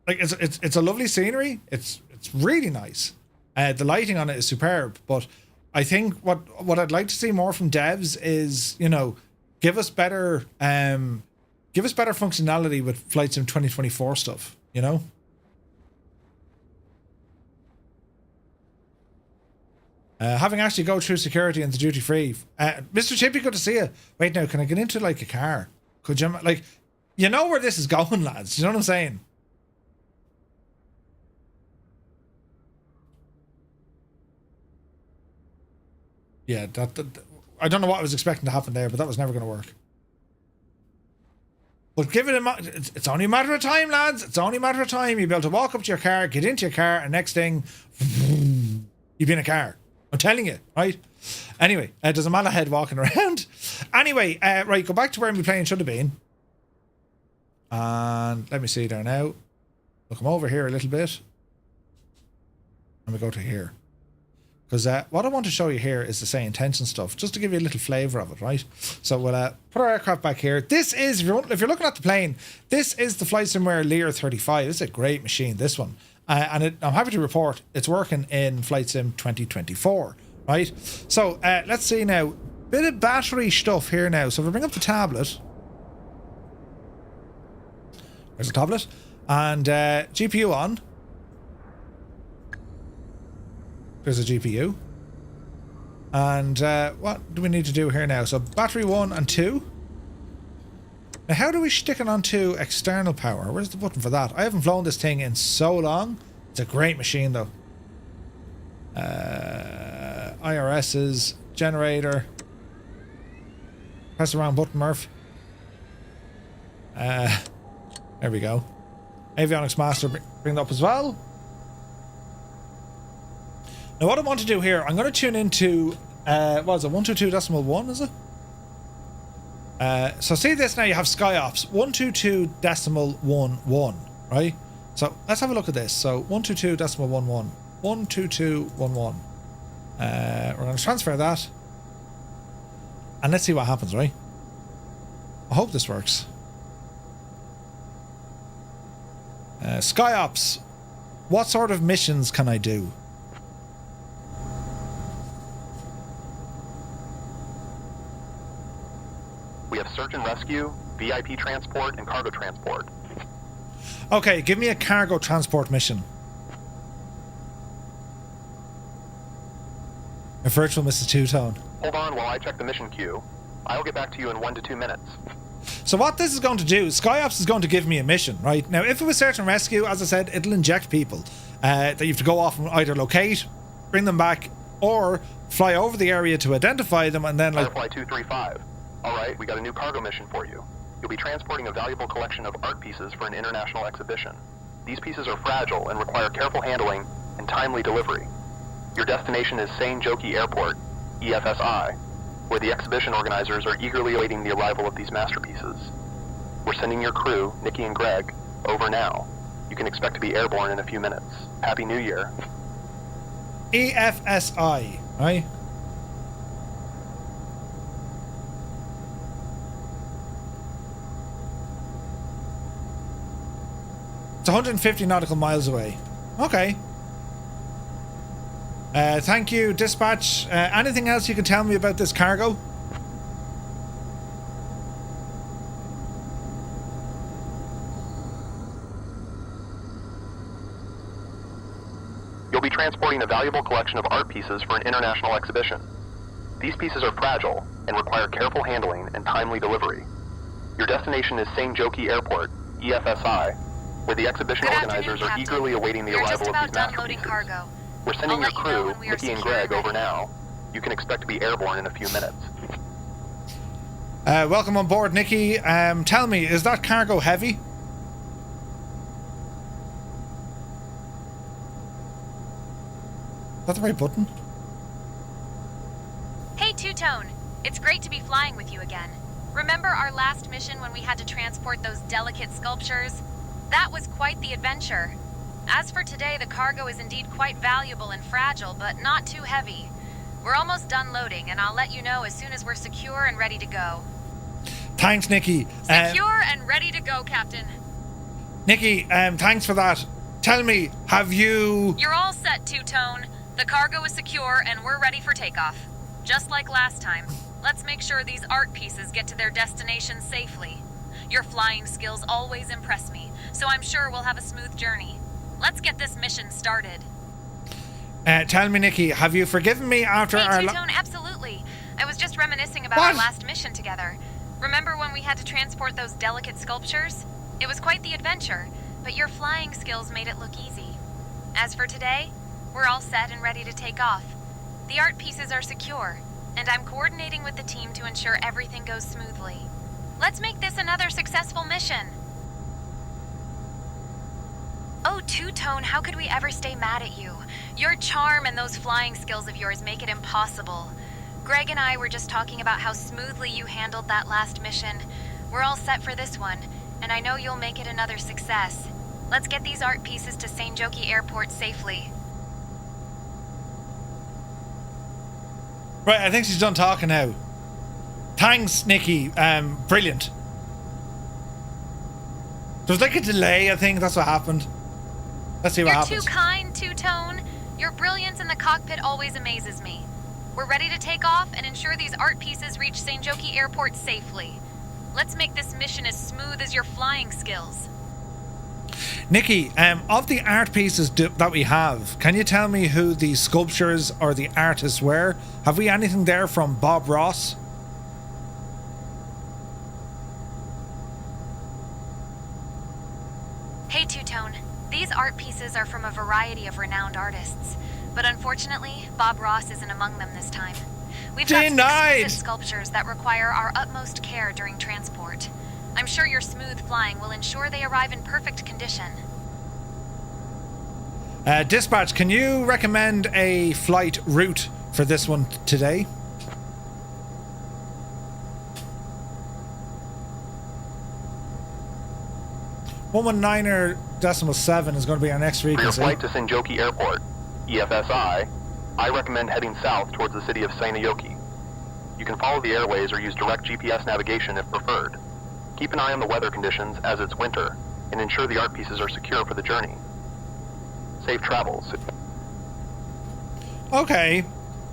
[SPEAKER 1] Like it's a lovely scenery. It's really nice. The lighting on it is superb, but I think what I'd like to see more from devs is, you know, give us better functionality with Flight Sim 2024 stuff, you know? Having actually go through security and the duty free. Mr. Chippy, good to see you. Wait now, can I get into like a car? Could you, like, you know where this is going, lads? You know what I'm saying? Yeah, that I don't know what I was expecting to happen there, but that was never going to work. But give it it's only a matter of time, lads. It's only a matter of time. You'll be able to walk up to your car, get into your car, and next thing, you've been in a car. I'm telling you, right? Anyway, there's a man ahead walking around. Anyway, right, go back to where my plane should have been. And let me see there now. We'll come over here a little bit. And we go to here. Because what I want to show you here is the say intention stuff, just to give you a little flavour of it, right? So we'll put our aircraft back here. This is, if you're looking at the plane, this is the Flight Simulator Lear 35. It's a great machine, this one. And I'm happy to report it's working in Flight Sim 2024, right? So let's see now. Bit of battery stuff here now. So if we bring up the tablet. There's a tablet. And GPU on. There's a GPU. And what do we need to do here now? So battery 1 and 2. Now how do we stick it onto external power? Where's the button for that? I haven't flown this thing in so long. It's a great machine though. IRS's generator. Press the wrong button, Murph. There we go. Avionics Master, bring that up as well. Now what I want to do here, I'm going to tune into, what is it, 122.1, is it? So see this now, you have SkyOps, 122.11, right? So let's have a look at this. So 122.11, 122.11. We're going to transfer that. And let's see what happens, right? I hope this works. SkyOps. What sort of missions can I do?
[SPEAKER 5] We have search and rescue, VIP transport, and cargo transport.
[SPEAKER 1] Okay, give me a cargo transport mission. A virtual Mrs. Two-Tone.
[SPEAKER 5] Hold on while I check the mission queue. I'll get back to you in 1 to 2 minutes.
[SPEAKER 1] So what this is going to do, SkyOps is going to give me a mission, right? Now, if it was search and rescue, as I said, it'll inject people that you have to go off and either locate, bring them back, or fly over the area to identify them and then like...
[SPEAKER 5] Firefly 235. Alright, we got a new cargo mission for you. You'll be transporting a valuable collection of art pieces for an international exhibition. These pieces are fragile and require careful handling and timely delivery. Your destination is Sane Joki Airport, EFSI, where the exhibition organizers are eagerly awaiting the arrival of these masterpieces. We're sending your crew, Nikki and Greg, over now. You can expect to be airborne in a few minutes. Happy New Year.
[SPEAKER 1] EFSI, right? It's 150 nautical miles away. Okay. Thank you, dispatch. Anything else you can tell me about this cargo?
[SPEAKER 5] You'll be transporting a valuable collection of art pieces for an international exhibition. These pieces are fragile and require careful handling and timely delivery. Your destination is Sane Joki Airport, EFSI, where the exhibition organizers are eagerly awaiting the arrival of these masterpieces.
[SPEAKER 6] Cargo.
[SPEAKER 5] We're sending your crew, Nikki and Greg, over now. You can expect to be airborne in a few minutes.
[SPEAKER 1] Welcome on board, Nikki. Tell me, is that cargo heavy? Is that the right button?
[SPEAKER 6] Hey, Two-Tone. It's great to be flying with you again. Remember our last mission when we had to transport those delicate sculptures? That was quite the adventure. As for today, the cargo is indeed quite valuable and fragile, but not too heavy. We're almost done loading, and I'll let you know as soon as we're secure and ready to go.
[SPEAKER 1] Thanks, Nikki.
[SPEAKER 6] Secure and ready to go, Captain.
[SPEAKER 1] Nikki, thanks for that. Tell me, have you...
[SPEAKER 6] You're all set, Two-Tone. The cargo is secure, and we're ready for takeoff. Just like last time, let's make sure these art pieces get to their destination safely. Your flying skills always impress me, so I'm sure we'll have a smooth journey. Let's get this mission started.
[SPEAKER 1] Tell me, Nikki, have you forgiven me after our...
[SPEAKER 6] Hey, Two-Tone, absolutely. I was just reminiscing about our last mission together. Remember when we had to transport those delicate sculptures? It was quite the adventure, but your flying skills made it look easy. As for today, we're all set and ready to take off. The art pieces are secure, and I'm coordinating with the team to ensure everything goes smoothly. Let's make this another successful mission. Oh, Two-Tone, how could we ever stay mad at you? Your charm and those flying skills of yours make it impossible. Greg and I were just talking about how smoothly you handled that last mission. We're all set for this one, and I know you'll make it another success. Let's get these art pieces to Sane Joki Airport safely.
[SPEAKER 1] Right, I think she's done talking now. Thanks, Nikki. Brilliant. There was like a delay, I think. That's what happened. Let's see what happens.
[SPEAKER 6] You're too kind, Two-Tone. Your brilliance in the cockpit always amazes me. We're ready to take off and ensure these art pieces reach Sane Joki Airport safely. Let's make this mission as smooth as your flying skills.
[SPEAKER 1] Nikki, of the art pieces that we have, can you tell me who the sculptures or the artists were? Have we anything there from Bob Ross?
[SPEAKER 6] Hey, Two-Tone. These art pieces are from a variety of renowned artists, but unfortunately, Bob Ross isn't among them this time. We've got some exquisite sculptures that require our utmost care during transport. I'm sure your smooth flying will ensure they arrive in perfect condition.
[SPEAKER 1] Dispatch, can you recommend a flight route for this one today? 119.7 is going to be our next
[SPEAKER 5] For your
[SPEAKER 1] frequency.
[SPEAKER 5] flight to Sane Joki Airport, EFSI, I recommend heading south towards the city of Seinäjoki. You can follow the airways or use direct GPS navigation if preferred. Keep an eye on the weather conditions as it's winter, and ensure the art pieces are secure for the journey. Safe travels.
[SPEAKER 1] Okay.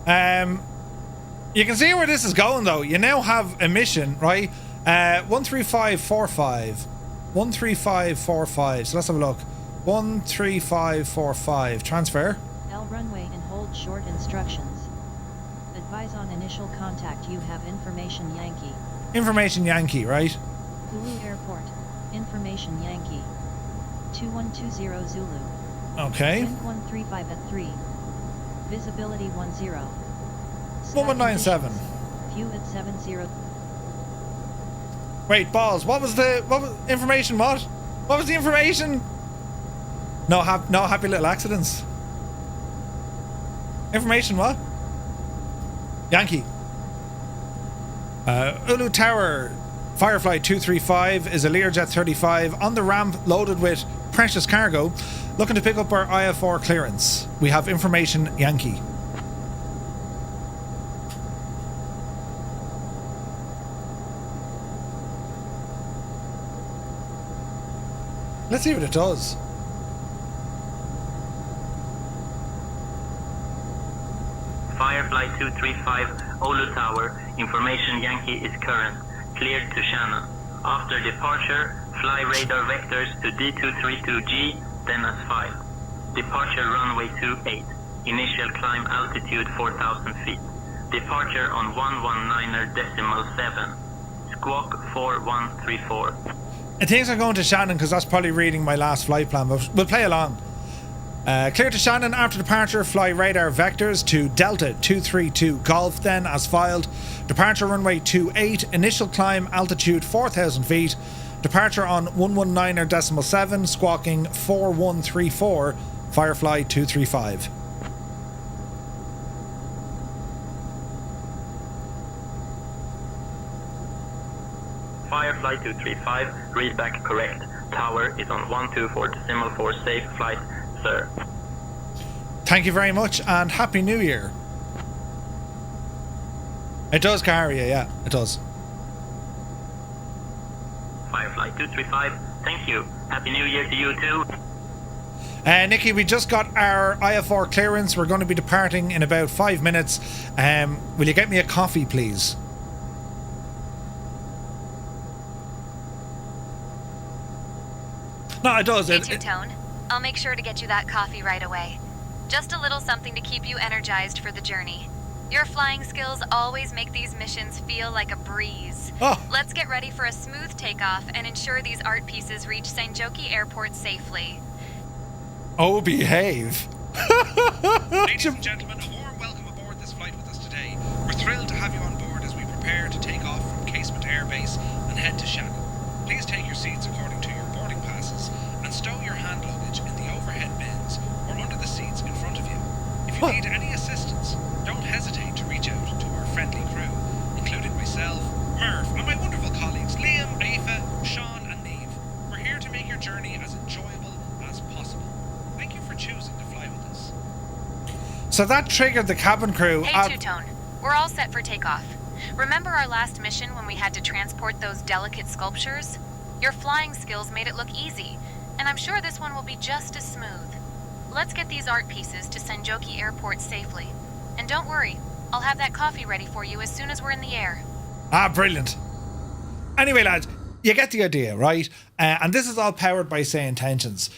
[SPEAKER 1] You can see where this is going, though. You now have a mission, right? 13545. 13545. So let's have a look. 13545. Transfer.
[SPEAKER 7] L runway and hold short instructions. Advise on initial contact. You have information Yankee.
[SPEAKER 1] Information Yankee, right?
[SPEAKER 7] Oulu Airport. Information Yankee. 2120 Zulu.
[SPEAKER 1] Okay.
[SPEAKER 7] Wind 135 at 3. Visibility 10.
[SPEAKER 1] 1197.
[SPEAKER 7] View at 70.
[SPEAKER 1] Wait, balls. What was information? What? What was the information? No happy little accidents. Information what? Yankee. Oulu Tower, Firefly 235 is a Learjet 35 on the ramp loaded with precious cargo, looking to pick up our IFR clearance. We have information Yankee. Let's see what it does.
[SPEAKER 8] Firefly 235, Oulu Tower, information Yankee is current, cleared to Shannon. After departure, fly radar vectors to D232G, then as 5. Departure runway 28, initial climb altitude 4,000 feet. Departure on 119.7, squawk 4134.
[SPEAKER 1] Things are going to Shannon because that's probably reading my last flight plan, but we'll play along. Clear to Shannon after departure, fly radar vectors to Delta 232 Golf, then as filed. Departure runway 28, initial climb altitude 4,000 feet. Departure on 119.7, squawking 4134, Firefly 235.
[SPEAKER 8] Firefly 235, read back correct. Tower is on 124.4, safe flight, sir.
[SPEAKER 1] Thank you very much and Happy New Year. It does carry you, yeah, it does.
[SPEAKER 8] Firefly 235, thank you. Happy New Year to you too.
[SPEAKER 1] Nikki, we just got our IFR clearance. We're going to be departing in about 5 minutes. Will you get me a coffee, please? No, it does.
[SPEAKER 6] Hey, Two-Tone. I'll make sure to get you that coffee right away. Just a little something to keep you energized for the journey. Your flying skills always make these missions feel like a breeze.
[SPEAKER 1] Oh.
[SPEAKER 6] Let's get ready for a smooth takeoff and ensure these art pieces reach Seinäjoki Airport safely.
[SPEAKER 1] Oh, behave.
[SPEAKER 9] Ladies and gentlemen, a warm welcome aboard this flight with us today. We're thrilled to have you on board as we prepare to take off from Casement Air Base and head to Shannon. Please take your seats according to your boarding passes and stow your hand luggage in the overhead bins or under the seats in front of you. If you need any assistance, don't hesitate to reach out to our friendly crew, including myself, Murph, and my wonderful colleagues Liam, Aoife, Sean and Neve. We're here to make your journey as enjoyable as possible. Thank you for choosing to fly with us.
[SPEAKER 1] So that triggered the cabin crew.
[SPEAKER 6] Hey, Two-Tone. We're all set for takeoff. Remember our last mission when we had to transport those delicate sculptures? Your flying skills made it look easy, and I'm sure this one will be just as smooth. Let's get these art pieces to Seinäjoki Airport safely. And don't worry, I'll have that coffee ready for you as soon as we're in the air.
[SPEAKER 1] Brilliant. Anyway, lads, you get the idea, right? And this is all powered by Say Intentions.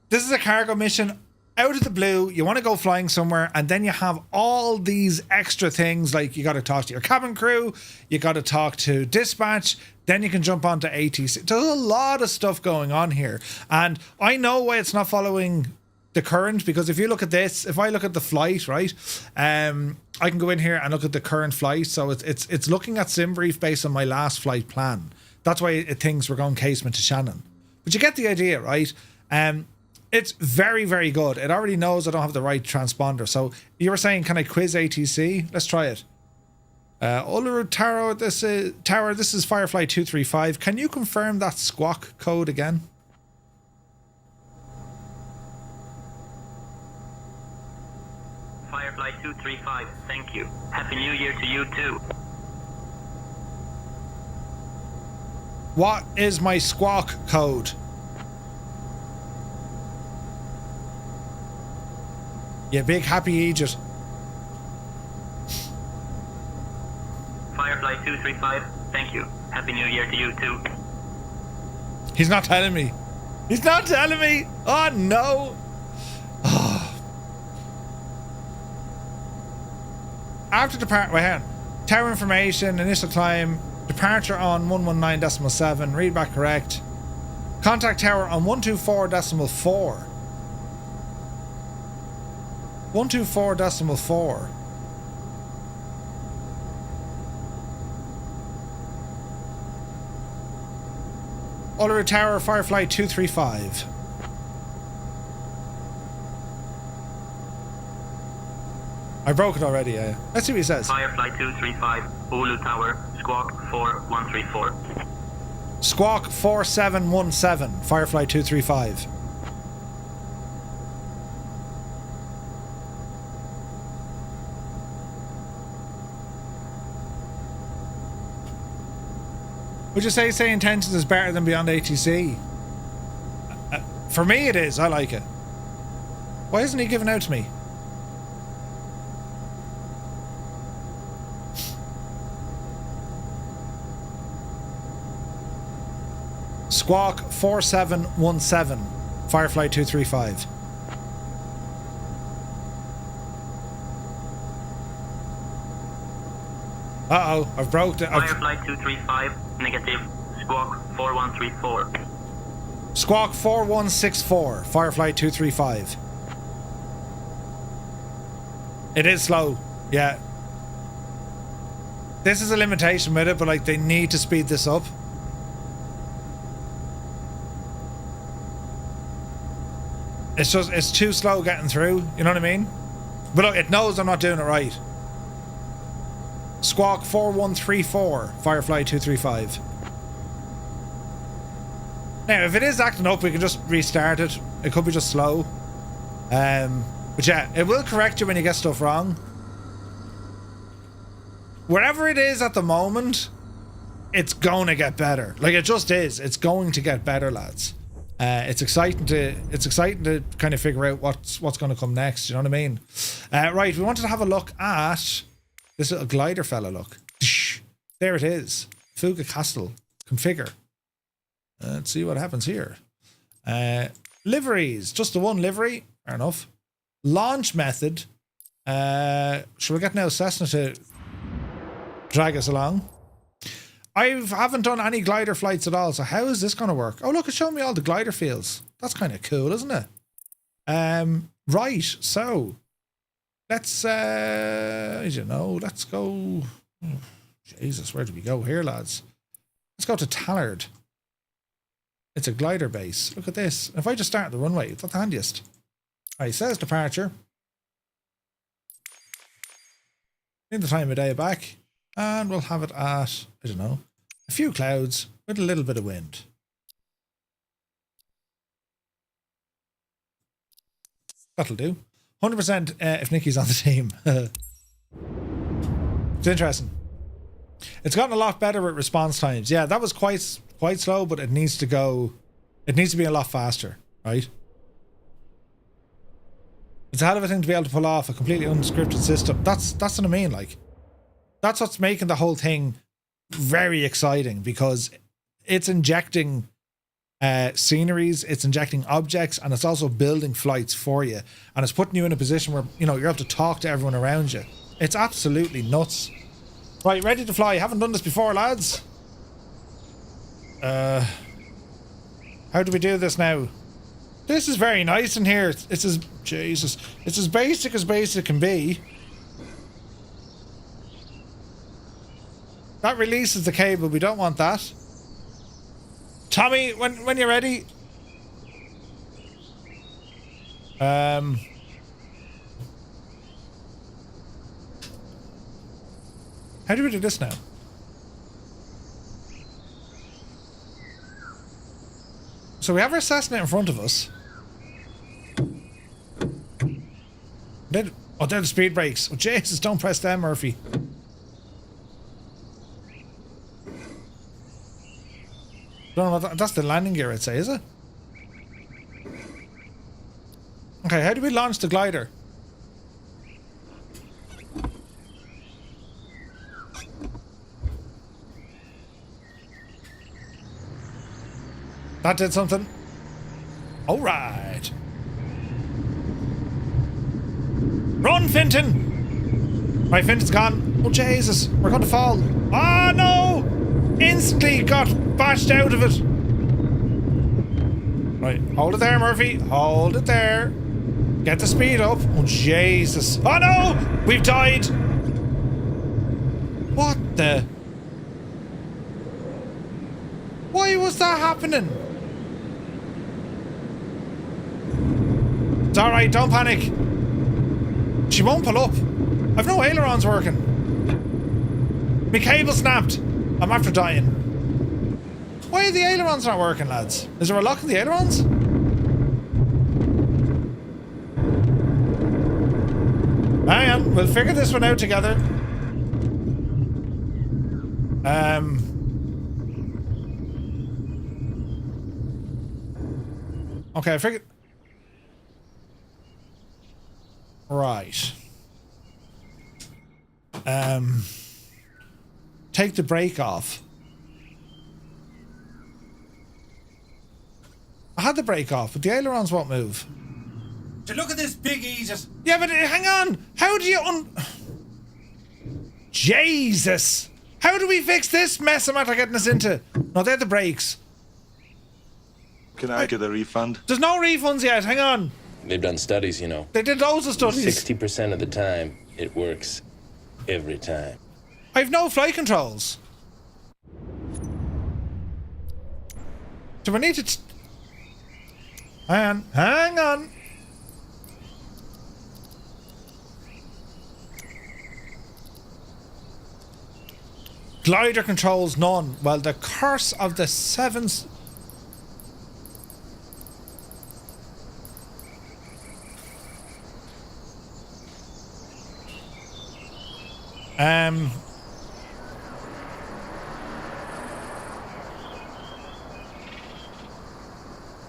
[SPEAKER 1] This is a cargo mission out of the blue. You want to go flying somewhere, and then you have all these extra things, like you got to talk to your cabin crew, you got to talk to dispatch, then you can jump onto ATC. There's a lot of stuff going on here, and I know why it's not following the current, because if you look at this, if I look at the flight, right, I can go in here and look at the current flight. So it's looking at SimBrief based on my last flight plan. That's why it thinks we're going Casement to Shannon. But you get the idea, right? It's very, very good. It already knows I don't have the right transponder. So you were saying, can I quiz ATC? Let's try it. Oulu Tower, this is Firefly 235. Can you confirm that squawk code again?
[SPEAKER 8] Firefly Firefly 235, thank you. Happy New Year to you too.
[SPEAKER 1] What is my squawk code? You big happy Egypt.
[SPEAKER 8] Firefly 235, thank you. Happy New Year to you too.
[SPEAKER 1] He's not telling me. He's not telling me. Oh no. Oh. After depart, wait, hang on. Tower information, initial climb, departure on 119.7, read back correct. Contact tower on 124.4. 124.4. Oulu Tower, Firefly 235. I broke it already, yeah. Let's see what he says.
[SPEAKER 8] Firefly 235, Oulu Tower, Squawk 4134.
[SPEAKER 1] Squawk 4717, Firefly 235. Would you say intentions is better than beyond ATC? For me it is, I like it. Why isn't he giving out to me? Squawk 4717, Firefly 235. Uh-oh, I've broke it.
[SPEAKER 8] Firefly 235, negative, Squawk 4134.
[SPEAKER 1] Squawk 4164, Firefly 235. It is slow, yeah. This is a limitation with it, but like they need to speed this up. It's too slow getting through, you know what I mean? But look, it knows I'm not doing it right. Squawk 4134, Firefly 235. Now, if it is acting up, we can just restart it. It could be just slow. But yeah, it will correct you when you get stuff wrong. Wherever it is at the moment, it's going to get better. Like, it just is. It's going to get better, lads. It's exciting to kind of figure out what's going to come next. You know what I mean? Right, we wanted to have a look at this little glider fella. Look, there it is. Fuga Castel. Configure. Let's see what happens here. Liveries, just the one livery. Fair enough. Launch method. Shall we get now Cessna to drag us along? I haven't done any glider flights at all, so how is this going to work? Oh, look, it's showing me all the glider fields. That's kind of cool, isn't it? Right, so let's, I don't know, let's go. Oh, Jesus, where do we go here, lads? Let's go to Tallard. It's a glider base. Look at this. If I just start the runway, it's not the handiest. All right, it says departure. In the time of day back. And we'll have it at, I don't know, a few clouds with a little bit of wind. That'll do. 100% if Nikki's on the team. It's interesting. It's gotten a lot better with response times. Yeah, that was quite slow, but it needs to go. It needs to be a lot faster, right? It's a hell of a thing to be able to pull off a completely unscripted system. That's what I mean, like. That's what's making the whole thing very exciting, because it's injecting sceneries, it's injecting objects, and it's also building flights for you. And it's putting you in a position where, you know, you're able to talk to everyone around you. It's absolutely nuts. Right, ready to fly. Haven't done this before, lads. How do we do this now? This is very nice in here. It's as, Jesus, it's as basic can be. That releases the cable. We don't want that. Tommy, when you're ready. How do we do this now? So we have our Cessna in front of us. Oh, they're the speed brakes. Oh, Jesus, don't press them, Murphy. Don't know what that's the landing gear, I'd say, is it? Okay, how do we launch the glider? That did something. All right. Run, Finton! Right, Finton's gone. Oh, Jesus. We're going to fall. Ah, no! Instantly got bashed out of it. Right, hold it there, Murphy. Hold it there. Get the speed up. Oh, Jesus. Oh, no! We've died. What the? Why was that happening? It's alright, don't panic. She won't pull up. I've no ailerons working. My cable snapped. I'm after dying. Why are the ailerons not working, lads? Is there a lock in the ailerons? Hang on, we'll figure this one out together. Okay, I figured... Right. Take the brake off. I had the brake off, but the ailerons won't move.
[SPEAKER 10] So look at this big Aegis.
[SPEAKER 1] Yeah, but hang on. How do you Jesus! How do we fix this mess I'm after getting us into? No, they're the brakes.
[SPEAKER 11] Can I get a refund?
[SPEAKER 1] There's no refunds yet. Hang on.
[SPEAKER 12] They've done studies, you know.
[SPEAKER 1] They did loads of studies.
[SPEAKER 12] 60% of the time, it works every time.
[SPEAKER 1] I've no flight controls. Do we need to... Hang on. Glider controls none. Well, the curse of the sevens...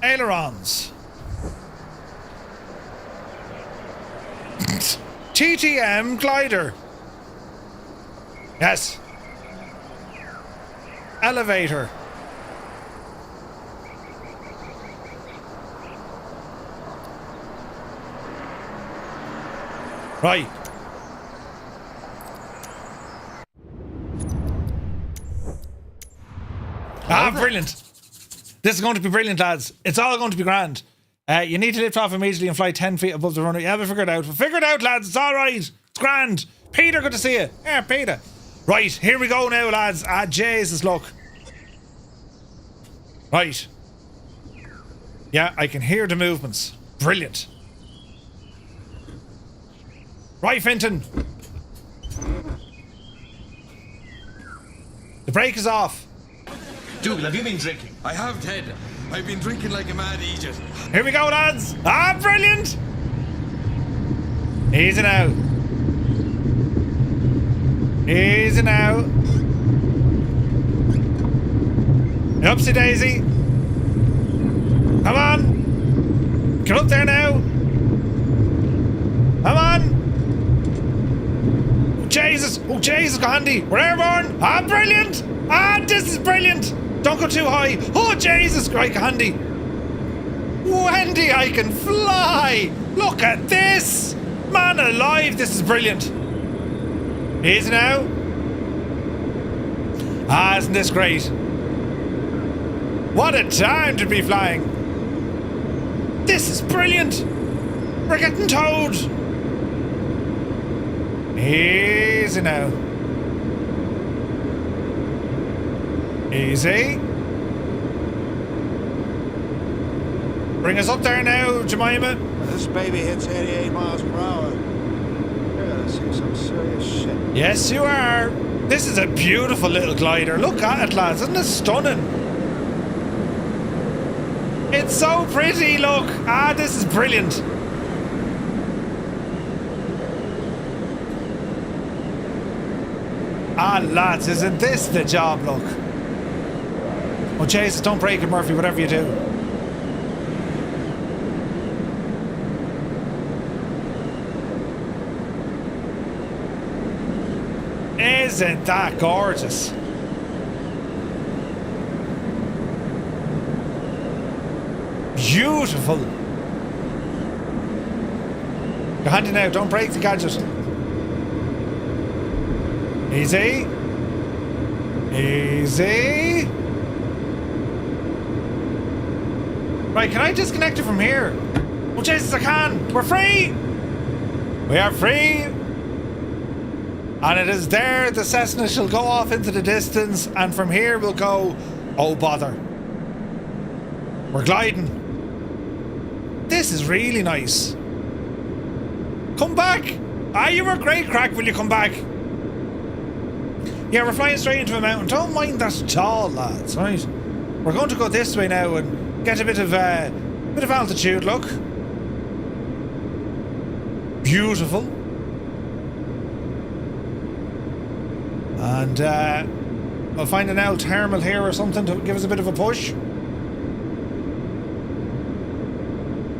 [SPEAKER 1] Ailerons. TTM glider. Yes. Elevator. Right. Ah, brilliant. This is going to be brilliant, lads. It's all going to be grand. You need to lift off immediately and fly 10 feet above the runway. Yeah, we'll figure it out. We'll figure it out, lads. It's all right. It's grand. Peter, good to see you. Yeah, Peter. Right, here we go now, lads. Ah, Jesus, look. Right. Yeah, I can hear the movements. Brilliant. Right, Fenton. The brake is off.
[SPEAKER 10] Dougal, have you been drinking?
[SPEAKER 2] I have, Ted. I've been drinking like a mad Egypt.
[SPEAKER 1] Here we go, lads. Ah, brilliant. Easy now. Easy now. Upsy daisy. Come on. Get up there now. Come on. Oh, Jesus. Oh, Jesus, Gandhi. We're airborne. Ah, brilliant. Ah, this is brilliant. Don't go too high. Oh, Jesus, great, Handy. Wendy, I can fly. Look at this. Man alive, this is brilliant. Easy now. Ah, isn't this great? What a time to be flying. This is brilliant. We're getting towed. Easy now. Easy. Bring us up there now, Jemima.
[SPEAKER 13] This baby hits 88 miles per hour. You're gonna see some serious shit.
[SPEAKER 1] Yes, you are. This is a beautiful little glider. Look at it, lads. Isn't it stunning? It's so pretty, look. Ah, this is brilliant. Ah, lads, isn't this the job, look? Oh, Jesus, don't break it, Murphy, whatever you do. Isn't that gorgeous? Beautiful. Go handy now, don't break the gadget. Easy. Easy. Right, can I disconnect it from here? Oh, Jesus, I can. We're free. We are free. And it is there the Cessna shall go off into the distance, and from here we'll go, oh bother. We're gliding. This is really nice. Come back. Ah, you were great crack, will you come back? Yeah, we're flying straight into a mountain. Don't mind that tall, lads, right? We're going to go this way now and get a bit of altitude, look. Beautiful. And we'll find an L thermal here or something to give us a bit of a push.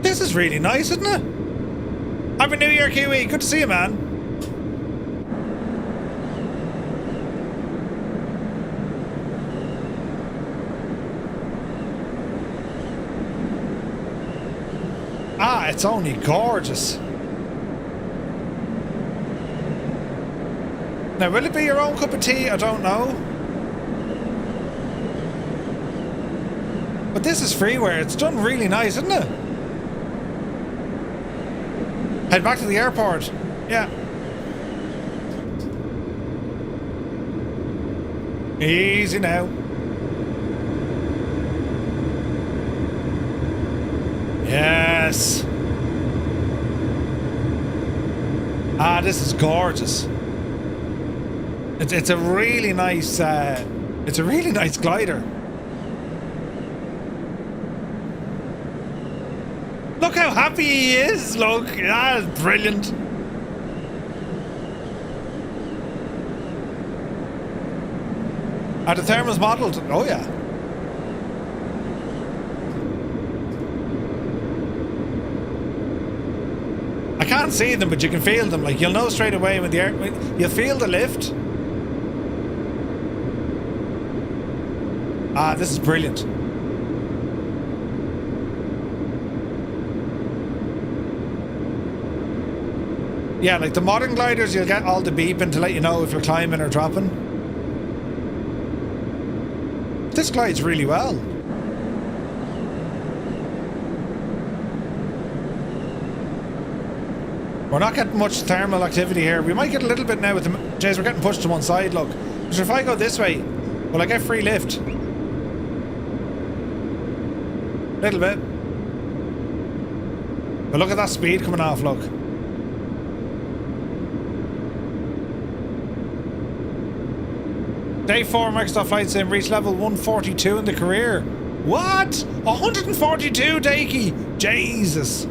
[SPEAKER 1] This is really nice, isn't it? Happy New Year, Kiwi. Good to see you, man. Ah, it's only gorgeous. Now, will it be your own cup of tea? I don't know. But this is freeware. It's done really nice, isn't it? Head back to the airport. Yeah. Easy now. Yes. Ah, this is gorgeous. It's a really nice glider. Look how happy he is, look. Ah, it's brilliant. Are the thermals modelled? Oh yeah. I can't see them, but you can feel them. Like, you'll know straight away when you'll feel the lift. Ah, this is brilliant. Yeah, like the modern gliders, you'll get all the beeping to let you know if you're climbing or dropping. This glides really well. We're not getting much thermal activity here. We might get a little bit now with the... Jays, we're getting pushed to one side, look. So if I go this way, will I get free lift? Little bit. But look at that speed coming off, look. Day 4 Microsoft Flight Sim reached level 142 in the career. What? 142, Dakey? Jesus.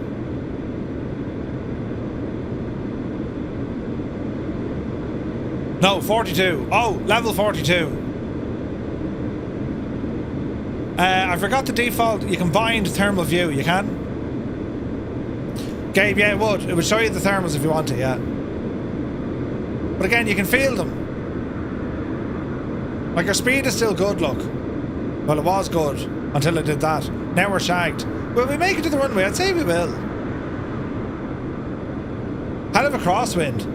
[SPEAKER 1] No, 42. Oh, level 42. I forgot the default. You can bind thermal view. You can? Gabe, yeah, it would. It would show you the thermals if you want to, yeah. But again, you can feel them. Like, our speed is still good, look. Well, it was good until it did that. Now we're shagged. Will we make it to the runway? I'd say we will. Hell of a crosswind.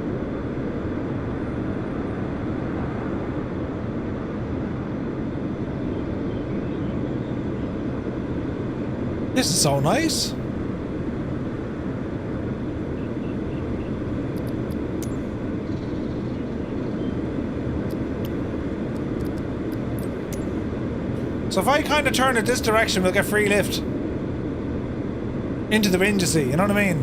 [SPEAKER 1] This is so nice. So if I kind of turn it this direction, we'll get free lift into the wind, you see, you know what I mean?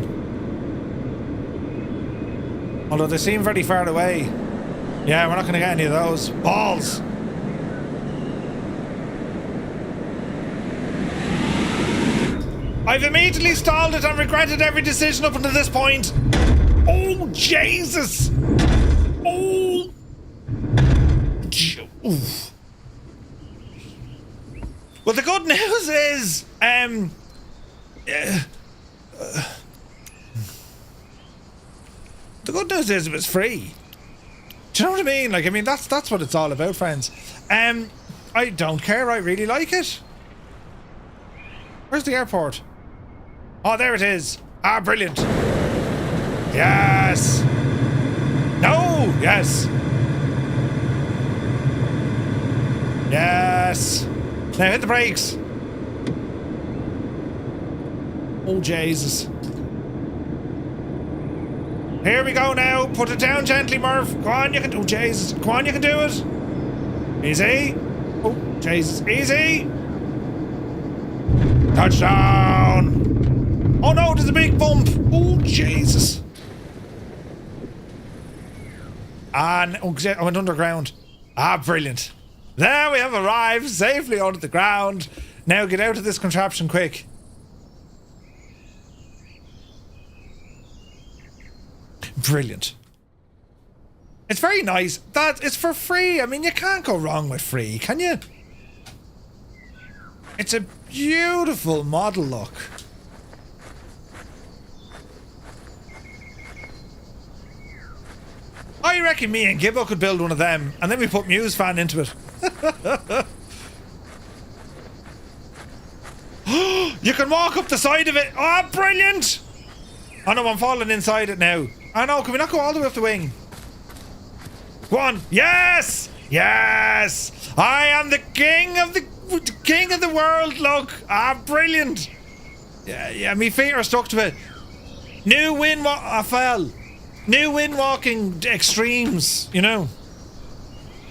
[SPEAKER 1] Although they seem very far away. Yeah, we're not going to get any of those. Balls! I've immediately stalled it and regretted every decision up until this point. Oh, Jesus! Oh! Oof. Well, the good news is, the good news is it was free. Do you know what I mean? Like, I mean, that's what it's all about, friends. I don't care. I really like it. Where's the airport? Oh, there it is. Ah, brilliant. Yes. No. Yes. Yes. Now hit the brakes. Oh, Jesus. Here we go now. Put it down gently, Murph. Go on, you can do. Oh, Jesus. Go on, you can do it. Easy. Oh, Jesus. Easy. Touchdown. Oh, no, there's a big bump. Oh, Jesus. And oh, I went underground. Ah, brilliant. There we have arrived safely onto the ground. Now get out of this contraption quick. Brilliant. It's very nice. That it's for free. I mean, you can't go wrong with free, can you? It's a beautiful model look. I reckon me and Gibbo could build one of them, and then we put Muse Fan into it. You can walk up the side of it. Oh, brilliant! Oh no, I'm falling inside it now. Oh no, can we not go all the way up the wing? Go on. Yes! Yes! I am the king of the world, look! Ah, brilliant! Yeah, me feet are stuck to it. New wind I fell. New wind walking extremes, you know.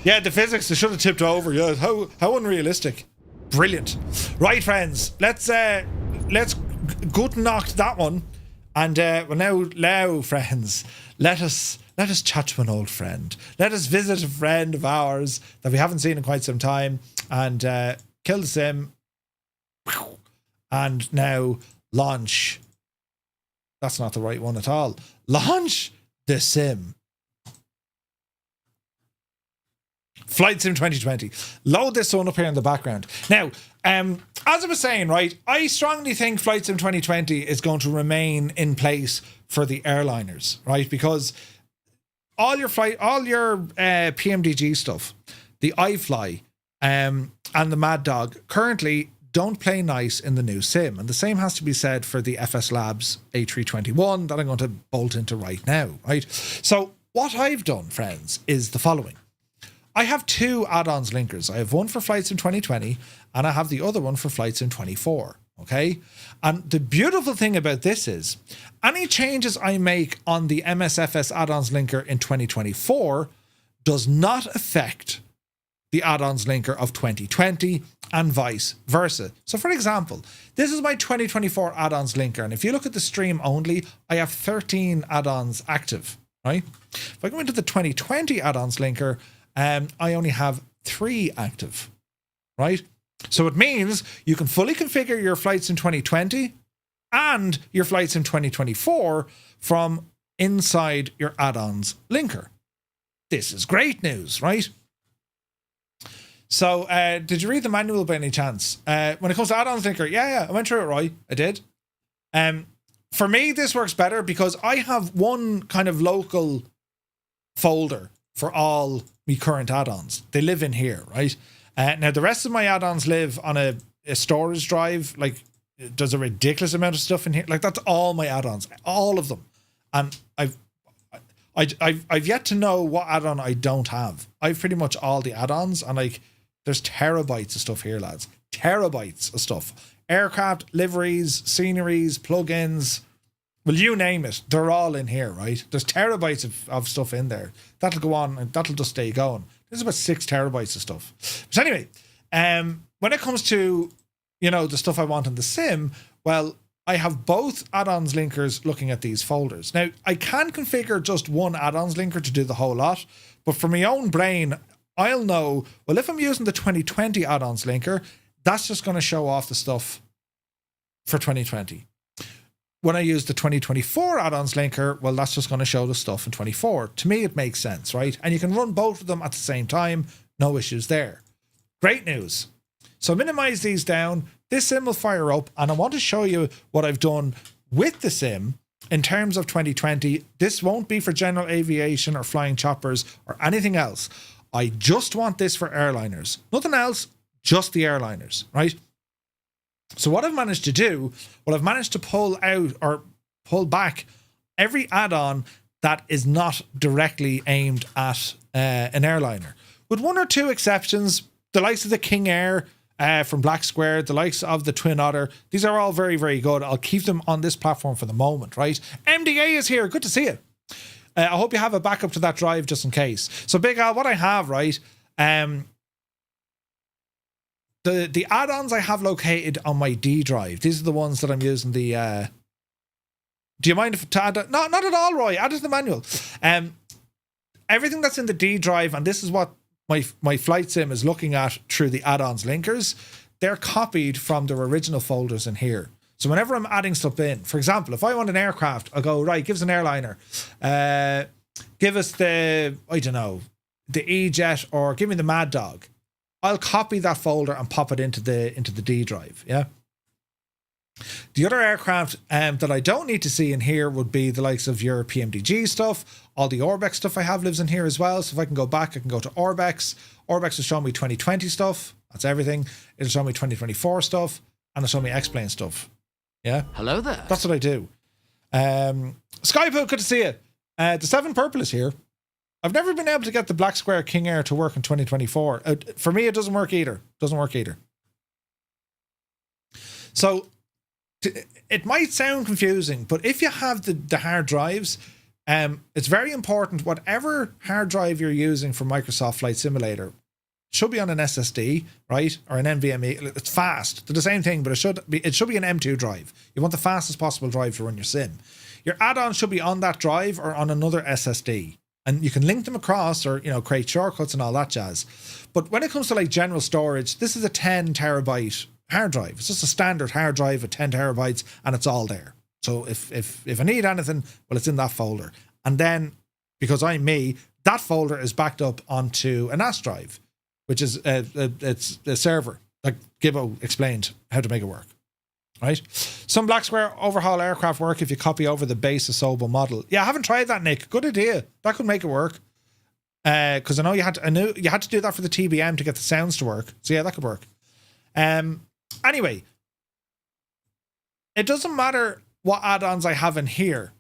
[SPEAKER 1] Yeah, the physics, they should have tipped over. Yeah, how unrealistic. Brilliant. Right, friends, let's good knock that one. And well now, friends, let us chat to an old friend. Let us visit a friend of ours that we haven't seen in quite some time, and kill the sim. And now launch. That's not the right one at all. Launch the sim. Flight Sim 2020. Load this one up here in the background. Now, as I was saying, right, I strongly think Flight Sim 2020 is going to remain in place for the airliners, right? Because all your PMDG stuff, the iFly, and the Mad Dog currently don't play nice in the new sim. And the same has to be said for the FSLabs A321 that I'm going to bolt into right now, right? So what I've done, friends, is the following. I have two add-ons linkers. I have one for Flight Sim 2020 and I have the other one for Flight Sim 24, okay? And the beautiful thing about this is any changes I make on the MSFS add-ons linker in 2024 does not affect the add-ons linker of 2020 and vice versa. So for example, this is my 2024 add-ons linker, and if you look at the stream only, I have 13 add-ons active, right? If I go into the 2020 add-ons linker, I only have 3 active, right? So it means you can fully configure your flights in 2020 and your flights in 2024 from inside your add-ons linker. This is great news, right? So, did you read the manual by any chance? When it comes to add-ons linker, yeah, I went through it, right? I did. For me, this works better because I have one kind of local folder for all my current add-ons. They live in here, right? Now, the rest of my add-ons live on a storage drive. Like, there's a ridiculous amount of stuff in here. Like, that's all my add-ons, all of them. And I've yet to know what add-on I don't have. I've pretty much all the add-ons, and like, there's terabytes of stuff here, lads. Terabytes of stuff. Aircraft, liveries, sceneries, plugins. Well, you name it. They're all in here, right? There's terabytes of stuff in there. That'll go on and that'll just stay going. There's about 6 terabytes of stuff. But anyway, when it comes to, you know, the stuff I want in the sim, well, I have both add-ons linkers looking at these folders. Now, I can configure just one add-ons linker to do the whole lot, but for my own brain, I'll know, well, if I'm using the 2020 add-ons linker, that's just going to show off the stuff for 2020. When I use the 2024 add-ons linker, well, that's just going to show the stuff in 24. To me, it makes sense, right? And you can run both of them at the same time. No issues there. Great news. So minimize these down. This sim will fire up, and I want to show you what I've done with the sim in terms of 2020. This won't be for general aviation or flying choppers or anything else. I just want this for airliners. Nothing else, just the airliners, right? So what I've managed to do, I've managed to pull out or pull back every add-on that is not directly aimed at an airliner. With one or two exceptions, the likes of the King Air from Black Square, the likes of the Twin Otter, these are all very, very good. I'll keep them on this platform for the moment, right? MDA is here. Good to see you. I hope you have a backup to that drive just in case. So Big Al, what I have, right, the add-ons I have located on my D drive. These are the ones that I'm using the... do you mind if to add... No, not at all, Roy. Add it to the manual. Everything that's in the D drive, and this is what my flight sim is looking at through the add-ons linkers, they're copied from their original folders in here. So whenever I'm adding stuff in, for example, if I want an aircraft, I'll go, right, give us an airliner. Give us the, I don't know, the E-Jet, or give me the Mad Dog. I'll copy that folder and pop it into the D drive, yeah? The other aircraft that I don't need to see in here would be the likes of your PMDG stuff. All the Orbex stuff I have lives in here as well. So if I can go back, I can go to Orbex. Orbex will show me 2020 stuff. That's everything. It'll show me 2024 stuff. And it'll show me X-Plane stuff. Yeah?
[SPEAKER 14] Hello there.
[SPEAKER 1] That's what I do. Skypoo, good to see you. The 7 Purple is here. I've never been able to get the Black Square King Air to work in 2024. For me, it doesn't work either. So... it might sound confusing, but if you have the hard drives, it's very important, whatever hard drive you're using for Microsoft Flight Simulator should be on an SSD, right? Or an NVMe. It's fast. They're the same thing, but it should be an M2 drive. You want the fastest possible drive to run your sim. Your add-on should be on that drive or on another SSD. And you can link them across or, create shortcuts and all that jazz. But when it comes to like general storage, this is a 10 terabyte hard drive. It's just a standard hard drive of 10 terabytes and it's all there. So if I need anything, well, it's in that folder. And then, because I'm me, that folder is backed up onto a NAS drive, which is it's a server. Like Gibbo explained how to make it work. Right? Some Black Square overhaul aircraft work if you copy over the base Asobo model. Yeah, I haven't tried that, Nick. Good idea. That could make it work. Because I know you had to do that for the TBM to get the sounds to work. So yeah, that could work. Anyway, it doesn't matter what add-ons I have in here.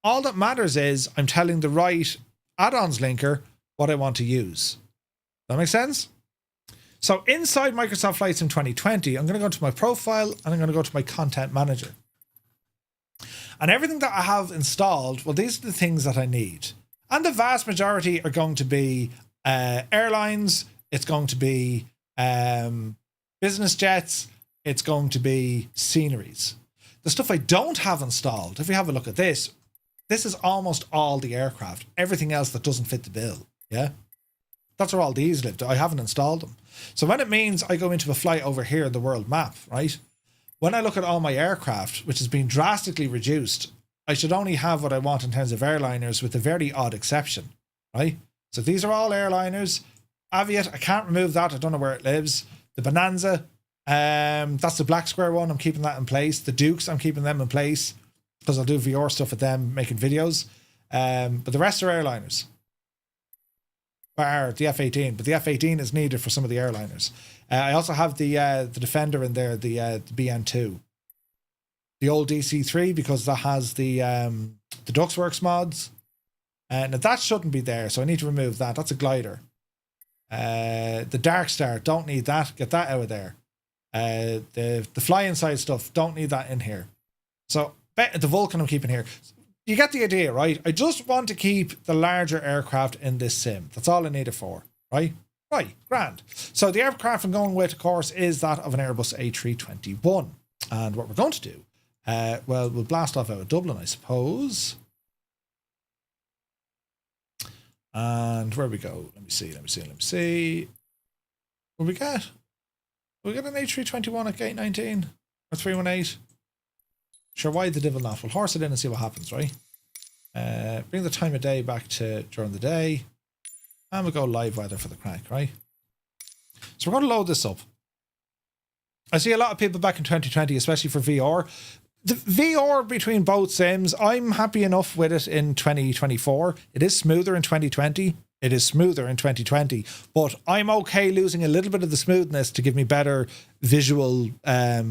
[SPEAKER 1] All that matters is I'm telling the right add-ons linker what I want to use. That make sense? So inside Microsoft Flight Sim 2020, I'm going to go to my profile and I'm going to go to my content manager. And everything that I have installed, well, these are the things that I need. And the vast majority are going to be airlines. It's going to be business jets. It's going to be sceneries. The stuff I don't have installed, if we have a look at this is almost all the aircraft. Everything else that doesn't fit the bill. Yeah. That's where all these live. I haven't installed them. So when it means I go into a flight over here in the world map, right? When I look at all my aircraft, which has been drastically reduced, I should only have what I want in terms of airliners with a very odd exception, right? So these are all airliners. Aviat, I can't remove that. I don't know where it lives. The Bonanza, that's the Black Square one. I'm keeping that in place. The Dukes, I'm keeping them in place because I'll do VR stuff with them, making videos. But the rest are airliners. Bar the F-18, but the F-18 is needed for some of the airliners. I also have the Defender in there, the BN2. The old DC-3 because that has the Duxworks mods. Now that shouldn't be there, so I need to remove that. That's a glider. The Dark Star, don't need that. Get that out of there. The fly inside stuff, don't need that in here. So the Vulcan I'm keeping here. You get the idea, right? I just want to keep the larger aircraft in this sim. That's all I need it for, right? Right, grand. So the aircraft I'm going with, of course, is that of an Airbus A321. And what we're going to do, well, we'll blast off out of Dublin, I suppose. And where we go? Let me see. What we get? We get an A321 at gate 19 or 318. Sure, why the devil not? We'll horse it in and see what happens, right? Bring the time of day back to during the day. And we'll go live weather for the crack, right? So we're going to load this up. I see a lot of people back in 2020, especially for VR. The VR between both sims, I'm happy enough with it in 2024. It is smoother in 2020. It is smoother in 2020. But I'm okay losing a little bit of the smoothness to give me better visual, a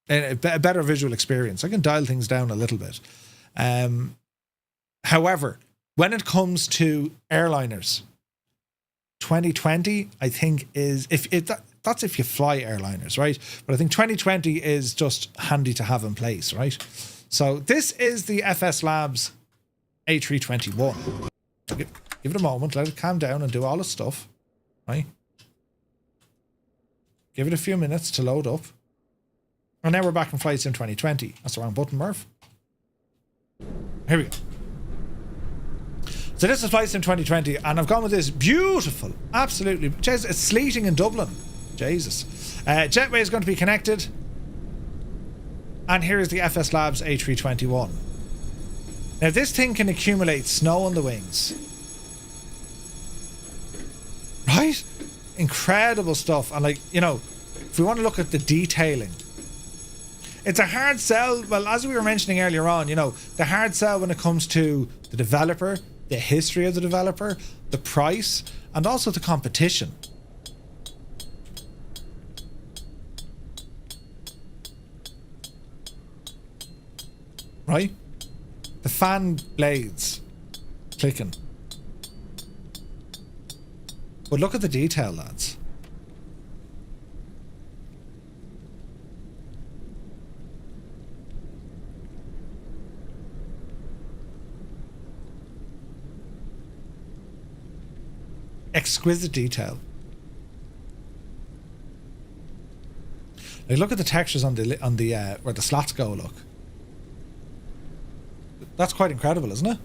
[SPEAKER 1] better visual experience. I can dial things down a little bit. However, when it comes to airliners, 2020, I think is, that's if you fly airliners, right? But I think 2020 is just handy to have in place, right? So this is the FSLabs A321. Give it a moment, let it calm down and do all its stuff, right? Give it a few minutes to load up. And now we're back in Flight Sim 2020. That's the wrong button, Murph. Here we go. So this is Flight Sim 2020, and I've gone with this beautiful, absolutely, it's sleeting in Dublin. Jesus. Jetway is going to be connected. And here is the FSLabs A321. Now this thing can accumulate snow on the wings. Right? Incredible stuff. And like, you know, if we want to look at the detailing, it's a hard sell. Well, as we were mentioning earlier on, you know, the hard sell when it comes to the developer, the history of the developer, the price, and also the competition. Right? The fan blades clicking. But look at the detail, lads. Exquisite detail. Like, look at the textures on the where the slots go. Look, that's quite incredible, isn't it?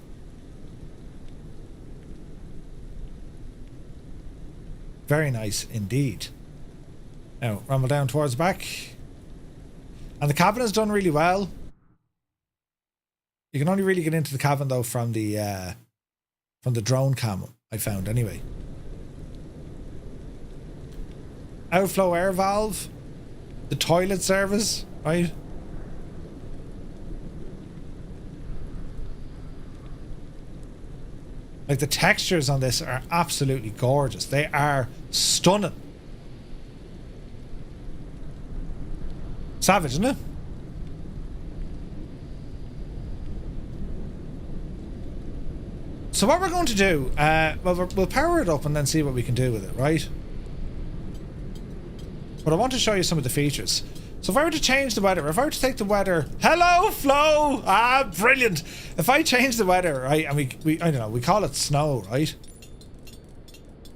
[SPEAKER 1] Very nice indeed. Now rumble down towards the back, and the cabin is done really well. You can only really get into the cabin though from the drone cam, I found anyway. Outflow air valve, the toilet service, right? Like, the textures on this are absolutely gorgeous. They are stunning. Savage, isn't it? So what we're going to do, well, we'll power it up and then see what we can do with it, right? But I want to show you some of the features. So if I were to change the weather, if I were to take the weather, hello Flo, brilliant. If I change the weather, right, and we I don't know, we call it snow, right?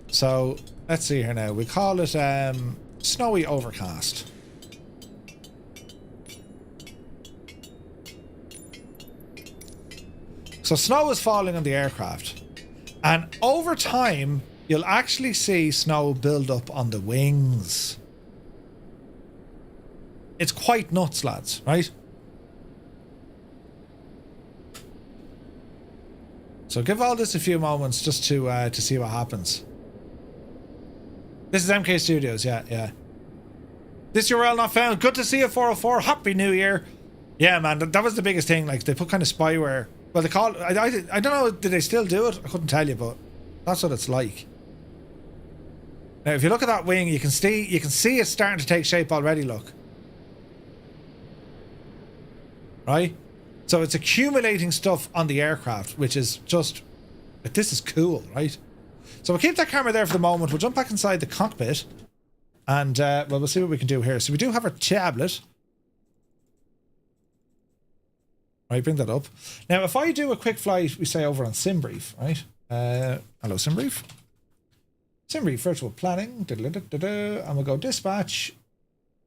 [SPEAKER 1] So let's see here now. We call it snowy overcast. So snow is falling on the aircraft, and over time you'll actually see snow build up on the wings. It's quite nuts, lads, right? So give all this a few moments just to see what happens. This is MK Studios, yeah. This URL not found. Good to see you, 404. Happy New Year. Yeah, man, that was the biggest thing. Like, they put kind of spyware. Well, they call it, I don't know, did they still do it? I couldn't tell you, but that's what it's like. Now, if you look at that wing, you can see it's starting to take shape already, look. Right? So it's accumulating stuff on the aircraft, which is just, this is cool, right? So we'll keep that camera there for the moment. We'll jump back inside the cockpit and well, we'll see what we can do here. So we do have our tablet. Right, bring that up. Now, if I do a quick flight, we say over on SimBrief, right? Hello, SimBrief. SimBrief virtual planning, and we'll go dispatch.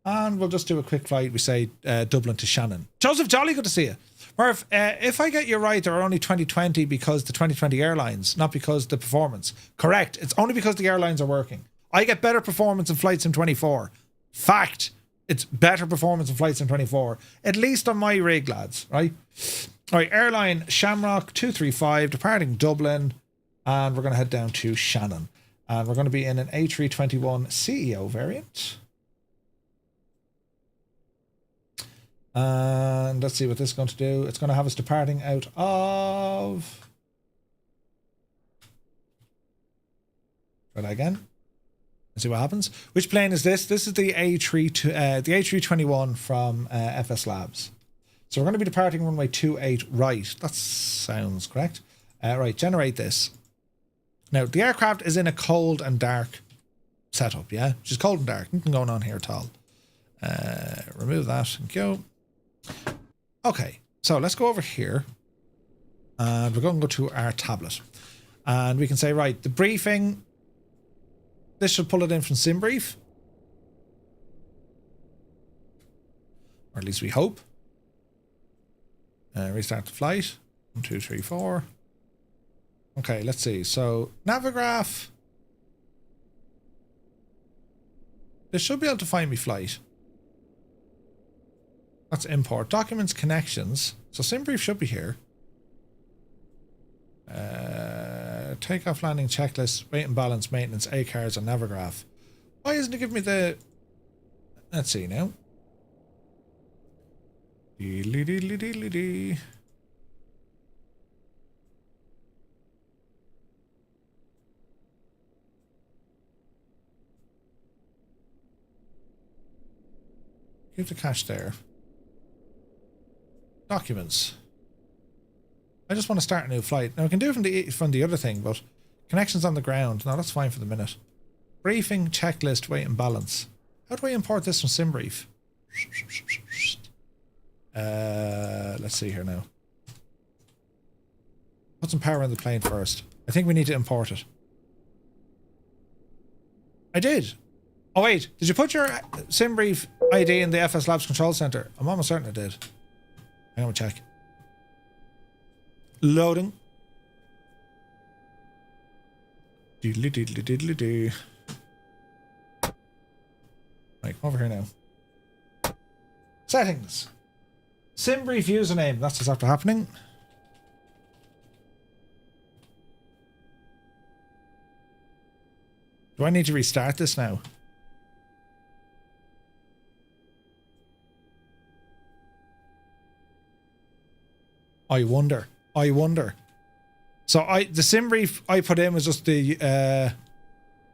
[SPEAKER 1] And we'll just do a quick flight. We say Dublin to Shannon. Joseph, jolly good to see you. Murph, if I get you right, there are only 2020 because the 2020 airlines, not because the performance. Correct. It's only because the airlines are working. I get better performance in Flight Sim 24. Fact. It's better performance in Flight Sim 24. At least on my rig, lads, right? All right, airline Shamrock 235, departing Dublin. And we're going to head down to Shannon. And we're going to be in an A321 CEO variant. And let's see what this is going to do. It's going to have us departing out of... Try that again. Let's see what happens. Which plane is this? This is the A321 from FSLabs. So we're going to be departing runway 28 right. That sounds correct. Right, generate this. Now, the aircraft is in a cold and dark setup, yeah? Which is cold and dark. Nothing going on here at all. Remove that and go. Okay, so let's go over here. And we're going to go to our tablet. And we can say, right, the briefing... This should pull it in from SimBrief. Or at least we hope. Restart the flight. 1, 2, 3, 4. Okay, let's see. So, Navigraph. This should be able to find me flight. That's import. Documents, connections. So, SimBrief should be here. Takeoff, landing, checklist, weight and balance, maintenance, A-cards, and Navigraph. Why isn't it giving me the... Let's see now. Deedly-deedly-deedly-dee. Give the cache there. Documents. I just want to start a new flight. Now I can do it from the other thing, but connections on the ground. No, that's fine for the minute. Briefing, checklist, weight and balance. How do I import this from SimBrief? Let's see here now. Put some power in the plane first. I think we need to import it. I did. Oh wait, did you put your SimBrief ID in the FSLabs control center? I'm almost certain I did. I'm gonna check. Loading. Diddly diddly diddly doo. Right, come over here now. Settings. SimBrief username. That's what's after happening. Do I need to restart this now? I wonder. So the SimBrief I put in was just the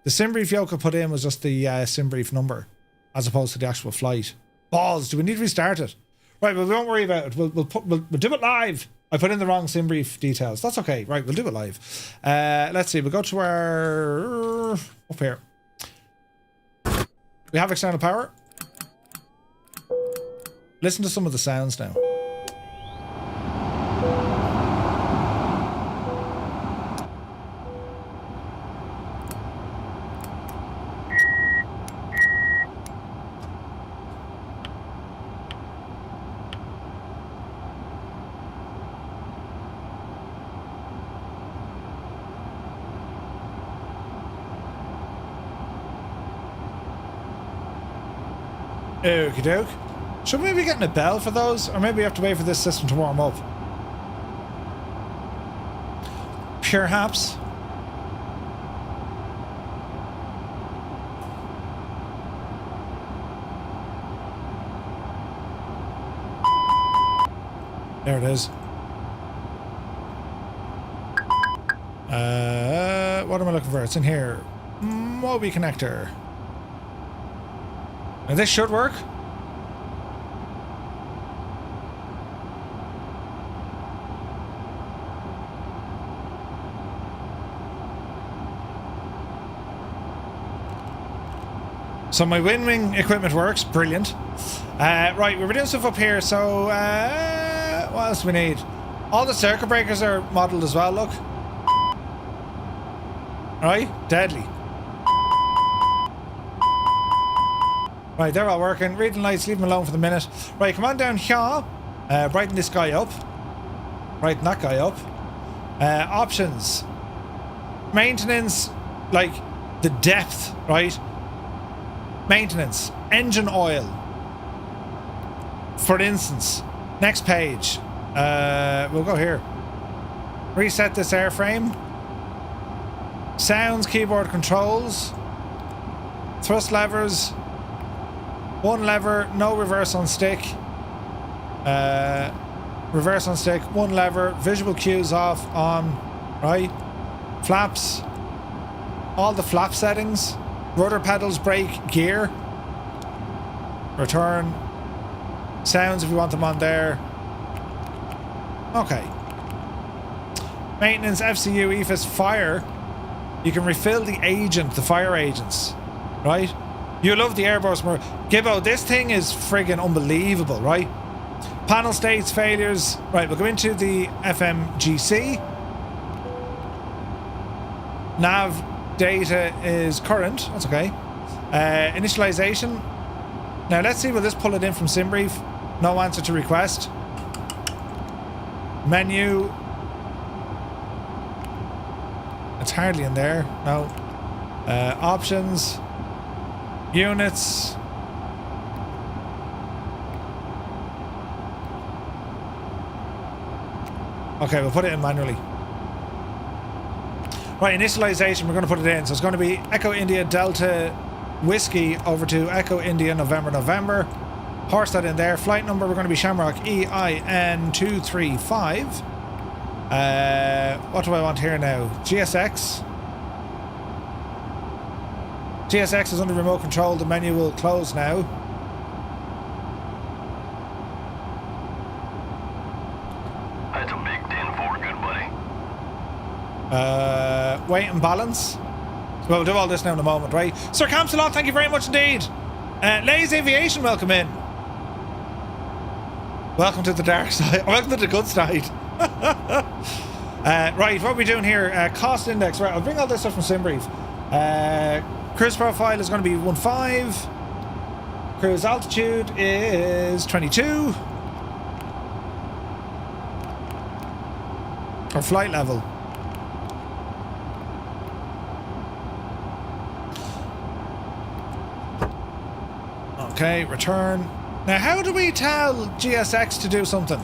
[SPEAKER 1] SimBrief Yoke put in was just the SimBrief number, as opposed to the actual flight. Balls. Do we need to restart it? Right. Well, we won't worry about it. We'll do it live. I put in the wrong SimBrief details. That's okay. Right. We'll do it live. Let's see. We'll go to our up here. We have external power. Listen to some of the sounds now. Okie doke. Should we be getting a bell for those? Or maybe we have to wait for this system to warm up? Perhaps. There it is. What am I looking for? It's in here. Mobi connector. Now this should work. So my wing equipment works. Brilliant. Right, we're doing stuff up here. So what else do we need? All the circuit breakers are modelled as well, look. Right, deadly. Right, they're all working. Reading lights, leave them alone for the minute. Right, come on down here. Brighten this guy up. Brighten that guy up. Options. Maintenance, like the depth, right? Maintenance. Engine oil. For instance. Next page. We'll go here. Reset this airframe. Sounds, keyboard controls. Thrust levers. One lever, no reverse on stick. Reverse on stick, one lever. Visual cues off, on, right? Flaps. All the flap settings. Rudder pedals, brake, gear. Return. Sounds if you want them on there. Okay. Maintenance, FCU, EFIS, fire. You can refill the agent, the fire agents. Right? You love the Airbus. Gibbo, this thing is friggin' unbelievable, right? Panel states, failures. Right, we'll go into the FMGC. Nav data is current. That's okay. Initialization. Now let's see, will this pull it in from SimBrief? No answer to request. Menu. It's hardly in there. No. Options. Units. Okay, we'll put it in manually. Right, initialization, we're going to put it in. So it's going to be Echo India Delta Whiskey over to Echo India November November. Horse that in there. Flight number, we're going to be Shamrock EIN 235. What do I want here now? GSX. GSX is under remote control. The menu will close now.
[SPEAKER 14] That's a big 10-4, good buddy.
[SPEAKER 1] Weight and balance. Well, we'll do all this now in a moment, right? Sir Campsalot, thank you very much indeed. Ladies Aviation, welcome in. Welcome to the dark side. Welcome to the good side. Right, what are we doing here? Cost index. Right, I'll bring all this stuff from SimBrief. Cruise profile is going to be 15. Cruise altitude is 22. Or flight level. Okay, return. Now, how do we tell GSX to do something?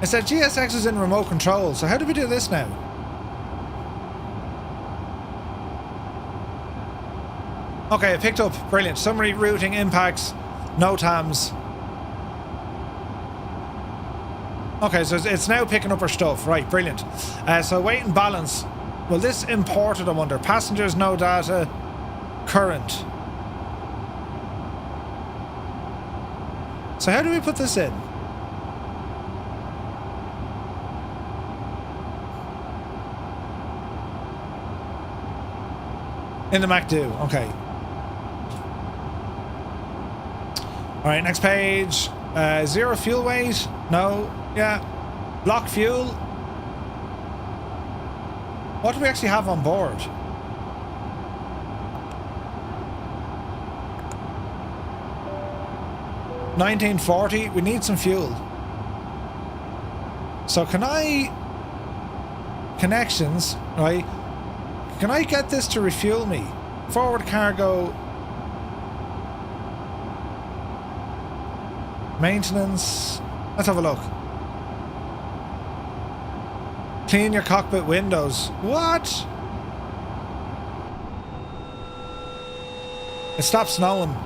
[SPEAKER 1] It said GSX is in remote control, so how do we do this now? Okay, I picked up. Brilliant. Summary, routing, impacts, NOTAMs. Okay, so it's now picking up our stuff. Right, brilliant. So weight and balance. Well, this imported, I wonder. Passengers, no data. Current. So how do we put this in? In the Mac do. Okay. Alright, next page. Zero fuel weight. No. Yeah. Block fuel. What do we actually have on board? 1940. We need some fuel. So can I... Connections, right? Can I get this to refuel me? Forward cargo. Maintenance. Let's have a look. Clean your cockpit windows. What? It stopped snowing.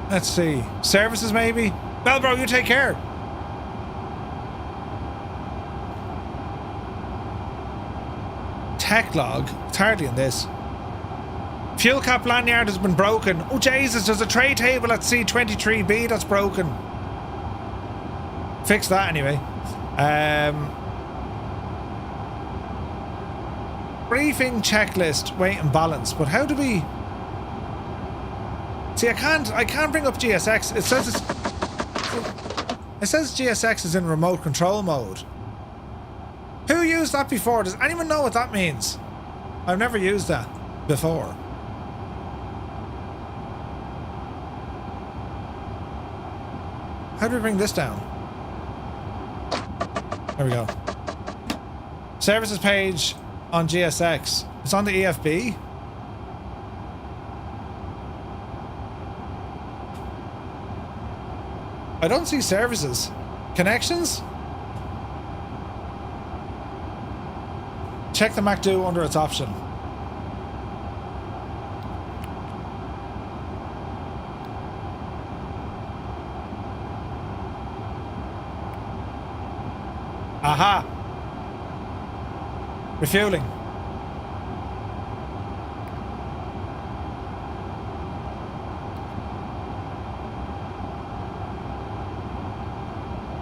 [SPEAKER 1] Let's see. Services maybe? Well, bro, you take care. Tech log. It's hardly in this. Fuel cap lanyard has been broken. Oh, Jesus, there's a tray table at C23B that's broken. Fix that anyway. Briefing checklist, weight and balance. But how do we... See, I can't bring up GSX. It says GSX is in remote control mode. Who used that before? Does anyone know what that means? I've never used that before. How do we bring this down? There we go. Services page on GSX. It's on the EFB. I don't see services. Connections? Check the MacDo under its option. Aha! Refueling.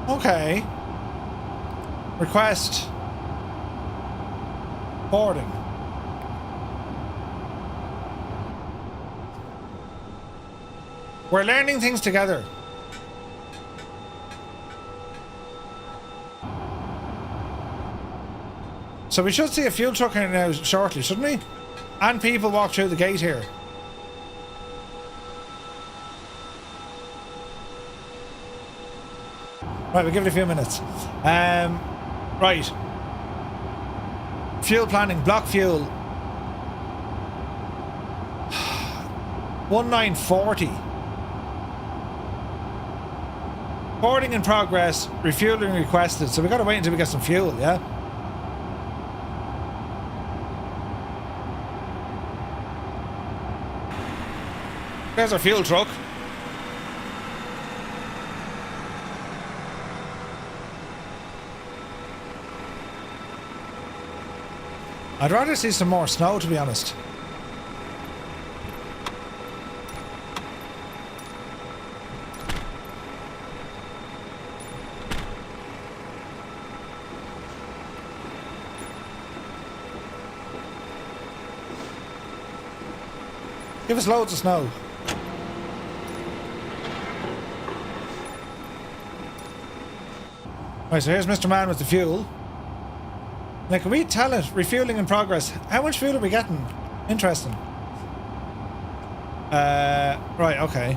[SPEAKER 1] Okay. Request. Boarding. We're learning things together. So we should see a fuel truck here now shortly, shouldn't we? And people walk through the gate here. Right, we'll give it a few minutes. Right. Fuel planning, block fuel. 1940. Boarding in progress, refueling requested. So we gotta wait until we get some fuel, yeah? There's our fuel truck. I'd rather see some more snow, to be honest. Give us loads of snow. Right, so here's Mr. Man with the fuel. Now, can we tell it? Refueling in progress. How much fuel are we getting? Interesting. Right, okay.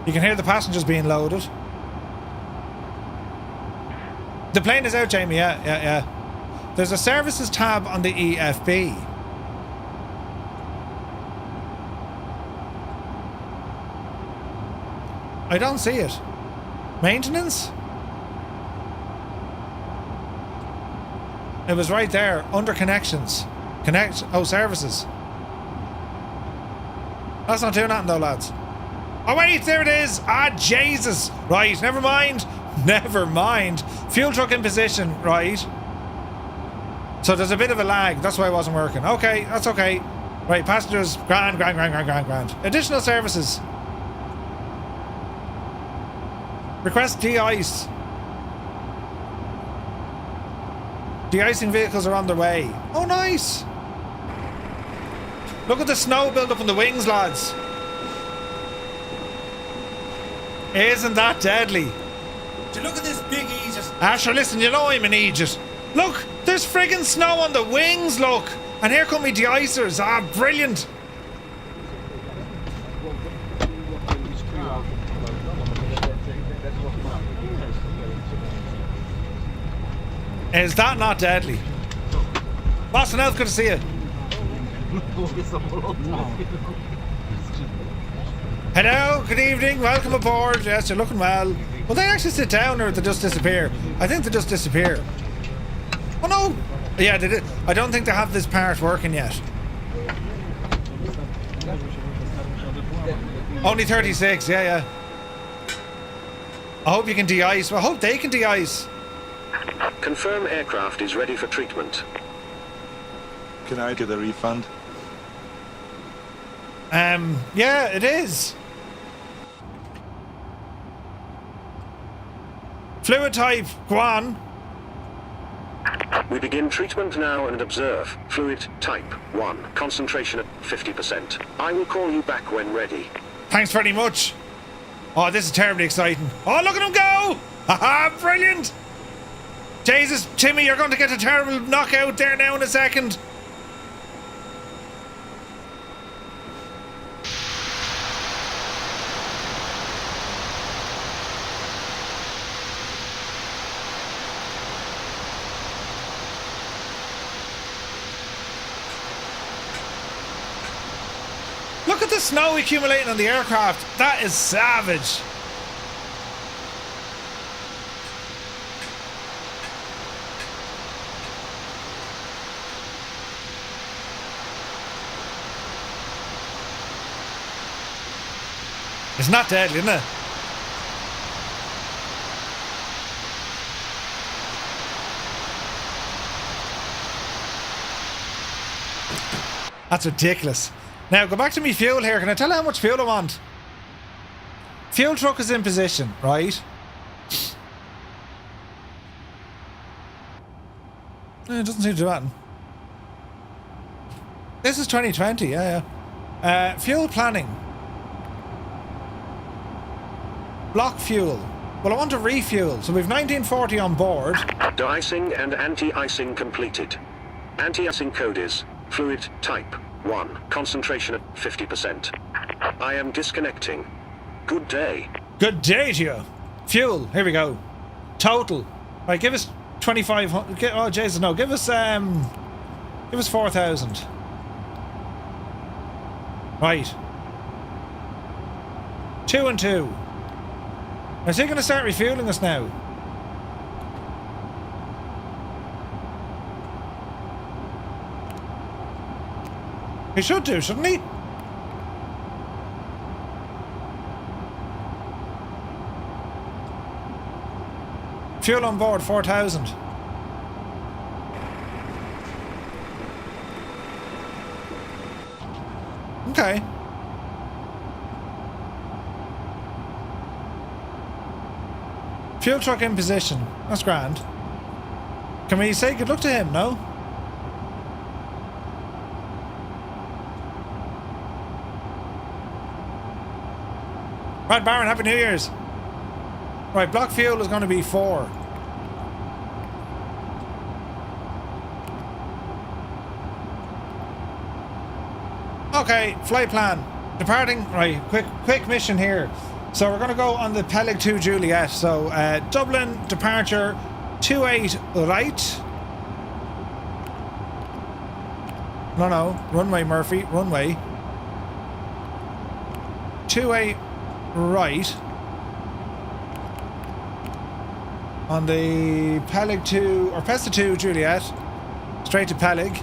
[SPEAKER 1] You can hear the passengers being loaded. The plane is out, Jamie. Yeah. There's a services tab on the EFB. I don't see it. Maintenance? It was right there, under connections. Services. That's not doing nothing though, lads. Oh wait, there it is! Ah, Jesus! Right, never mind. Never mind. Fuel truck in position, right. So there's a bit of a lag, that's why it wasn't working. Okay, that's okay. Right, passengers, grand. Additional services. Request de-ice. De-icing vehicles are on their way. Oh, nice. Look at the snow build up on the wings, lads. Isn't that deadly?
[SPEAKER 10] So look at this big Aegis.
[SPEAKER 1] Asher, listen, you know I'm an Aegis. Look, there's friggin' snow on the wings, look. And here come me de-icers. Ah, brilliant. Is that not deadly? Boston Elf, good to see you. Hello, good evening, welcome aboard. Yes, you're looking well. Will they actually sit down or they just disappear? I think they just disappear. Oh no! Yeah, they did. I don't think they have this part working yet. Only 36, yeah. I hope you can de-ice. I hope they can de-ice.
[SPEAKER 15] Confirm aircraft is ready for treatment.
[SPEAKER 11] Can I get a refund?
[SPEAKER 1] Yeah, it is. Fluid type, go on.
[SPEAKER 15] We begin treatment now and observe. Fluid type 1. Concentration at 50%. I will call you back when ready.
[SPEAKER 1] Thanks very much. Oh, this is terribly exciting. Oh, look at him go! Haha, brilliant! Jesus, Timmy, you're going to get a terrible knockout there now in a second. Look at the the snow accumulating on the aircraft. That is savage. It's not deadly, isn't it? That's ridiculous. Now, go back to me fuel here. Can I tell you how much fuel I want? Fuel truck is in position, right? It doesn't seem to do that. This is 2020, yeah. Fuel planning. Block fuel. Well, I want to refuel. So we've 1940 on board.
[SPEAKER 15] De-icing and anti-icing completed. Anti-icing code is fluid type 1. Concentration at 50%. I am disconnecting. Good day.
[SPEAKER 1] Good day to you. Fuel. Here we go. Total. Right, give us 2,500. Oh, Jesus, no. Give us 4,000. Right. 2 and 2. Is he going to start refueling us now? He should do, shouldn't he? Fuel on board, 4,000. Okay. Fuel truck in position. That's grand. Can we say good luck to him, no? Right, Baron, Happy New Year's. Right, block fuel is going to be 4. Okay, flight plan. Departing, right, quick mission here. So we're going to go on the Peleg 2 Juliet. So Dublin departure 28 right. No, runway Murphy, runway. 28 right. On the Peleg 2 or Pesta 2 Juliet. Straight to Peleg.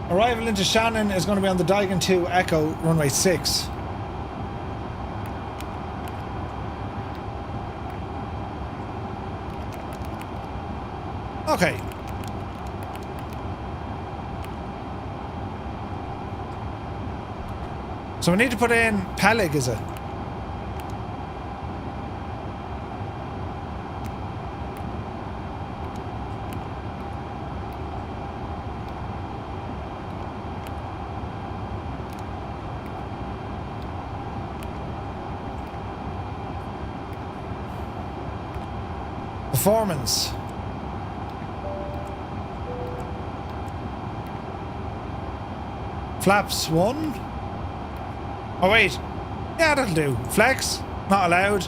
[SPEAKER 1] Arrival into Shannon is going to be on the Digan 2 Echo, runway 6. Okay. So we need to put in Peleg, is it? Performance. Flaps 1. Oh wait. Yeah, that'll do. Flex. Not allowed.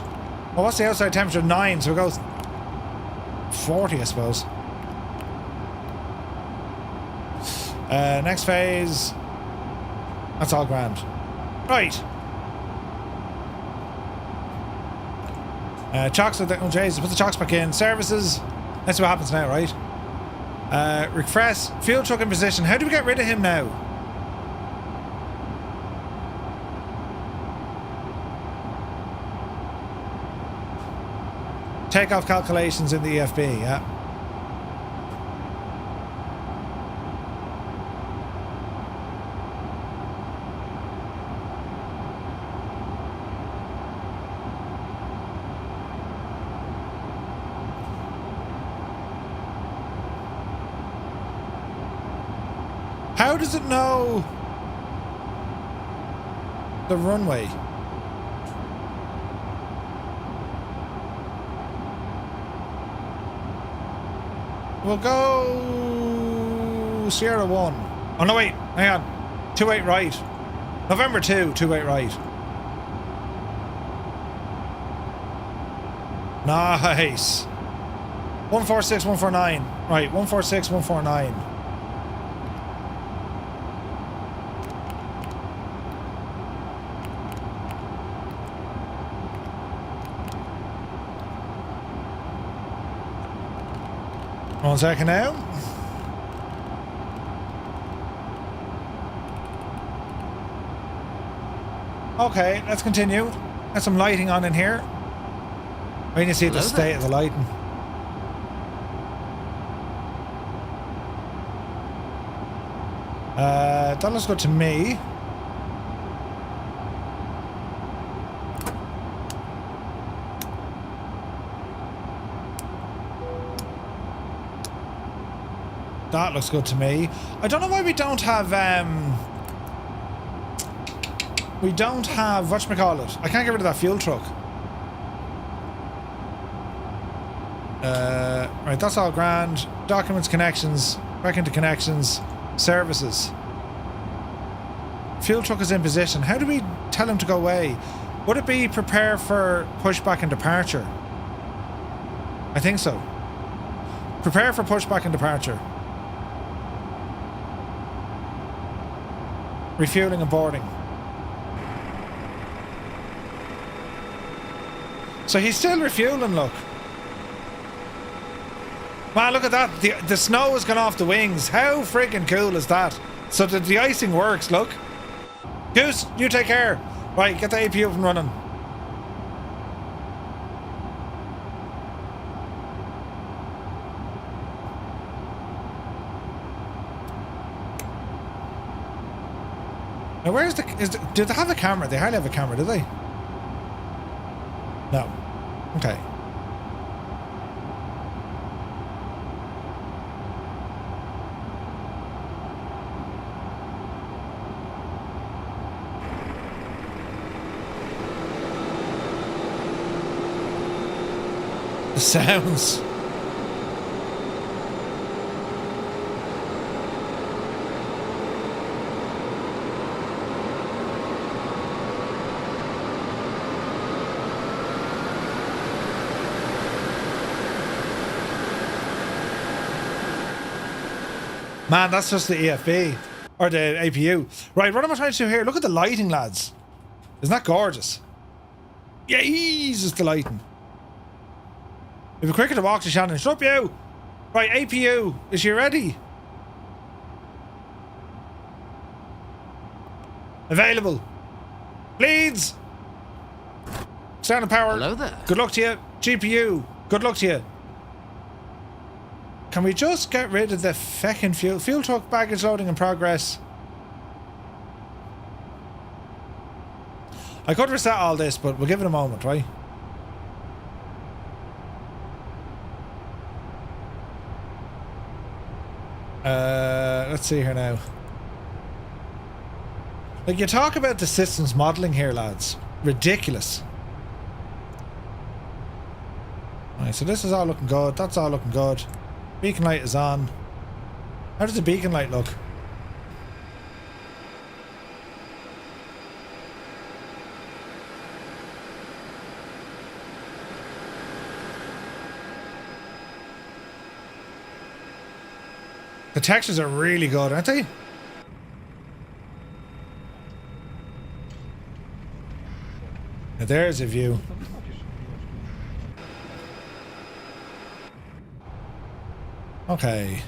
[SPEAKER 1] Well, what's the outside temperature? 9, so it goes 40, I suppose. Next phase. That's all grand. Right. Chocks with the, oh Jesus, put the chocks back in. Services. Let's see what happens now, right? Refresh. Fuel truck in position. How do we get rid of him now? Takeoff calculations in the EFB, yeah. How does it know the runway? We'll go Sierra 1. Oh no, wait, hang on. 28 right. November 2, 28 right. Nice. 146, 149. Right, 146, 149. One second now. Okay, let's continue. Got some lighting on in here. I need to see the state of the lighting. That looks good to me. That looks good to me. I don't know why we don't have whatchamacallit. I can't get rid of that fuel truck. Right, that's all grand. Documents, connections, back into connections, services. Fuel truck is in position. How do we tell him to go away? Would it be prepare for pushback and departure? I think so. Prepare for pushback and departure. Refueling and boarding. So he's still refueling, look. Man, look at that. The snow has gone off the wings. How friggin' cool is that? So the de-icing works, look. Goose, you take care. Right, get the APU up and running. Now where's do they have a camera? They hardly have a camera, do they? No. Okay. The sounds. Man, that's just the EFB. Or the APU. Right, what am I trying to do here? Look at the lighting, lads. Isn't that gorgeous? Yeah, Jesus, the lighting. If you're quicker to walk to Shannon, shut up you! Right, APU, is she ready? Available. Leads! Standard power.
[SPEAKER 16] Hello there.
[SPEAKER 1] Good luck to you. GPU, good luck to you. Can we just get rid of the feckin' fuel? Fuel truck baggage loading in progress. I could reset all this, but we'll give it a moment, right? Let's see here now. Like, you talk about the systems modelling here, lads. Ridiculous. Alright, so this is all looking good. That's all looking good. Beacon light is on. How does the beacon light look? The textures are really good, aren't they? Now there's a view. Okay.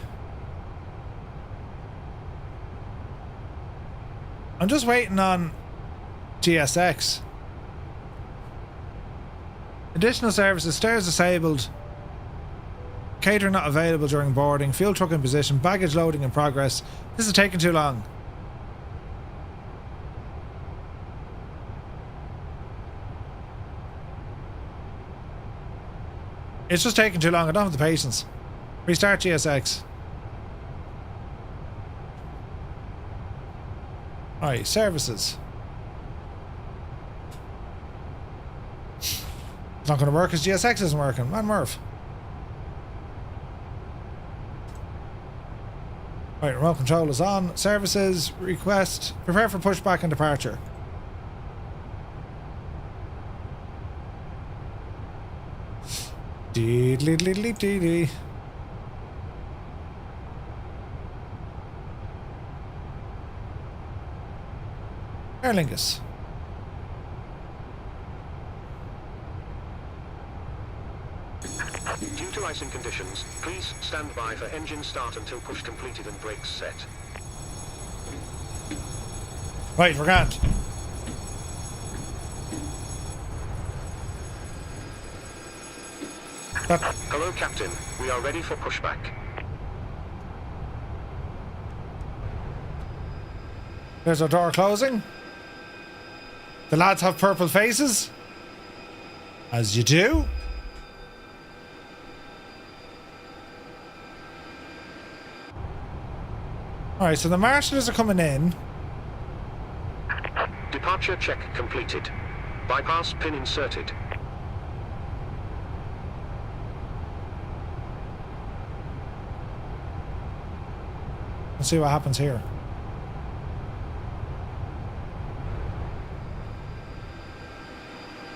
[SPEAKER 1] I'm just waiting on GSX. Additional services, stairs disabled. Catering not available during boarding. Fuel truck in position. Baggage loading in progress. This is taking too long. It's just taking too long. I don't have the patience. Restart GSX. Alright, services. It's not going to work because GSX isn't working. Man, Murph. Right, remote control is on. Services, request, prepare for pushback and departure. Dee-dee-dee-dee-dee-dee. Aer Lingus.
[SPEAKER 15] Due to icing conditions, please stand by for engine start until push completed and brakes set.
[SPEAKER 1] Right, we're grand.
[SPEAKER 15] Hello, Captain. We are ready for pushback.
[SPEAKER 1] There's our door closing. The lads have purple faces. As you do. Alright, so the marshals are coming in.
[SPEAKER 15] Departure check completed. Bypass pin inserted.
[SPEAKER 1] Let's see what happens here.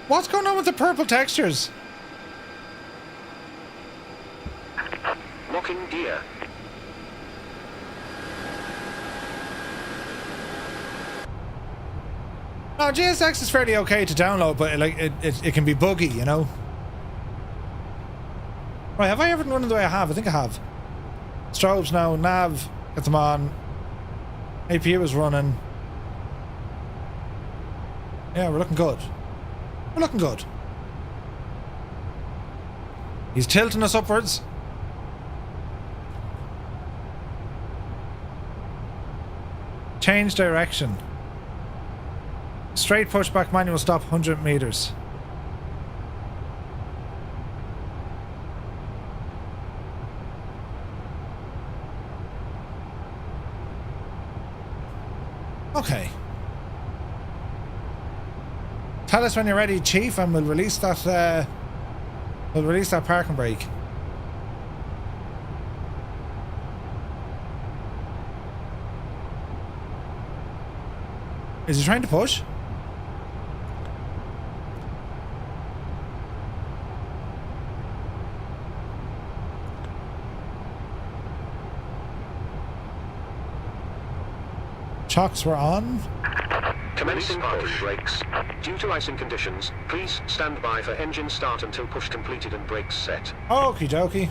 [SPEAKER 1] What's going on with the purple textures?
[SPEAKER 15] Locking gear.
[SPEAKER 1] No, GSX is fairly okay to download, but it can be buggy, you know. Right, have I ever run the way I have? I think I have. Strobes now, nav, get them on. APU is running. Yeah, we're looking good. We're looking good. He's tilting us upwards. Change direction. Straight pushback, manual stop, 100 meters. Okay. Tell us when you're ready, Chief, and we'll release that. We'll release that parking brake. Is he trying to push? Chocks were on.
[SPEAKER 15] Commencing parking brakes. Due to icing conditions, please stand by for engine start until push completed and brakes set.
[SPEAKER 1] Okie dokie.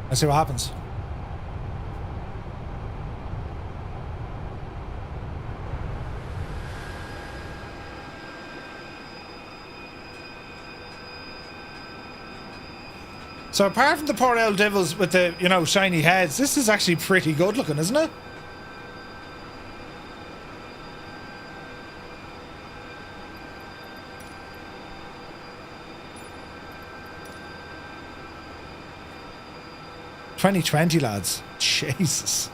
[SPEAKER 1] Let's see what happens. So apart from the poor old devils with the, you know, shiny heads, this is actually pretty good looking, isn't it? $2020, lads. Jesus.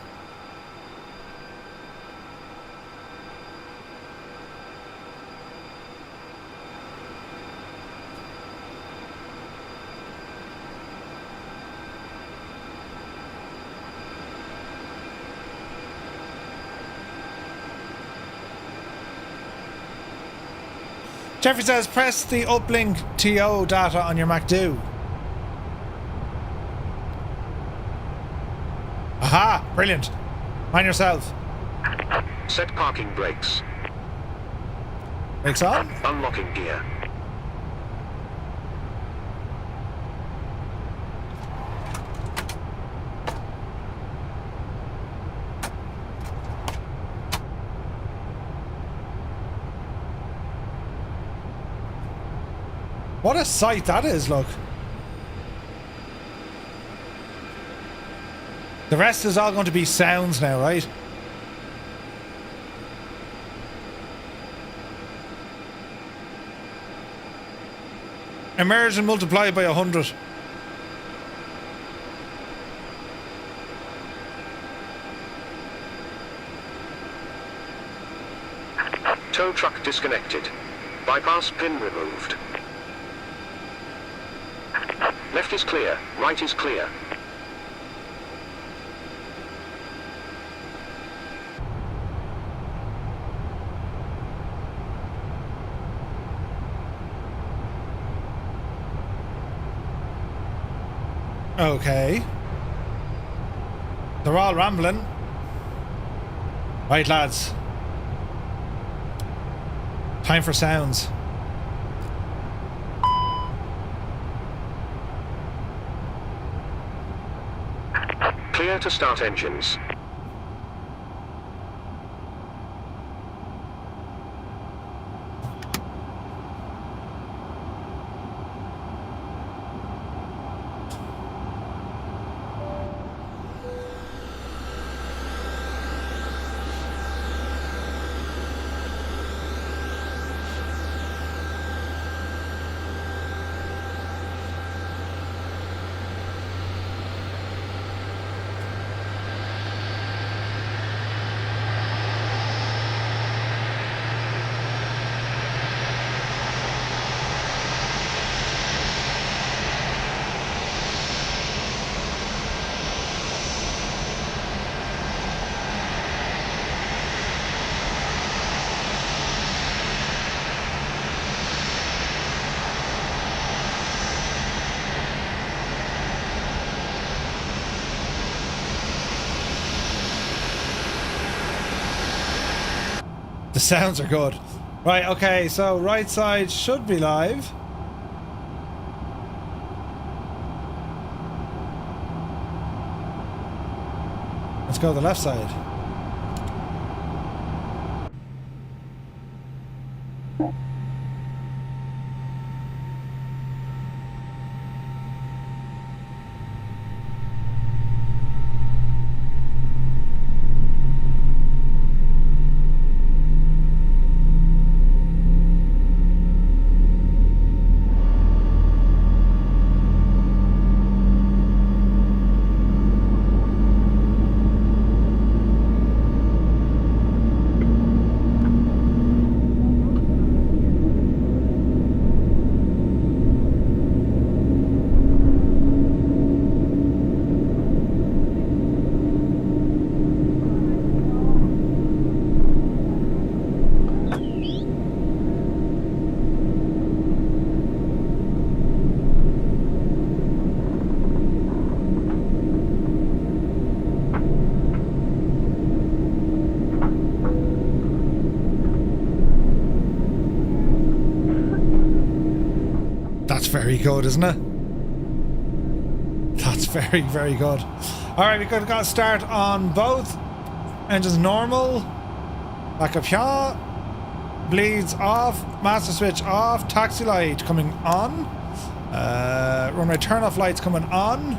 [SPEAKER 1] Jeffrey says, press the uplink TO data on your Mac do. Aha! Brilliant. Mind yourself.
[SPEAKER 15] Set parking brakes.
[SPEAKER 1] Brakes on?
[SPEAKER 15] Unlocking gear.
[SPEAKER 1] What a sight that is, look. The rest is all going to be sounds now, right? Immersion multiplied by 100.
[SPEAKER 15] Tow truck disconnected. Bypass pin removed. Left is clear, right is clear.
[SPEAKER 1] Okay. They're all rambling. Right, lads. Time for sounds.
[SPEAKER 15] Clear to start engines.
[SPEAKER 1] The sounds are good. Right, okay, so right side should be live. Let's go to the left side. That's very good, isn't it? That's very, very good. Alright, we could got to start on both. Engines normal. Backup here. Bleeds off. Master switch off. Taxi light coming on. Runway turn off lights coming on.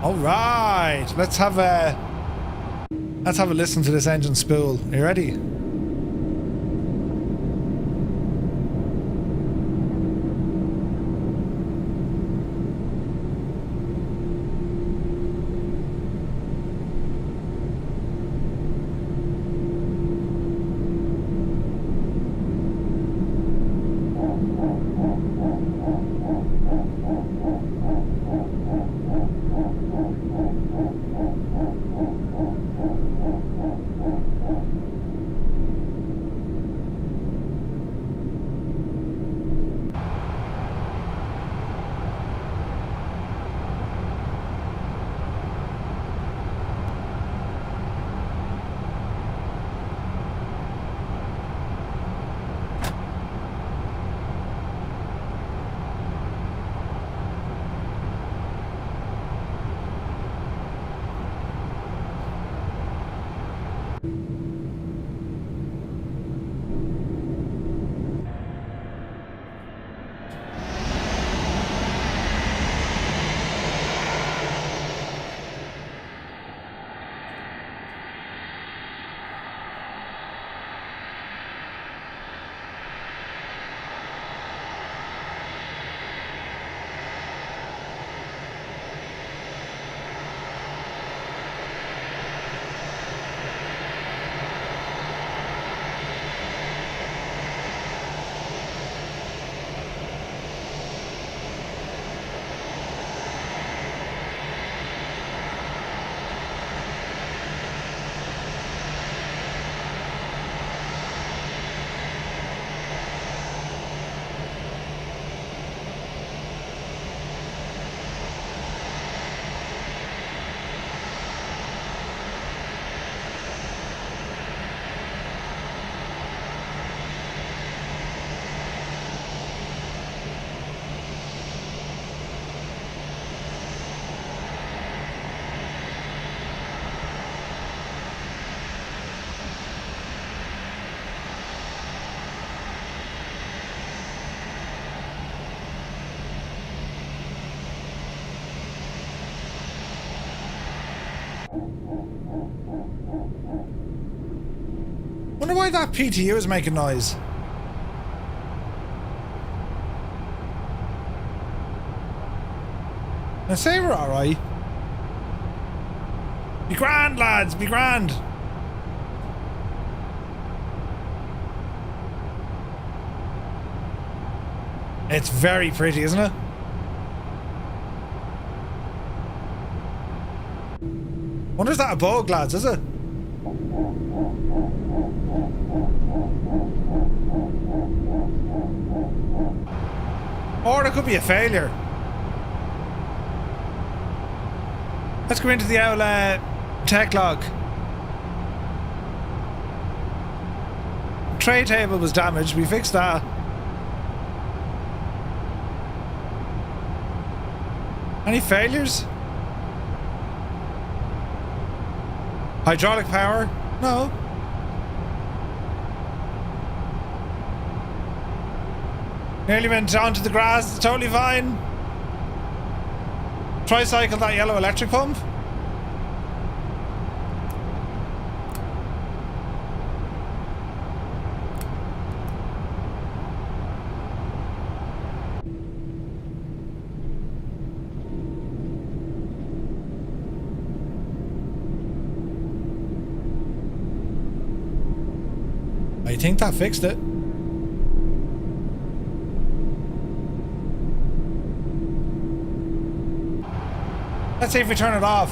[SPEAKER 1] Alright. Let's have a listen to this engine spool. Are you ready? Wonder why that PTU is making noise. Now say we're alright. Be grand, lads, be grand. It's very pretty, isn't it? Wonder if that a bug, lads, is it? Or it could be a failure. Let's go into the old tech log. Tray table was damaged, we fixed that. Any failures? Hydraulic power? No. Nearly went onto the grass, it's totally fine. Tricycle that yellow electric pump. I think that fixed it. Let's see if we turn it off.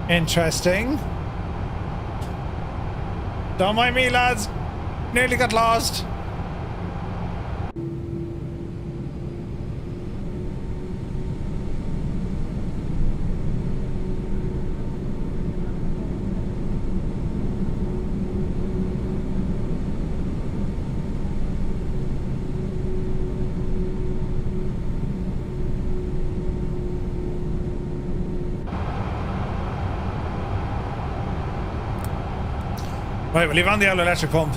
[SPEAKER 1] Interesting. Don't mind me, lads. Nearly got lost. Right, we'll leave on the old electric pump.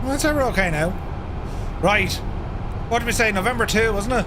[SPEAKER 1] Well, that's ever okay now. Right. What did we say? November 2, wasn't it?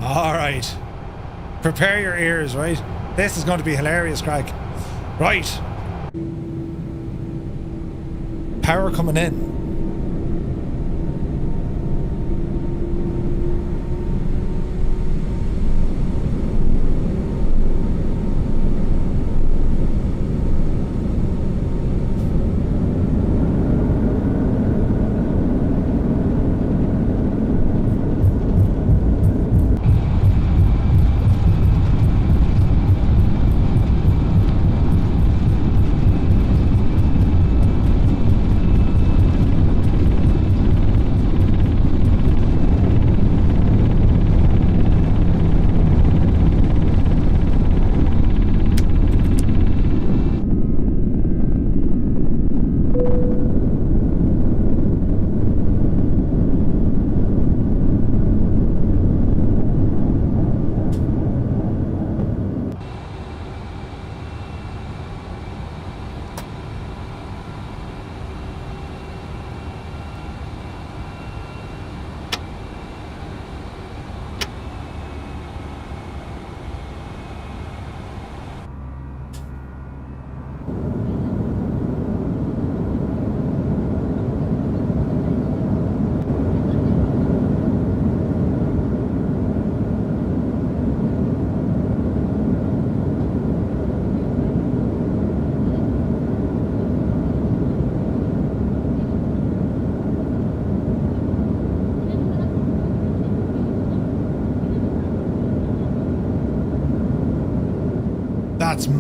[SPEAKER 1] Alright. Prepare your ears, right? This is going to be hilarious, Craig. Right. Power coming in.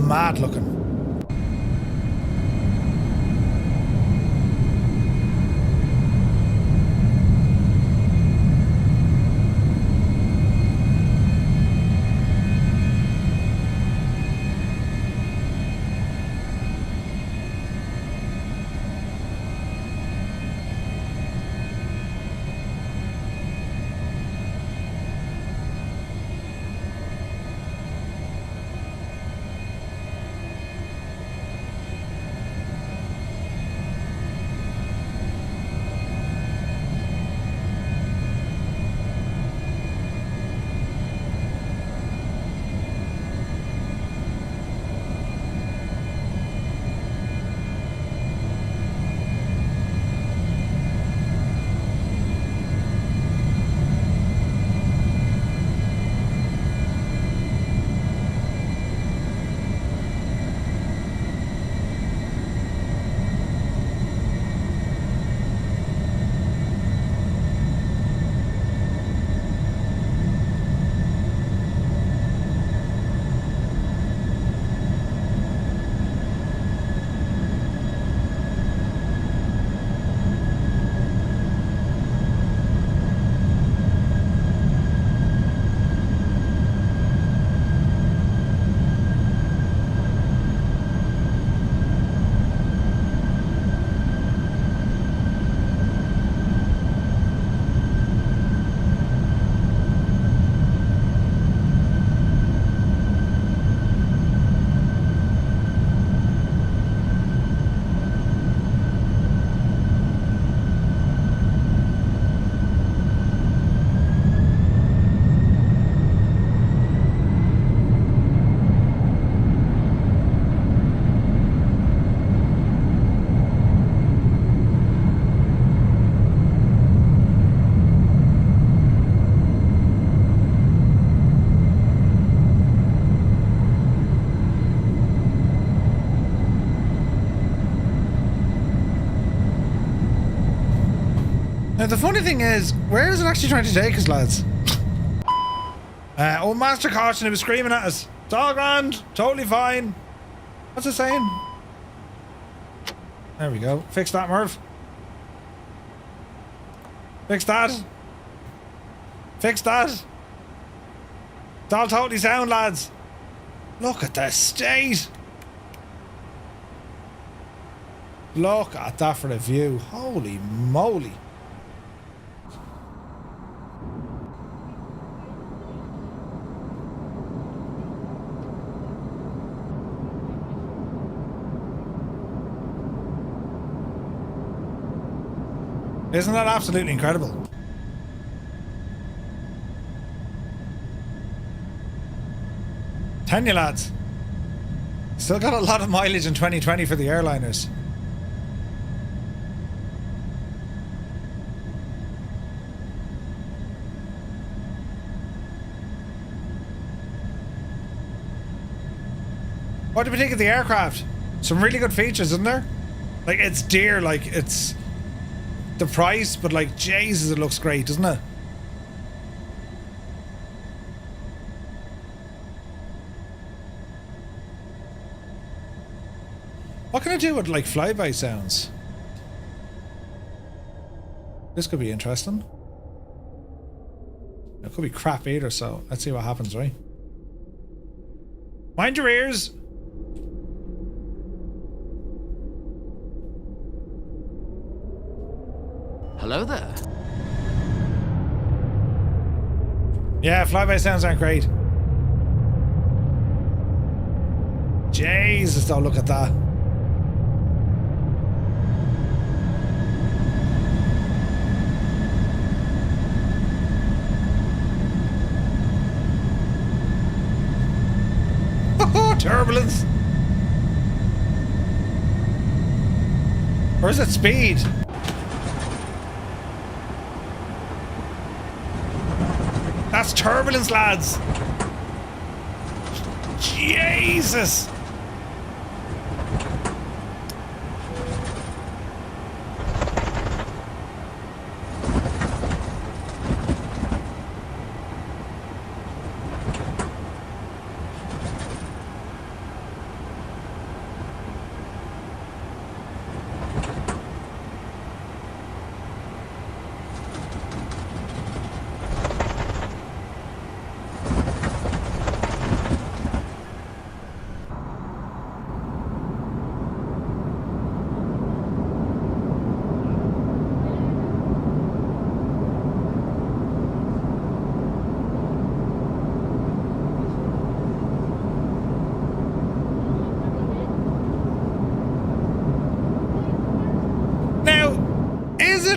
[SPEAKER 1] mad looking. Now the funny thing is, where is it actually trying to take us, lads? Oh, master caution, it was screaming at us. It's all grand, totally fine. What's it saying? There we go. Fix that, Merv. Fix that. Fix that. It's all totally sound, lads. Look at the state. Look at that for the view. Holy moly. Isn't that absolutely incredible? Tell you, lads, still got a lot of mileage in 2020 for the airliners. What do we think of the aircraft? Some really good features, isn't there? Like, it's dear, like, it's the price, but like, Jesus, it looks great, doesn't it? What can I do with like flyby sounds? This could be interesting. It could be crap either, so let's see what happens, right? Mind your ears.
[SPEAKER 16] Hello there.
[SPEAKER 1] Yeah, flyby sounds aren't great. Jesus, don't look at that. Turbulence. Where's that speed? That's turbulence, lads. Jesus.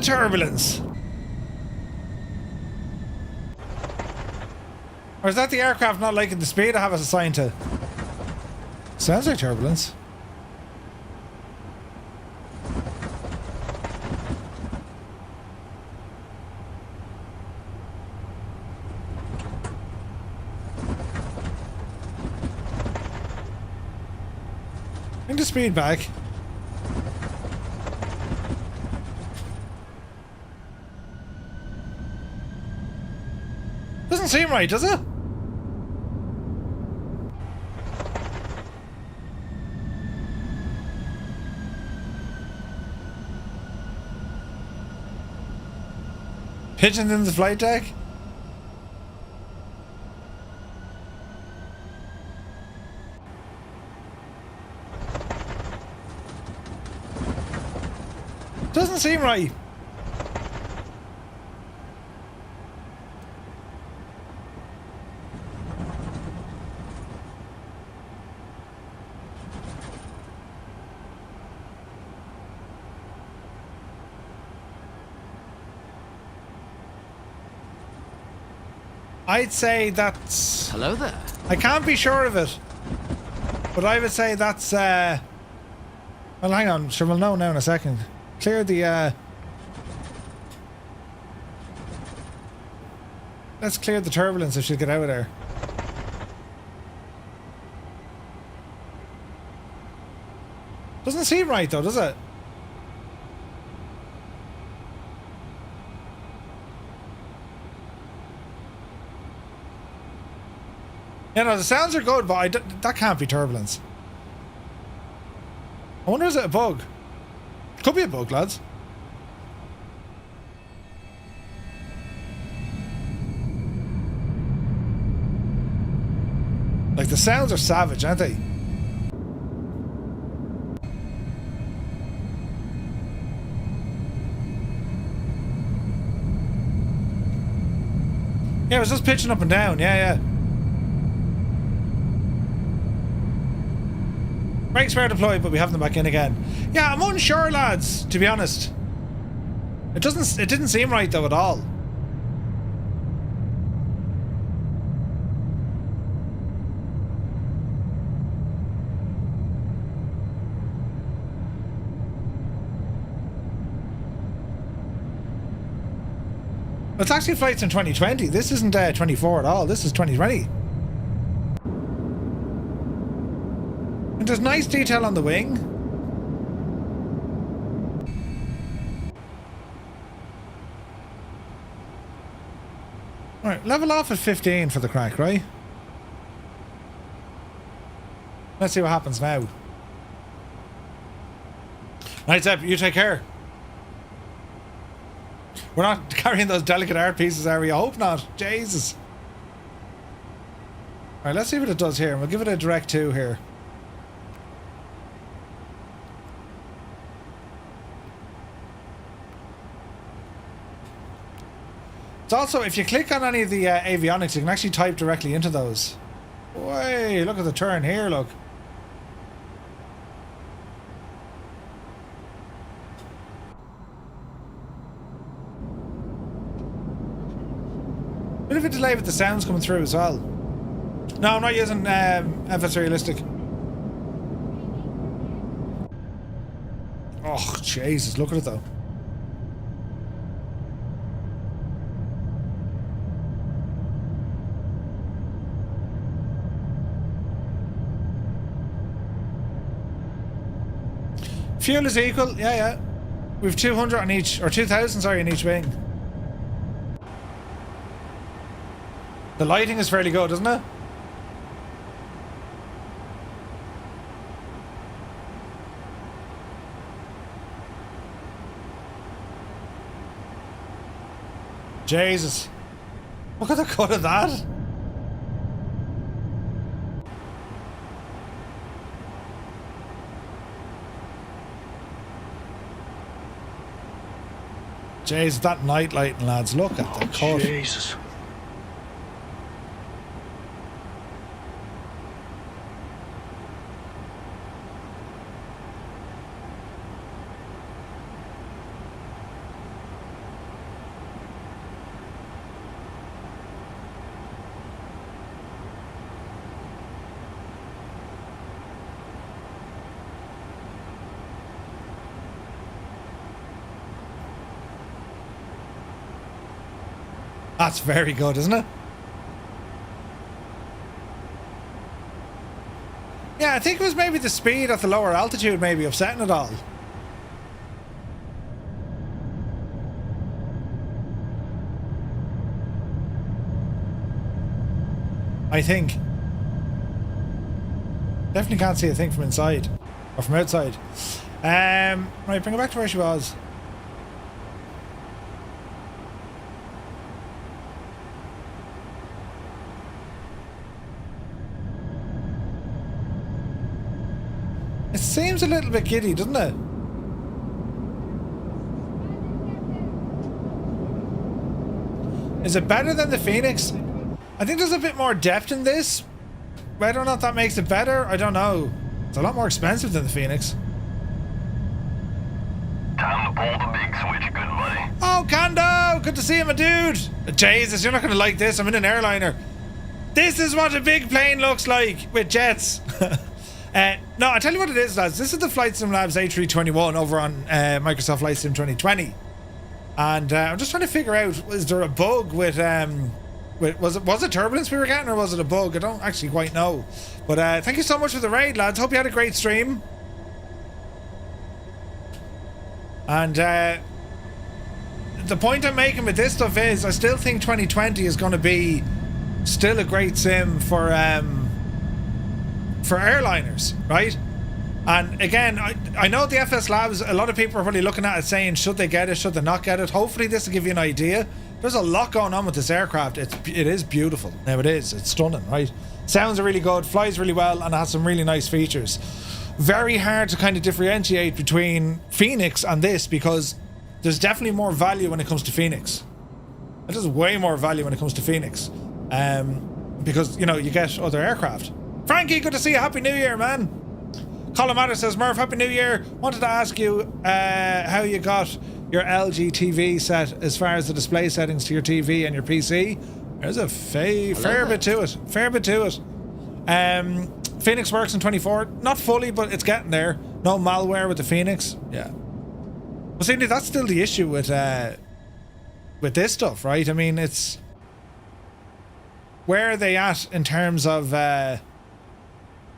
[SPEAKER 1] turbulence. Or is that the aircraft not liking the speed I have it assigned to? Sounds like turbulence. Bring the speed back. Doesn't seem right, does it? Pigeons in the flight deck? Doesn't seem right. I'd say that's...
[SPEAKER 16] Hello there.
[SPEAKER 1] I can't be sure of it. But I would say that's... Well, hang on. Sure, we'll know now in a second. Clear the... Let's clear the turbulence if she'll get out of there. Doesn't seem right though, does it? Yeah, no, the sounds are good, but that can't be turbulence. I wonder, is it a bug? Could be a bug, lads. Like, the sounds are savage, aren't they? Yeah, it was just pitching up and down, yeah. Brakes were deployed, but we have them back in again. Yeah, I'm unsure, lads, to be honest. It didn't seem right though at all. It's actually flights in 2020. This isn't 24 at all. This is 2020. And there's nice detail on the wing. Alright, level off at 15 for the crack, right? Let's see what happens now. Right, Zeb, you take care. We're not carrying those delicate art pieces, are we? I hope not. Jesus. Alright, let's see what it does here. We'll give it a direct 2 here. It's also, if you click on any of the avionics, you can actually type directly into those. Way, look at the turn here, look. Bit of a delay with the sounds coming through as well. No, I'm not using FS Realistic. Oh, Jesus, look at it though. Fuel is equal, yeah. We've 200 on each, or 2,000, sorry, in each wing. The lighting is fairly good, isn't it? Jesus. Look at the cut of that. Jeez, that night lighting, lads. Look at the cut.
[SPEAKER 13] Jesus.
[SPEAKER 1] That's very good, isn't it? Yeah, I think it was maybe the speed at the lower altitude maybe upsetting it all. I think. Definitely can't see a thing from inside. Or from outside. Right, bring her back to where she was. It seems a little bit giddy, doesn't it? Is it better than the Phoenix? I think there's a bit more depth in this. Whether or not that makes it better, I don't know. It's a lot more expensive than the Phoenix.
[SPEAKER 14] Time to pull the big switch, good buddy.
[SPEAKER 1] Oh, Kando! Good to see you, my dude! Jesus, you're not going to like this. I'm in an airliner. This is what a big plane looks like with jets. No, I'll tell you what it is, lads. This is the FlightsimLabs A321 over on Microsoft Flight Sim 2020. And I'm just trying to figure out, is there a bug with was it turbulence we were getting, or was it a bug? I don't actually quite know. But thank you so much for the raid, lads. Hope you had a great stream. And the point I'm making with this stuff is I still think 2020 is going to be still a great sim for airliners, right? And again, I know the FSLabs, a lot of people are probably looking at it saying, should they get it, should they not get it? Hopefully this will give you an idea. There's a lot going on with this aircraft. It is beautiful. Now it's stunning, right? Sounds really good, flies really well, and has some really nice features. Very hard to kind of differentiate between Phoenix and this, because there's definitely more value when it comes to Phoenix. There's way more value when it comes to Phoenix. Because, you know, you get other aircraft. Frankie, good to see you. Happy New Year, man. Colin Matter says, Murph, Happy New Year. Wanted to ask you how you got your LG TV set as far as the display settings to your TV and your PC. There's a fair bit to it. Fair bit to it. Phoenix works in 24. Not fully, but it's getting there. No malware with the Phoenix. Yeah. Well, see, that's still the issue with this stuff, right? I mean, it's... Where are they at in terms of... where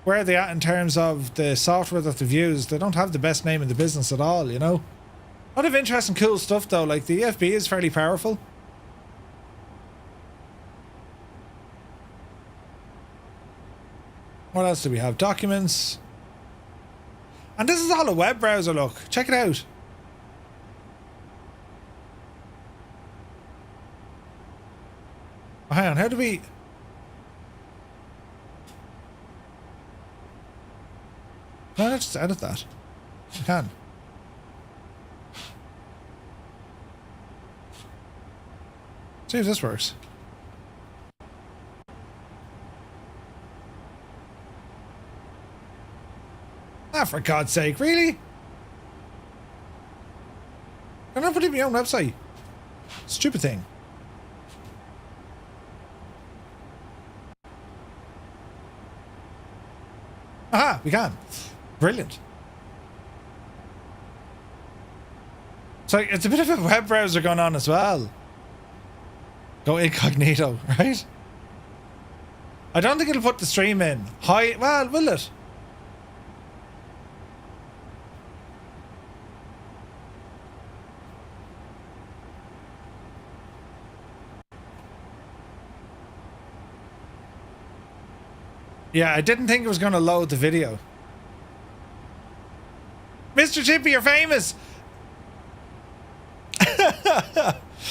[SPEAKER 1] are they at in terms of the software that they've used? They don't have the best name in the business at all, you know? A lot of interesting, cool stuff, though. Like, the EFB is fairly powerful. What else do we have? Documents. And this is all a web browser, look. Check it out. Oh, hang on, how do we... No, let's just edit that. I can. See if this works. Ah, for God's sake, really? I'm not putting my own website. Stupid thing. Aha, we can. Brilliant. So it's a bit of a web browser going on as well. Go incognito, right? I don't think it'll put the stream in. Hi, well, will it? Yeah, I didn't think it was going to load the video. Mr. Chippy, you're famous!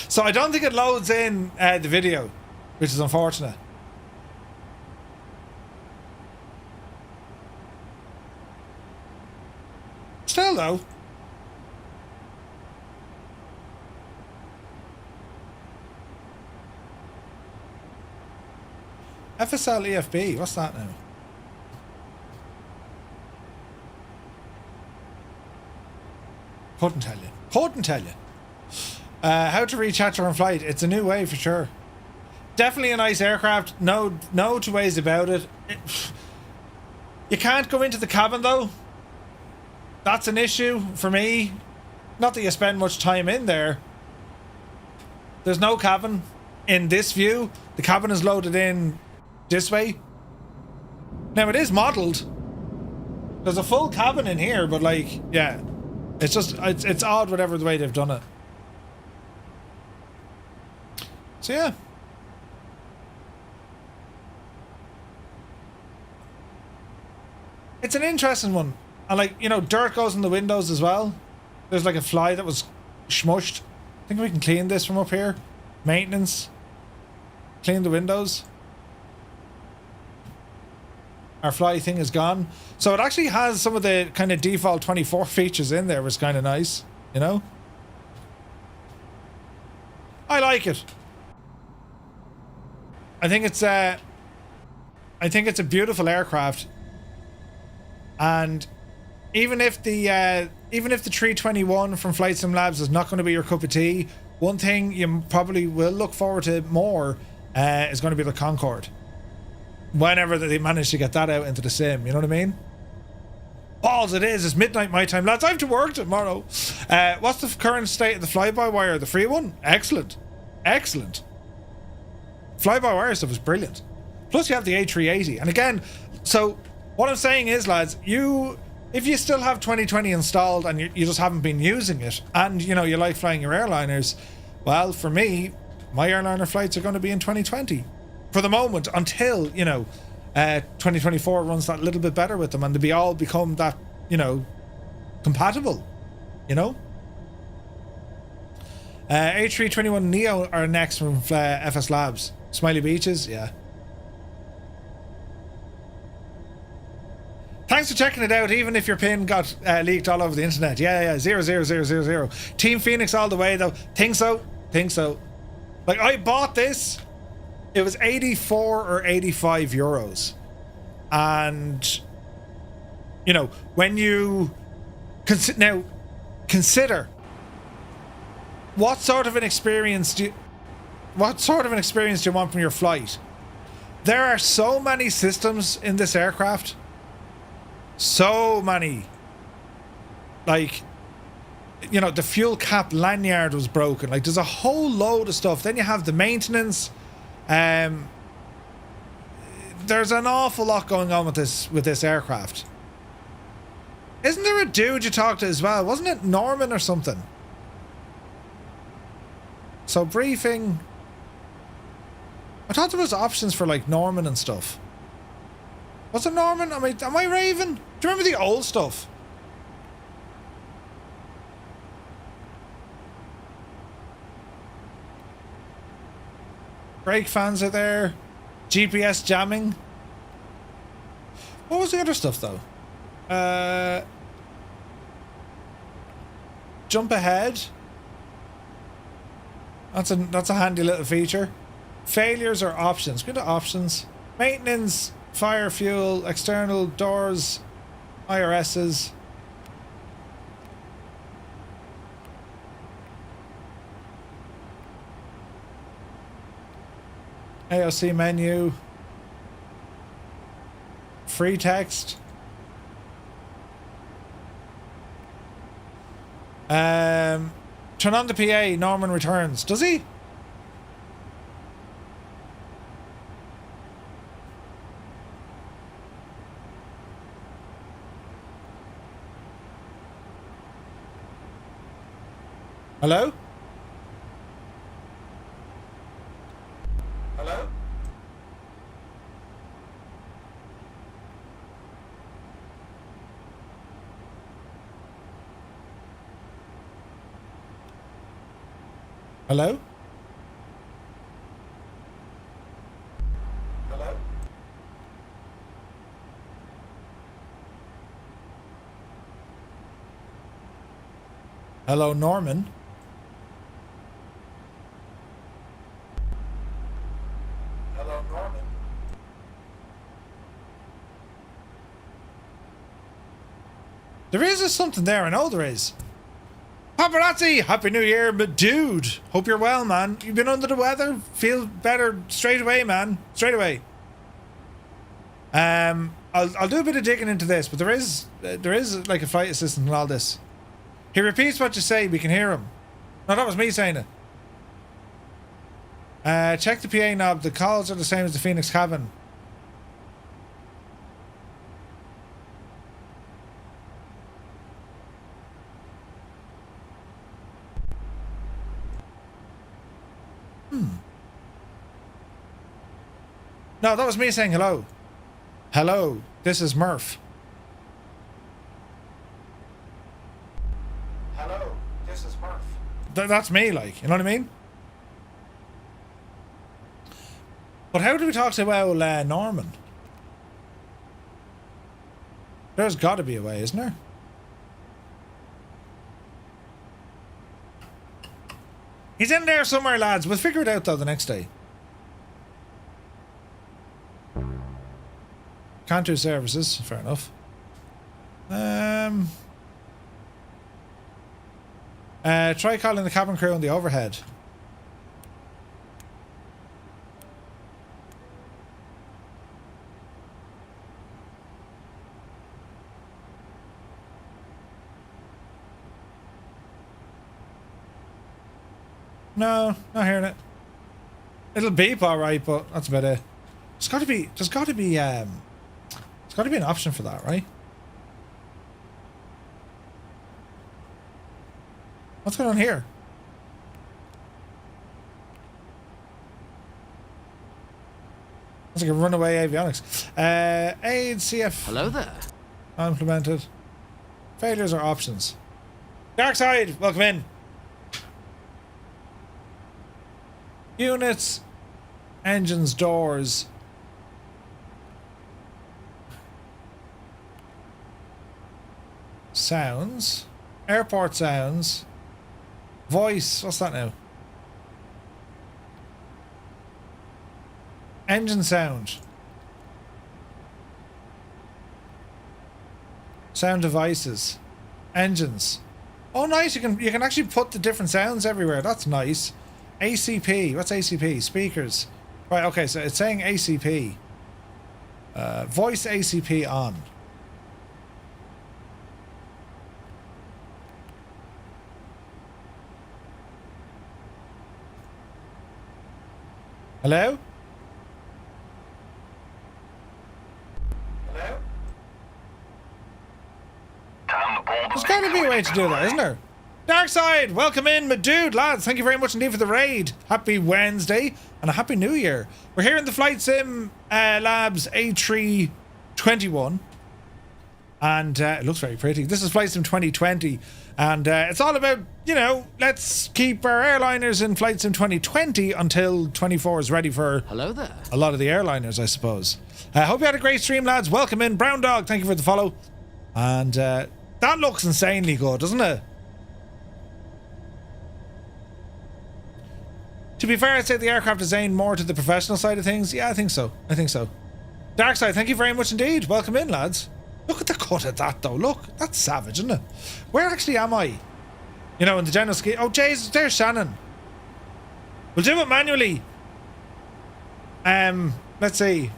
[SPEAKER 1] So I don't think it loads in the video, which is unfortunate. Still though. FSL EFB, what's that now? Couldn't tell you. Couldn't tell you. How to reach Hatcher on flight. It's a new way for sure. Definitely a nice aircraft. No two ways about it. You can't go into the cabin though. That's an issue for me. Not that you spend much time in there. There's no cabin. in this view, the cabin is loaded in this way. Now it is modelled. There's a full cabin in here, but like, yeah, it's just it's odd whatever the way they've done it. So yeah. It's an interesting one. And like, you know, dirt goes in the windows as well. There's like a fly that was smushed. I think we can clean this from up here. Maintenance. Clean the windows. Our fly thing is gone. So it actually has some of the kind of default 24 features in there, which is kind of nice, you know? I like it. I think it's a beautiful aircraft. And even if the 321 from FlightsimLabs is not going to be your cup of tea, one thing you probably will look forward to more is going to be the Concorde. Whenever they manage to get that out into the sim, you know what I mean? Balls, it is. It's midnight my time, lads. I have to work tomorrow. What's the current state of the fly-by-wire? The free one? Excellent. Excellent. Fly-by-wire stuff is brilliant. Plus you have the A380. And again, so what I'm saying is, lads, if you still have 2020 installed and you just haven't been using it, and you know you like flying your airliners, well, for me, my airliner flights are going to be in 2020 for the moment, until, you know, 2024 runs that little bit better with them and they all become that, you know, compatible, you know. A321 Neo are next from FSLabs. Smiley Beaches, yeah. Thanks for checking it out, even if your pin got leaked all over the internet. Yeah, 00000. Team Phoenix all the way, though. Think so. Like, I bought this. It was 84 or 85 euros. And, you know, when you consider what sort of an experience do you want from your flight? There are so many systems in this aircraft. So many. Like, you know, the fuel cap lanyard was broken. Like, there's a whole load of stuff. Then you have the maintenance. There's an awful lot going on with this aircraft. Isn't there a dude you talked to as well? Wasn't it Norman or something? So briefing. I thought there was options for like Norman and stuff. Was it Norman? Am I raving? Do you remember the old stuff? Brake fans are there. GPS jamming. What was the other stuff though? Jump ahead. That's a handy little feature. Failures or options. Go to options. Maintenance, fire, fuel, external doors, IRSs. AOC menu. Free text. Turn on the PA. Norman returns. Does he? Hello? Hello? Hello? Hello? Hello, Norman? Hello, Norman? There is something there, I know there is. Paparazzi, Happy New Year, but dude, hope you're well, man. You've been under the weather? Feel better straight away, man. Straight away. I'll do a bit of digging into this, but there is like a flight assistant and all this. He repeats what you say, we can hear him. No, that was me saying it. Check the PA knob. The calls are the same as the Phoenix cabin. No, that was me saying hello. Hello, this is Murph. Hello, this is Murph. That's me, like, you know what I mean? But how do we talk to Norman? There's got to be a way, isn't there? He's in there somewhere, lads. We'll figure it out, though, the next day. Can't do services. Fair enough. Try calling the cabin crew on the overhead. No, not hearing it. It'll beep all right, but that's about it. There's got to be an option for that, right? What's going on here? It's like a runaway avionics. Aid CF.
[SPEAKER 16] Hello there.
[SPEAKER 1] Implemented. Failures are options. Dark side, welcome in. Units, engines, doors. Sounds. Airport sounds. Voice. What's that now? Engine sound. Sound devices. Engines. Oh, nice. You can actually put the different sounds everywhere. That's nice. ACP. What's ACP? Speakers. Right, okay, so it's saying ACP. Voice ACP on. Hello? Hello? There's got to be a way to do that, isn't there? Darkside, welcome in, my dude, lads. Thank you very much indeed for the raid. Happy Wednesday and a happy New Year. We're here in the FlightSim Labs A321, and it looks very pretty. This is FlightSim 2020, and it's all about, you know, let's keep our airliners in FlightSim 2020 until 24 is ready for
[SPEAKER 16] hello there.
[SPEAKER 1] A lot of the airliners, I suppose. Hope you had a great stream, lads. Welcome in, Brown Dog. Thank you for the follow. And that looks insanely good, doesn't it? To be fair, I'd say the aircraft is aimed more to the professional side of things. Yeah, I think so. Darkside, thank you very much indeed. Welcome in, lads. Look at the cut of that, though. Look, that's savage, isn't it? Where actually am I? You know, in the general scheme. Oh, jeez, there's Shannon. We'll do it manually. Let's see.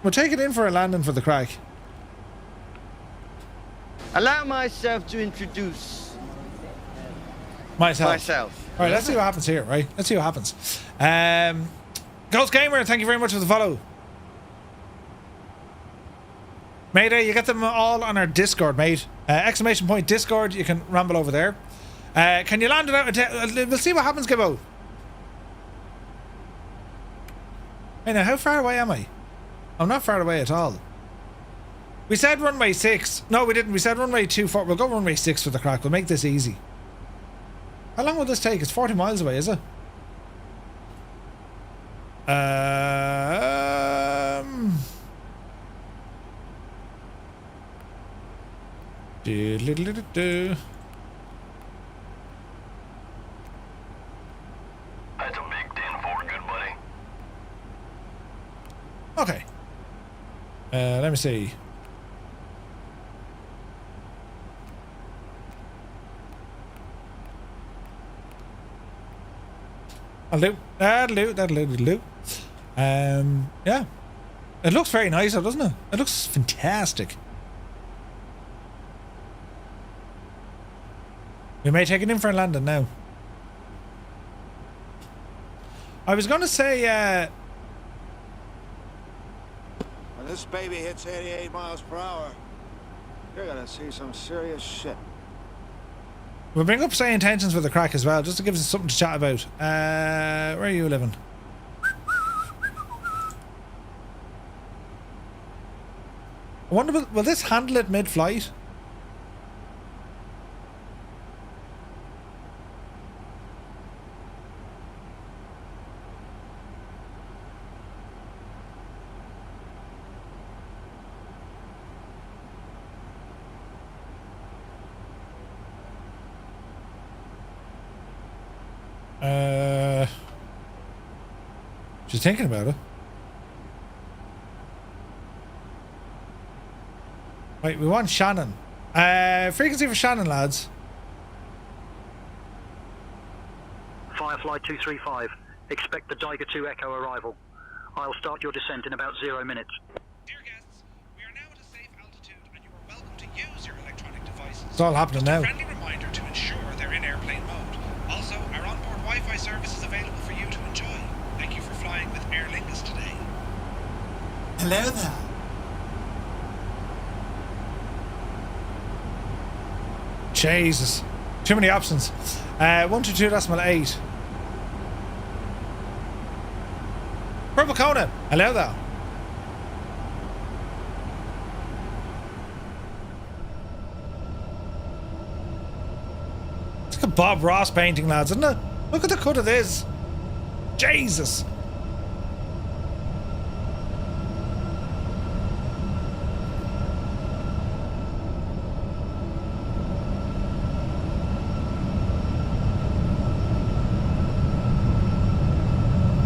[SPEAKER 1] We'll take it in for a landing for the crack.
[SPEAKER 4] Allow myself to introduce
[SPEAKER 1] myself. All right, let's see what happens here, right? Let's see what happens. Ghost Gamer, thank you very much for the follow. Mayday, you get them all on our Discord, mate. Exclamation point Discord, you can ramble over there. Can you land it out? We'll see what happens, Gibbo. Hey, now, how far away am I? I'm not far away at all. We said runway 6. No, we didn't. We said runway 24. We'll go runway 6 for the crack. We'll make this easy. How long will this take? It's 40 miles away, is it? Do.
[SPEAKER 14] That's a big 10-4, good buddy.
[SPEAKER 1] Okay. Let me see. That'll do. Yeah. It looks very nice, doesn't it? It looks fantastic. We may take it in for a landing now. I was gonna say,
[SPEAKER 13] When this baby hits 88 miles per hour, you're gonna see some serious shit.
[SPEAKER 1] we'll bring up say intentions with the crack as well, just to give us something to chat about. Where are you living? I wonder, will this handle it mid-flight? She's thinking about it. Right, we want Shannon. Frequency for Shannon, lads.
[SPEAKER 16] Firefly 235. Expect the Tiger 2 Echo arrival. I'll start your descent in about 0 minutes.
[SPEAKER 9] Dear guests, we are now at a safe altitude and you are welcome to use your electronic devices.
[SPEAKER 1] It's all happening now.
[SPEAKER 9] A friendly reminder to ensure they're in airplane mode. Also, our onboard Wi-Fi service is available for you to enjoy. Thank you for flying with Aer Lingus today.
[SPEAKER 10] Hello there.
[SPEAKER 1] Jesus. Too many options. 122.8. Purple Kona. Hello there. It's like a Bob Ross painting, lads, isn't it? Look at the cut of this. Jesus.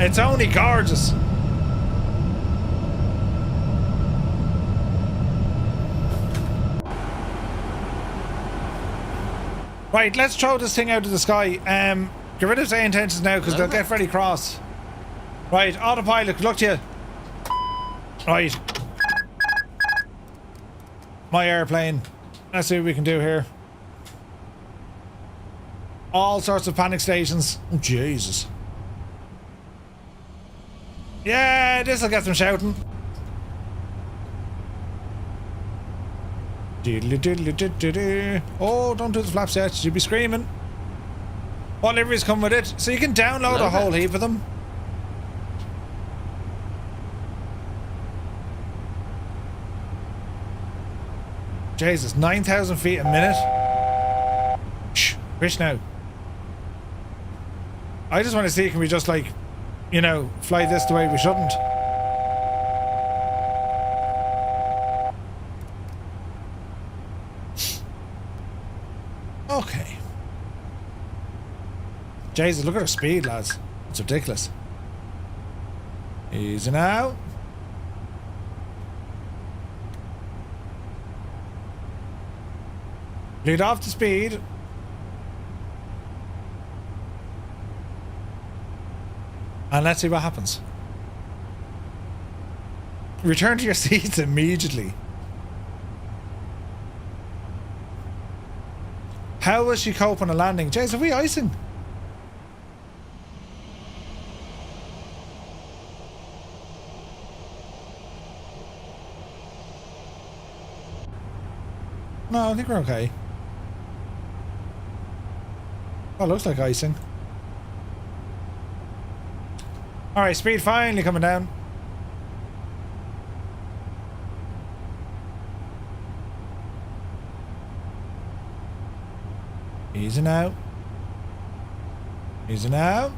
[SPEAKER 1] It's only gorgeous. Right, let's throw this thing out of the sky. Get rid of say intentions now because they'll get very cross. Right, autopilot, good luck to you. Right. My airplane. Let's see what we can do here. All sorts of panic stations. Oh, Jesus. Yeah, this'll get them shouting. Oh, don't do the flaps yet. You'll be screaming. What liveries come with it? So you can download a whole heap of them. Jesus, 9,000 feet a minute. Shh, wish now. I just want to see, can we just like, you know, fly this the way we shouldn't? Okay. Jesus, look at our speed, lads. It's ridiculous. Easy now. Lead off the speed. And let's see what happens. Return to your seats immediately. How will she cope on a landing? Jays, are we icing? No, I think we're okay. Oh, looks like icing. Alright, speed finally coming down. Easy now. Easy now.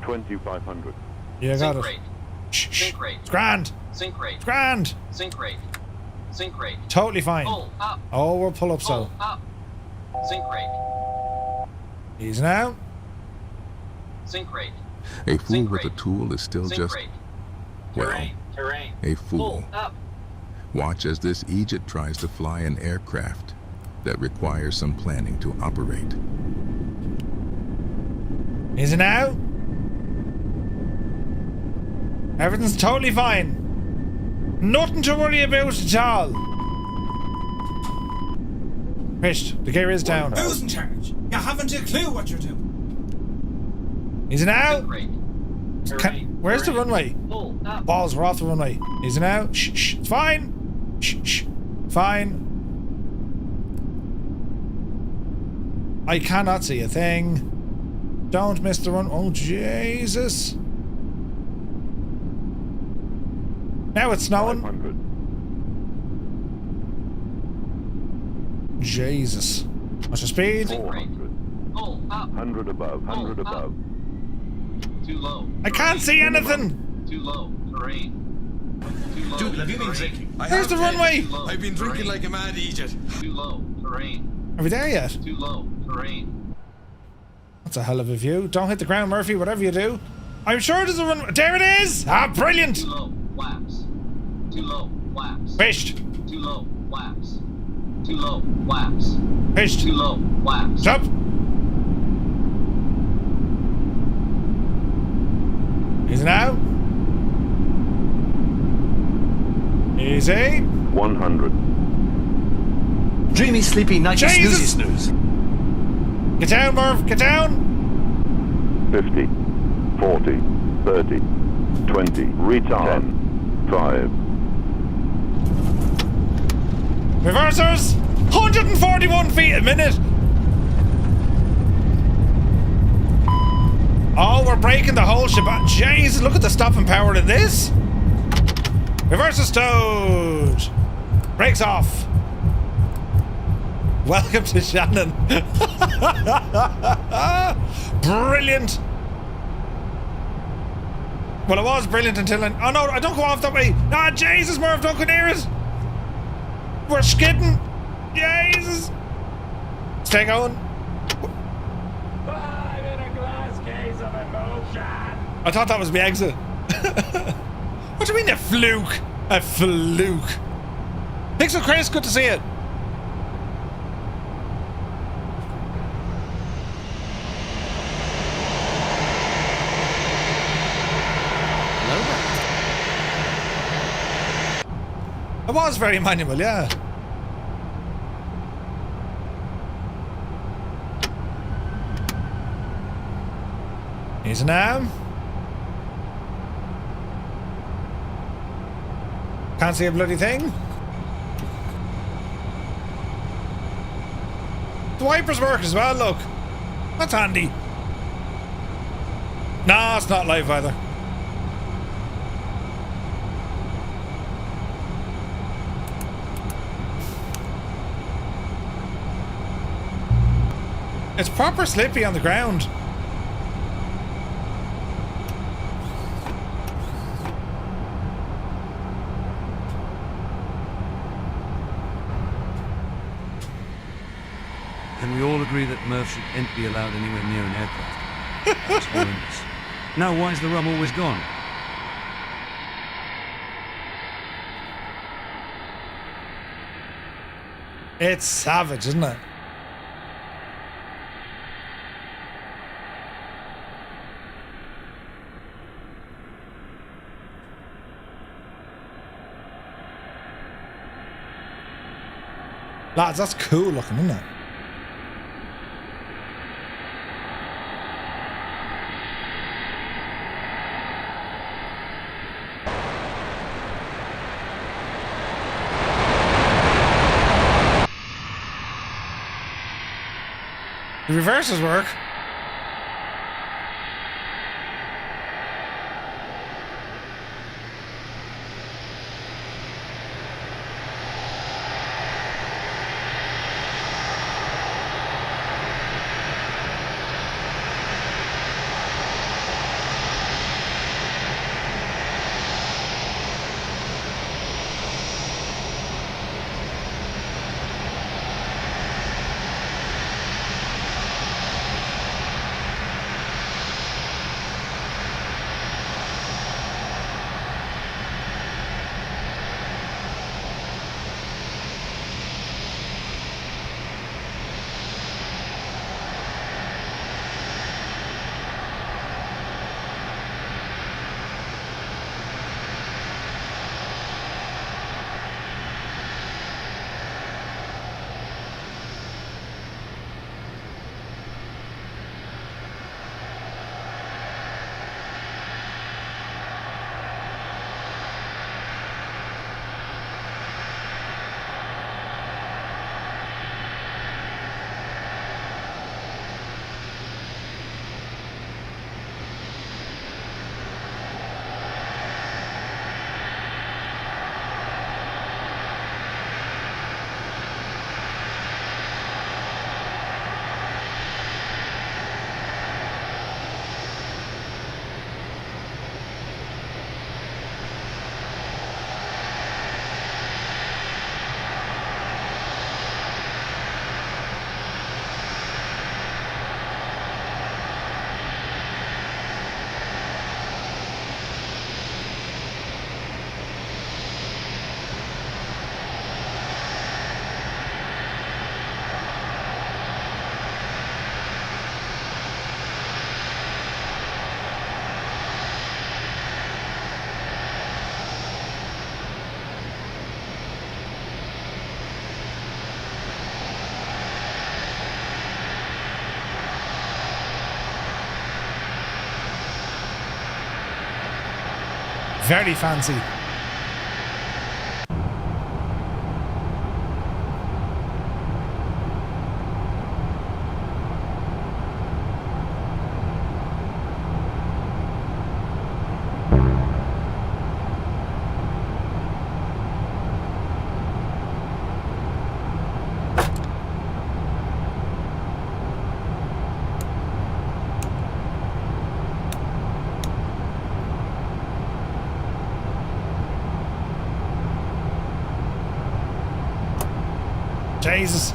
[SPEAKER 17] 2,500.
[SPEAKER 1] Yeah, I got it. Shh, shh.
[SPEAKER 18] Sync rate.
[SPEAKER 1] It's grand.
[SPEAKER 18] Sync rate.
[SPEAKER 1] It's grand.
[SPEAKER 18] Sync rate. Sync rate.
[SPEAKER 1] Totally fine.
[SPEAKER 18] Pull up.
[SPEAKER 1] Oh, we'll pull up so.
[SPEAKER 18] Pull up. Sync rate.
[SPEAKER 1] Easy now.
[SPEAKER 18] Sync rate.
[SPEAKER 19] A fool with a tool is still
[SPEAKER 18] Sync
[SPEAKER 19] just,
[SPEAKER 18] rate.
[SPEAKER 19] well,
[SPEAKER 18] Terrain.
[SPEAKER 19] a fool.
[SPEAKER 18] Pull up.
[SPEAKER 19] Watch as this Egypt tries to fly an aircraft that requires some planning to operate.
[SPEAKER 1] Easy now. Everything's totally fine. Nothing to worry about at all. Fished, the gear is down.
[SPEAKER 10] Who's in charge? You haven't a clue what you're doing.
[SPEAKER 1] Easy now. Where's the runway? Balls, we're off the runway. Is it now? Shh, shh, it's fine. Shh, shh, fine. I cannot see a thing. Don't miss the run. Oh, Jesus. Now it's snowing.
[SPEAKER 17] 500.
[SPEAKER 1] Jesus. What's the speed?
[SPEAKER 17] 400. 100 above. 100 above.
[SPEAKER 18] Too low.
[SPEAKER 1] I can't see anything.
[SPEAKER 18] Too low. Terrain. Too low.
[SPEAKER 10] Dude, have you been drinking?
[SPEAKER 1] Where's the runway?
[SPEAKER 10] I've been drinking like a mad idiot.
[SPEAKER 18] Too low. Terrain.
[SPEAKER 1] Are we there yet?
[SPEAKER 18] Too low. Terrain.
[SPEAKER 1] That's a hell of a view. Don't hit the ground, Murphy, whatever you do. I'm sure there's a run. There it is! Ah, brilliant!
[SPEAKER 18] Too low. Flaps. Too low. Flaps.
[SPEAKER 1] Fished.
[SPEAKER 18] Too low. Flaps. Too low. Flaps.
[SPEAKER 1] Fished.
[SPEAKER 18] Too low. Flaps.
[SPEAKER 1] Jump. Easy now. Easy.
[SPEAKER 17] 100.
[SPEAKER 3] Dreamy, sleepy, nighty, snoozy, snooze.
[SPEAKER 1] Get down, Murph. Get down.
[SPEAKER 17] 50. 40. 30. 20. Retard. 10. 5.
[SPEAKER 1] Reversers. 141 feet a minute. Oh, we're breaking the whole shebang. Jeez, look at the stopping power in this. Reverser stowed. Brakes off. Welcome to Shannon. Brilliant. Well, it was brilliant until then. Oh no, I don't go off that way. Ah, Jesus, Murph, don't go near it. We're skidding. Jesus. Stay going.
[SPEAKER 14] I'm in a glass case of emotion.
[SPEAKER 1] I thought that was my exit. What do you mean a fluke? A fluke. Pixel Chris, good to see it. It was very manual, yeah. Easy now. Can't see a bloody thing. The wipers work as well, look. That's handy. Nah, it's not live either. It's proper slippy on the ground.
[SPEAKER 20] Can we all agree that Murph shouldn't be allowed anywhere near an aircraft? That's horrendous. Now, why is the rum always gone?
[SPEAKER 1] It's savage, isn't it? Lads, that's cool looking, isn't it? The reverses work. Very fancy. Jesus.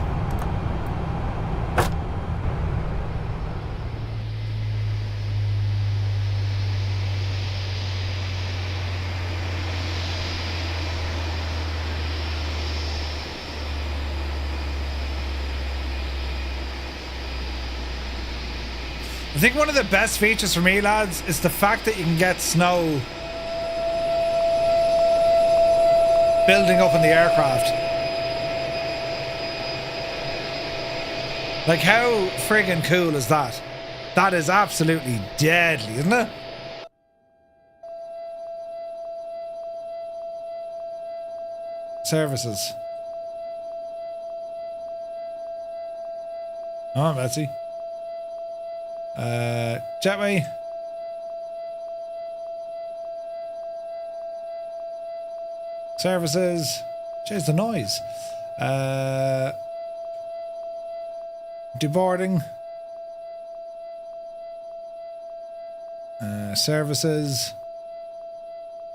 [SPEAKER 1] I think one of the best features for me, lads, is the fact that you can get snow building up in the aircraft. Like, how friggin' cool is that? That is absolutely deadly, isn't it? Services. Oh, Betsy. Jetway. Services. Jeez, the noise. Deboarding. Services.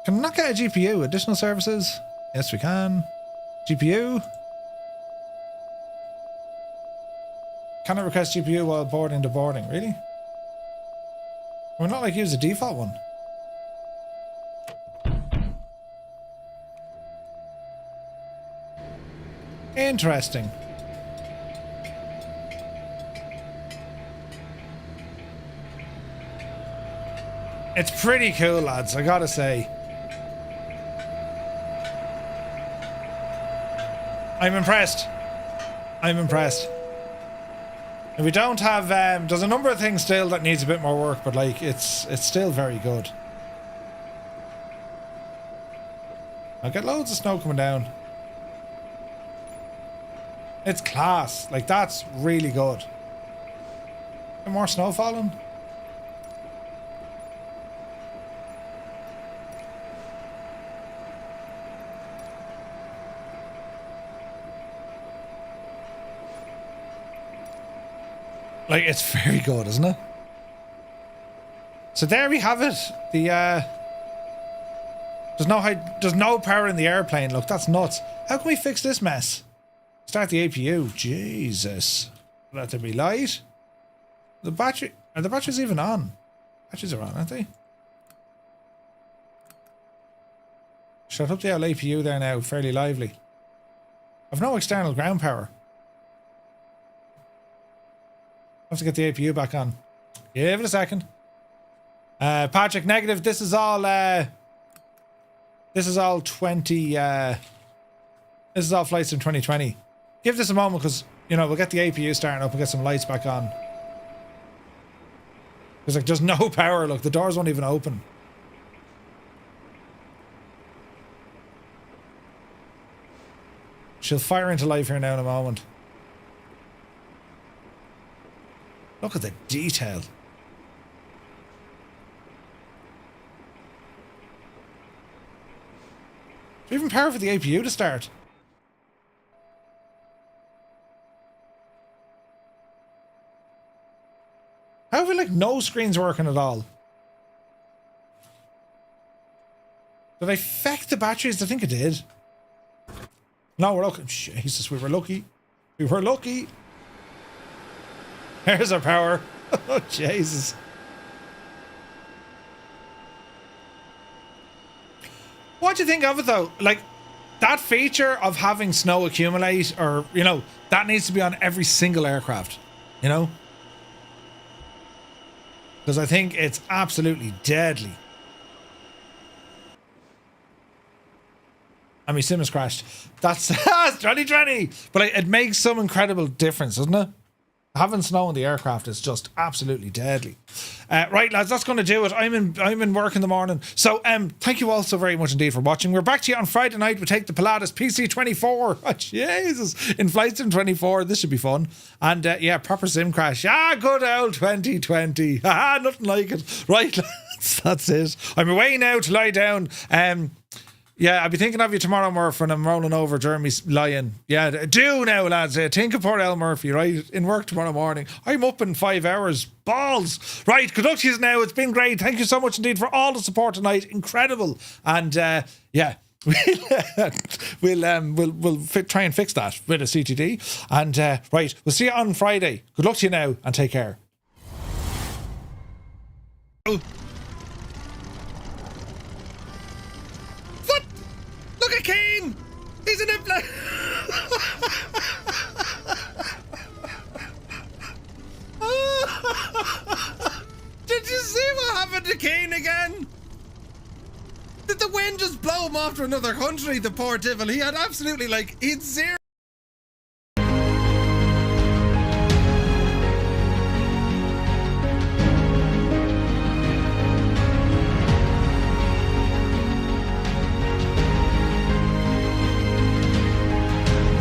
[SPEAKER 1] Can we not get a GPU? Additional services? Yes, we can. GPU. Cannot request GPU while boarding deboarding. Really? We're not like use the default one. Interesting. It's pretty cool, lads, I gotta say. I'm impressed. I'm impressed. And we don't have, there's a number of things still that needs a bit more work, but like, it's still very good. I'll get loads of snow coming down. It's class. Like, that's really good. Get more snow falling. Like, it's very good, isn't it? So there we have it. The there's no power in the airplane. Look, that's nuts. How can we fix this mess? Start the APU. Jesus. Let it be light. The battery, are the batteries even on? Batteries are on, aren't they? Shut up the old APU there now, fairly lively. I've no external ground power. I have to get the APU back on. Give it a second. Patrick, negative. This is all 20 this is all flights in 2020. Give this a moment, because you know we'll get the APU starting up and get some lights back on. Because like there's no power. Look, the doors won't even open. She'll fire into life here now in a moment. Look at the detail. Is there even power for the APU to start? How have we like no screens working at all? Did I affect the batteries? I think it did. No, we're lucky. Jesus, we were lucky. We were lucky. There's our power. Oh, Jesus. What do you think of it, though? Like, that feature of having snow accumulate, or, you know, that needs to be on every single aircraft, you know? Because I think it's absolutely deadly. And my sim has crashed. That's 2020. But like, it makes some incredible difference, doesn't it? Having snow in the aircraft is just absolutely deadly. Right, lads, that's going to do it. I'm in work in the morning. So thank you all so very much indeed for watching. We're back to you on Friday night. We take the Pilatus PC-24. Oh, Jesus. In Flight Sim 24. This should be fun. And yeah, proper sim crash. Ah, good old 2020. Ah, nothing like it. Right, lads, that's it. I'm away now to lie down. Yeah, I'll be thinking of you tomorrow, Murph, when I'm rolling over Jeremy's lying. Yeah, do now, lads. Think of poor El Murphy, right? In work tomorrow morning. I'm up in 5 hours. Balls. Right, good luck to you now. It's been great. Thank you so much indeed for all the support tonight. Incredible. And yeah, we'll try and fix that with a CTD. And right, we'll see you on Friday. Good luck to you now, and take care. Oh. Look at Kane! He's in a Did you see what happened to Kane again? Did the wind just blow him off to another country, the poor devil? He had absolutely, like, he'd zero